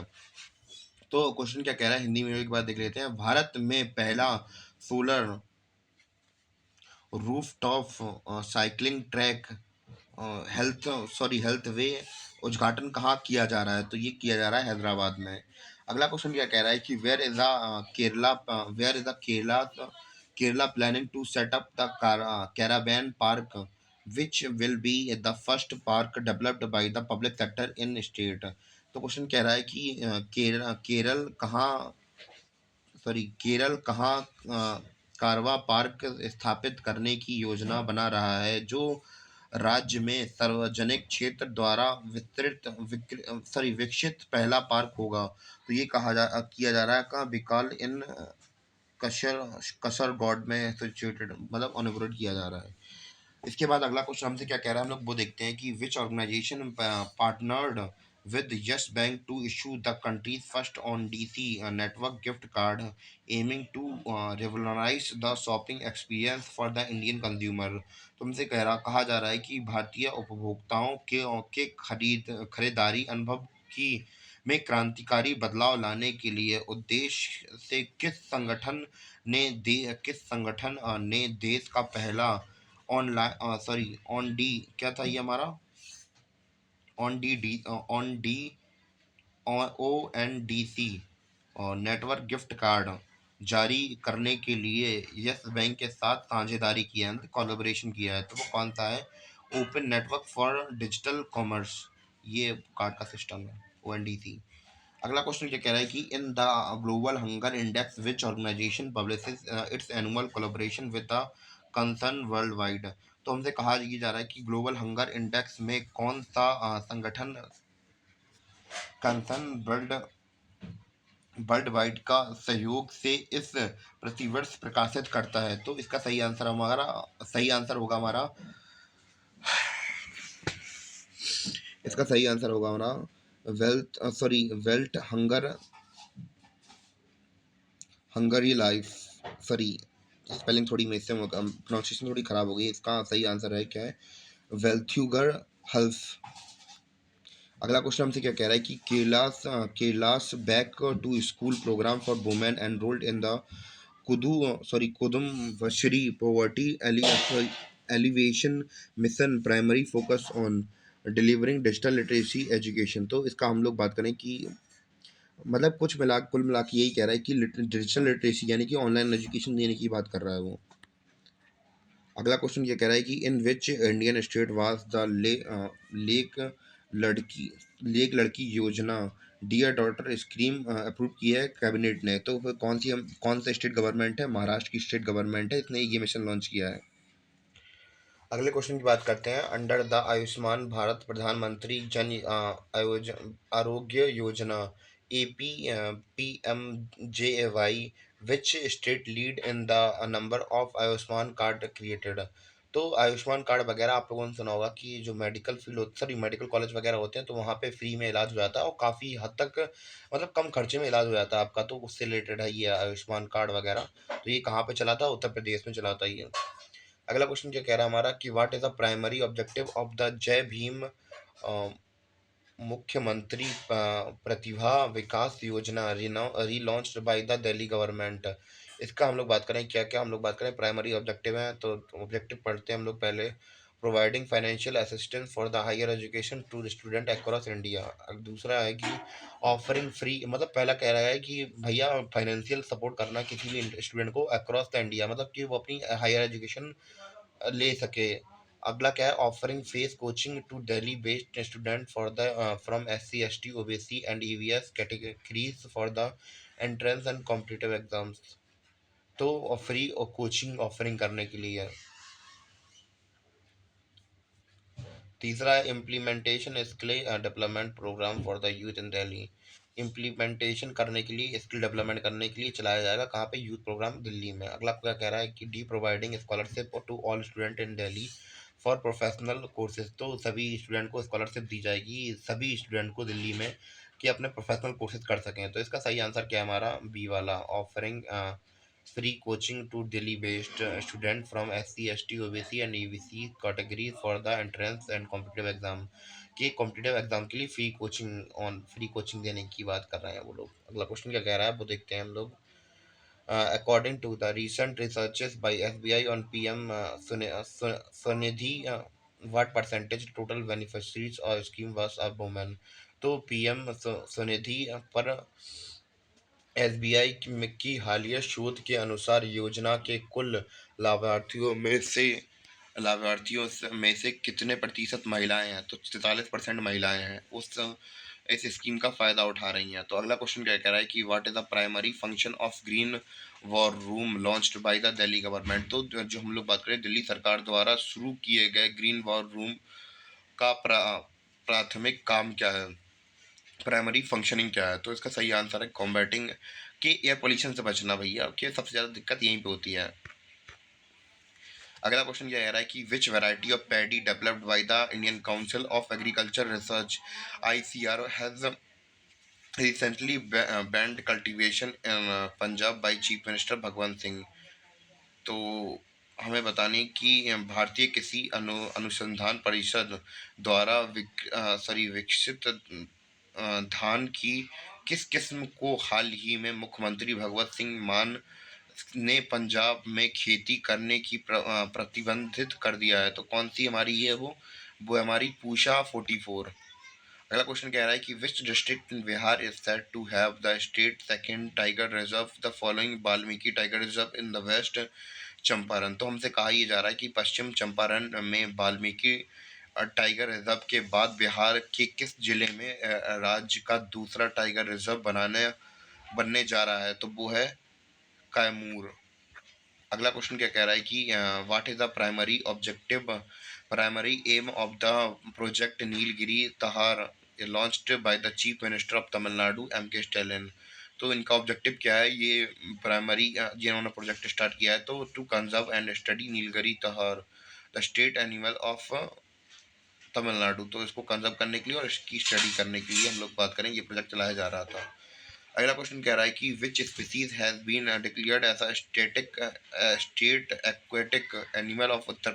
Speaker 1: तो क्वेश्चन क्या कह रहा है हिंदी में एक बार देख लेते हैं। भारत में पहला solar roof top cycling track health वे उद्घाटन कहाँ किया जा रहा है, तो ये किया जा रहा है हैदराबाद में। अगला क्वेश्चन क्या कह रहा है कि where is the Kerala Kerala planning to set up the caravan park, which will be the first park developed by the public sector in state. तो क्वेश्चन कह रहा है कि केरल कहाँ कारवा पार्क स्थापित करने की योजना बना रहा है, जो राज्य में सार्वजनिक क्षेत्र द्वारा विकसित पहला पार्क होगा। तो ये किया जा रहा है कहाँ, बिकाल इन कशर कसरगोड में सिचुएटेड, मतलब इनॉग्रेट किया जा रहा है। इसके बाद अगला क्वेश्चन हमसे क्या कह रहा है, हम लोग वो देखते हैं कि which organisation partnered with Yes Bank to issue the country's first on DC network gift card, aiming to revolutionize the shopping experience for the Indian consumer। तुमसे कहा जा रहा है कि भारतीय उपभोक्ताओं के खरीदारी अनुभव की में क्रांतिकारी बदलाव लाने के लिए उद्देश्य से किस संगठन ने देश का पहला ऑनलाइन ऑन डी क्या था ये हमारा ऑन डी ONDC और नेटवर्क गिफ्ट कार्ड जारी करने के लिए यस बैंक के साथ साझेदारी किया है, कोलैबोरेशन किया है। तो वो कौन सा है, open network for digital commerce, ये कार्ड का सिस्टम है ONDC। अगला क्वेश्चन क्या कह रहा है कि in the global hunger index which organization publishes its annual collaboration with the concern world wide. तो हमसे कहा जा रहा है कि ग्लोबल हंगर इंडेक्स में कौन सा संगठन कंसर्न वर्ल्ड वाइड का सहयोग से इस प्रतिवर्ष प्रकाशित करता है। तो इसका सही आंसर होगा हमारा इसका सही आंसर होगा हमारा belt Hungary life, sorry spelling थोड़ी मेरे से प्रोनाउंसिएशन थोड़ी खराब हो गई। इसका सही आंसर है क्या है, वेल्थ्यूगर हेल्थ। अगला क्वेश्चन हमसे क्या कह रहा है कि Kerala's back to school programme for women enrolled in the Kudumbashree poverty alleviation mission primary focus on delivering digital literacy education. तो इसका हम लोग बात करें कि मतलब कुल मिला के यही कह रहा है कि डिजिटल लिटरेसी यानी कि ऑनलाइन एजुकेशन देने की बात कर रहा है वो। अगला क्वेश्चन ये कह रहा है कि in which Indian state was the Lek Ladki Lek Ladki Yojana dear daughter scheme approve की है कैबिनेट ने। तो फिर कौन सा स्टेट गवर्नमेंट है, महाराष्ट्र की स्टेट गवर्नमेंट है, इसने ये मिशन लॉन्च किया है। अगले क्वेश्चन की बात करते हैं, अंडर द आयुष्मान भारत प्रधानमंत्री Jan Arogya Yojana AP PMJAY which state lead in the number of Ayushman card created. तो आयुष्मान कार्ड वगैरह आप लोगों ने सुना होगा कि जो मेडिकल कॉलेज वगैरह होते हैं तो वहाँ पे फ्री में इलाज हो जाता है और काफ़ी हद तक मतलब कम खर्चे में इलाज हो जाता है आपका। तो उससे रिलेटेड है ये आयुष्मान कार्ड वगैरह। तो ये कहाँ पे चला था, उत्तर प्रदेश में चला था ये। अगला क्वेश्चन क्या कह रहा है हमारा कि what is the primary objective of the जय भीम मुख्यमंत्री प्रतिभा विकास योजना relaunched by the Delhi government. इसका हम लोग बात करें क्या क्या हम लोग बात करें, प्राइमरी ऑब्जेक्टिव है तो ऑब्जेक्टिव पढ़ते हैं हम लोग पहले। Providing financial assistance for the higher education to the student across India. दूसरा है कि ऑफरिंग फ्री, मतलब पहला कह रहा है कि भैया फाइनेंशियल सपोर्ट करना किसी भी स्टूडेंट को अक्रॉस द इंडिया, मतलब कि वो अपनी हायर एजुकेशन ले सके। अगला क्या है, offering face coaching to Delhi based student for the from SC ST OBC and EVS categories for the entrance and competitive exams. तो फ्री और कोचिंग ऑफरिंग करने के लिए। तीसरा है implementation skill development program for the youth in Delhi. Implementation करने के लिए, स्किल डेवलपमेंट करने के लिए चलाया जाएगा कहाँ पे, यूथ प्रोग्राम दिल्ली में। अगला क्या कह रहा है कि D providing scholarship to all student in Delhi for professional courses. तो सभी स्टूडेंट को स्कॉलरशिप दी जाएगी, सभी स्टूडेंट को दिल्ली में, कि अपने प्रोफेशनल कोर्सेज कर सकें। तो इसका सही आंसर क्या है हमारा, बी वाला, offering free coaching to Delhi based student from SC ST OBC and EBC category for the entrance and competitive exam. कि कॉम्पिटिटिव एग्जाम के लिए फ्री कोचिंग देने की बात कर रहे हैं वो लोग। अगला क्वेश्चन क्या कह रहा है वो देखते हैं हम लोग। According to the recent researches by SBI on PM Swanidhi, what percentage total beneficiaries or scheme was a woman। तो PM स्वनिधि पर एसबीआई की हालिया शोध के अनुसार योजना के कुल लाभार्थियों में से कितने प्रतिशत महिलाएं हैं? तो 43% महिलाएं हैं उस इस स्कीम का फायदा उठा रही हैं। तो अगला क्वेश्चन क्या कह रहा है कि what is the primary function of green war room launched by the Delhi government? तो जो हम लोग बात करें दिल्ली सरकार द्वारा शुरू किए गए ग्रीन वॉर रूम का प्राथमिक काम क्या है, प्राइमरी फंक्शनिंग क्या है? तो इसका सही आंसर है कॉम्बैटिंग के एयर पोल्यूशन से बचना भैया, कि सबसे ज़्यादा दिक्कत यहीं पे होती है। अगला क्वेश्चन क्या कह रहा है कि which variety of paddy developed by the Indian council of agriculture research ICRO has recently banned cultivation in Punjab by chief minister Bhagwant Singh? तो हमें बताने कि भारतीय कृषि अनुसंधान परिषद द्वारा विकसित धान की किस किस्म को हाल ही में मुख्यमंत्री भगवत सिंह मान ने पंजाब में खेती करने की प्रतिबंधित कर दिया है? तो कौन सी हमारी ये है वो हमारी पूषा 44। अगला क्वेश्चन कह रहा है कि which district in Bihar is said to have the state second tiger reserve the following Valmiki tiger reserve in the west Champaran? तो हमसे कहा यह जा रहा है कि पश्चिम चंपारण में वाल्मीकि टाइगर रिजर्व के बाद बिहार के किस जिले में राज्य का दूसरा टाइगर रिजर्व बनने जा रहा है? तो वो है कैमूर। अगला क्वेश्चन क्या कह रहा है कि what is the primary aim of the project Nilgiri Tahr launched by the chief minister of Tamil Nadu M.K. Stalin? तो इनका ऑब्जेक्टिव क्या है, ये प्राइमरी जिन्होंने प्रोजेक्ट स्टार्ट किया है? तो to conserve and study Nilgiri Tahr the state animal of Tamil Nadu. तो इसको कंजर्व करने के लिए और इसकी स्टडी करने के लिए हम लोग बात करें, ये प्रोजेक्ट चलाया जा रहा था। अगला क्वेश्चन कह रहा है कि which species has been declared as a state aquatic animal of Uttar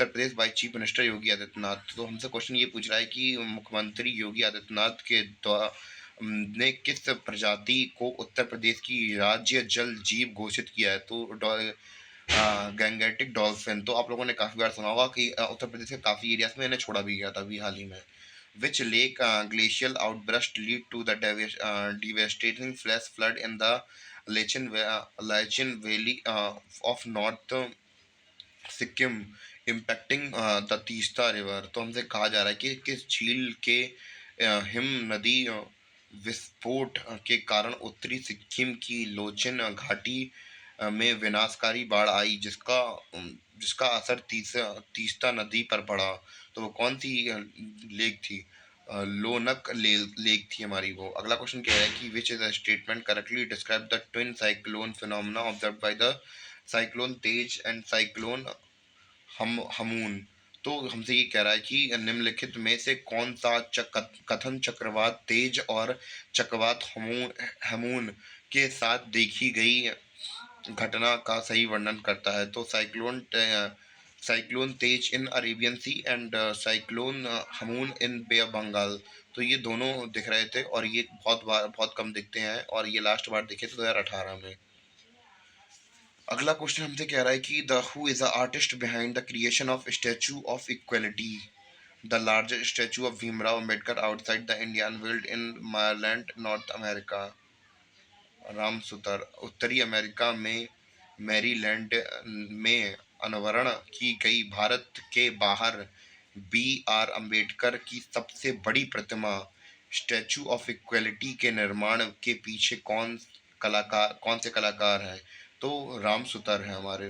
Speaker 1: Pradesh by chief minister Yogi Adityanath? तो हमसे क्वेश्चन ये पूछ रहा है कि मुख्यमंत्री योगी आदित्यनाथ के द्वारा ने किस प्रजाति को उत्तर प्रदेश की राज्य जल जीव घोषित किया है? तो गैंगेटिक डॉल्फिन। तो आप लोगों ने काफी बार सुना होगा कि उत्तर प्रदेश के काफी एरियाज में इन्हें छोड़ा भी गया था अभी हाल ही में। Which lake glacial outburst lead to the devastating flash flood in the Lachin Valley of North Sikkim impacting the Teesta river? तो हमसे कहा जा रहा है कि किस झील के हिम नदी विस्फोट के कारण उत्तरी सिक्किम की लोचन घाटी में विनाशकारी बाढ़ आई, जिसका असर तीस्ता नदी पर पड़ा? तो वो कौन सी लेक थी? लोनक लेक थी हमारी वो। अगला क्वेश्चन क्या है कि which is a statement correctly describe the twin cyclone phenomena observe by the cyclone Tej and cyclone Hamoon? तो हमसे ये कह रहा है कि निम्नलिखित में से कौन सा कथन चक्रवात तेज और चक्रवात हमून के साथ देखी गई घटना का सही वर्णन करता है? तो cyclone Tej in Arabian sea and cyclone Hamoon in bay of Bengal. तो ये दोनों दिख रहे थे और ये बहुत कम दिखते हैं, और ये लास्ट बार दिखे थे 2018 में। अगला क्वेश्चन हमसे कह रहा है कि the who is the artist behind the creation of statue of equality the largest statue of Bhimrao Ambedkar outside the India unveiled in Maryland north America? Ram Sutar. उत्तरी अमेरिका में मैरीलैंड में अनावरण की गई भारत के बाहर B.R. अम्बेडकर की सबसे बड़ी प्रतिमा स्टैचू ऑफ इक्वलिटी के निर्माण के पीछे कौन से कलाकार हैं? तो राम सुतर है हमारे।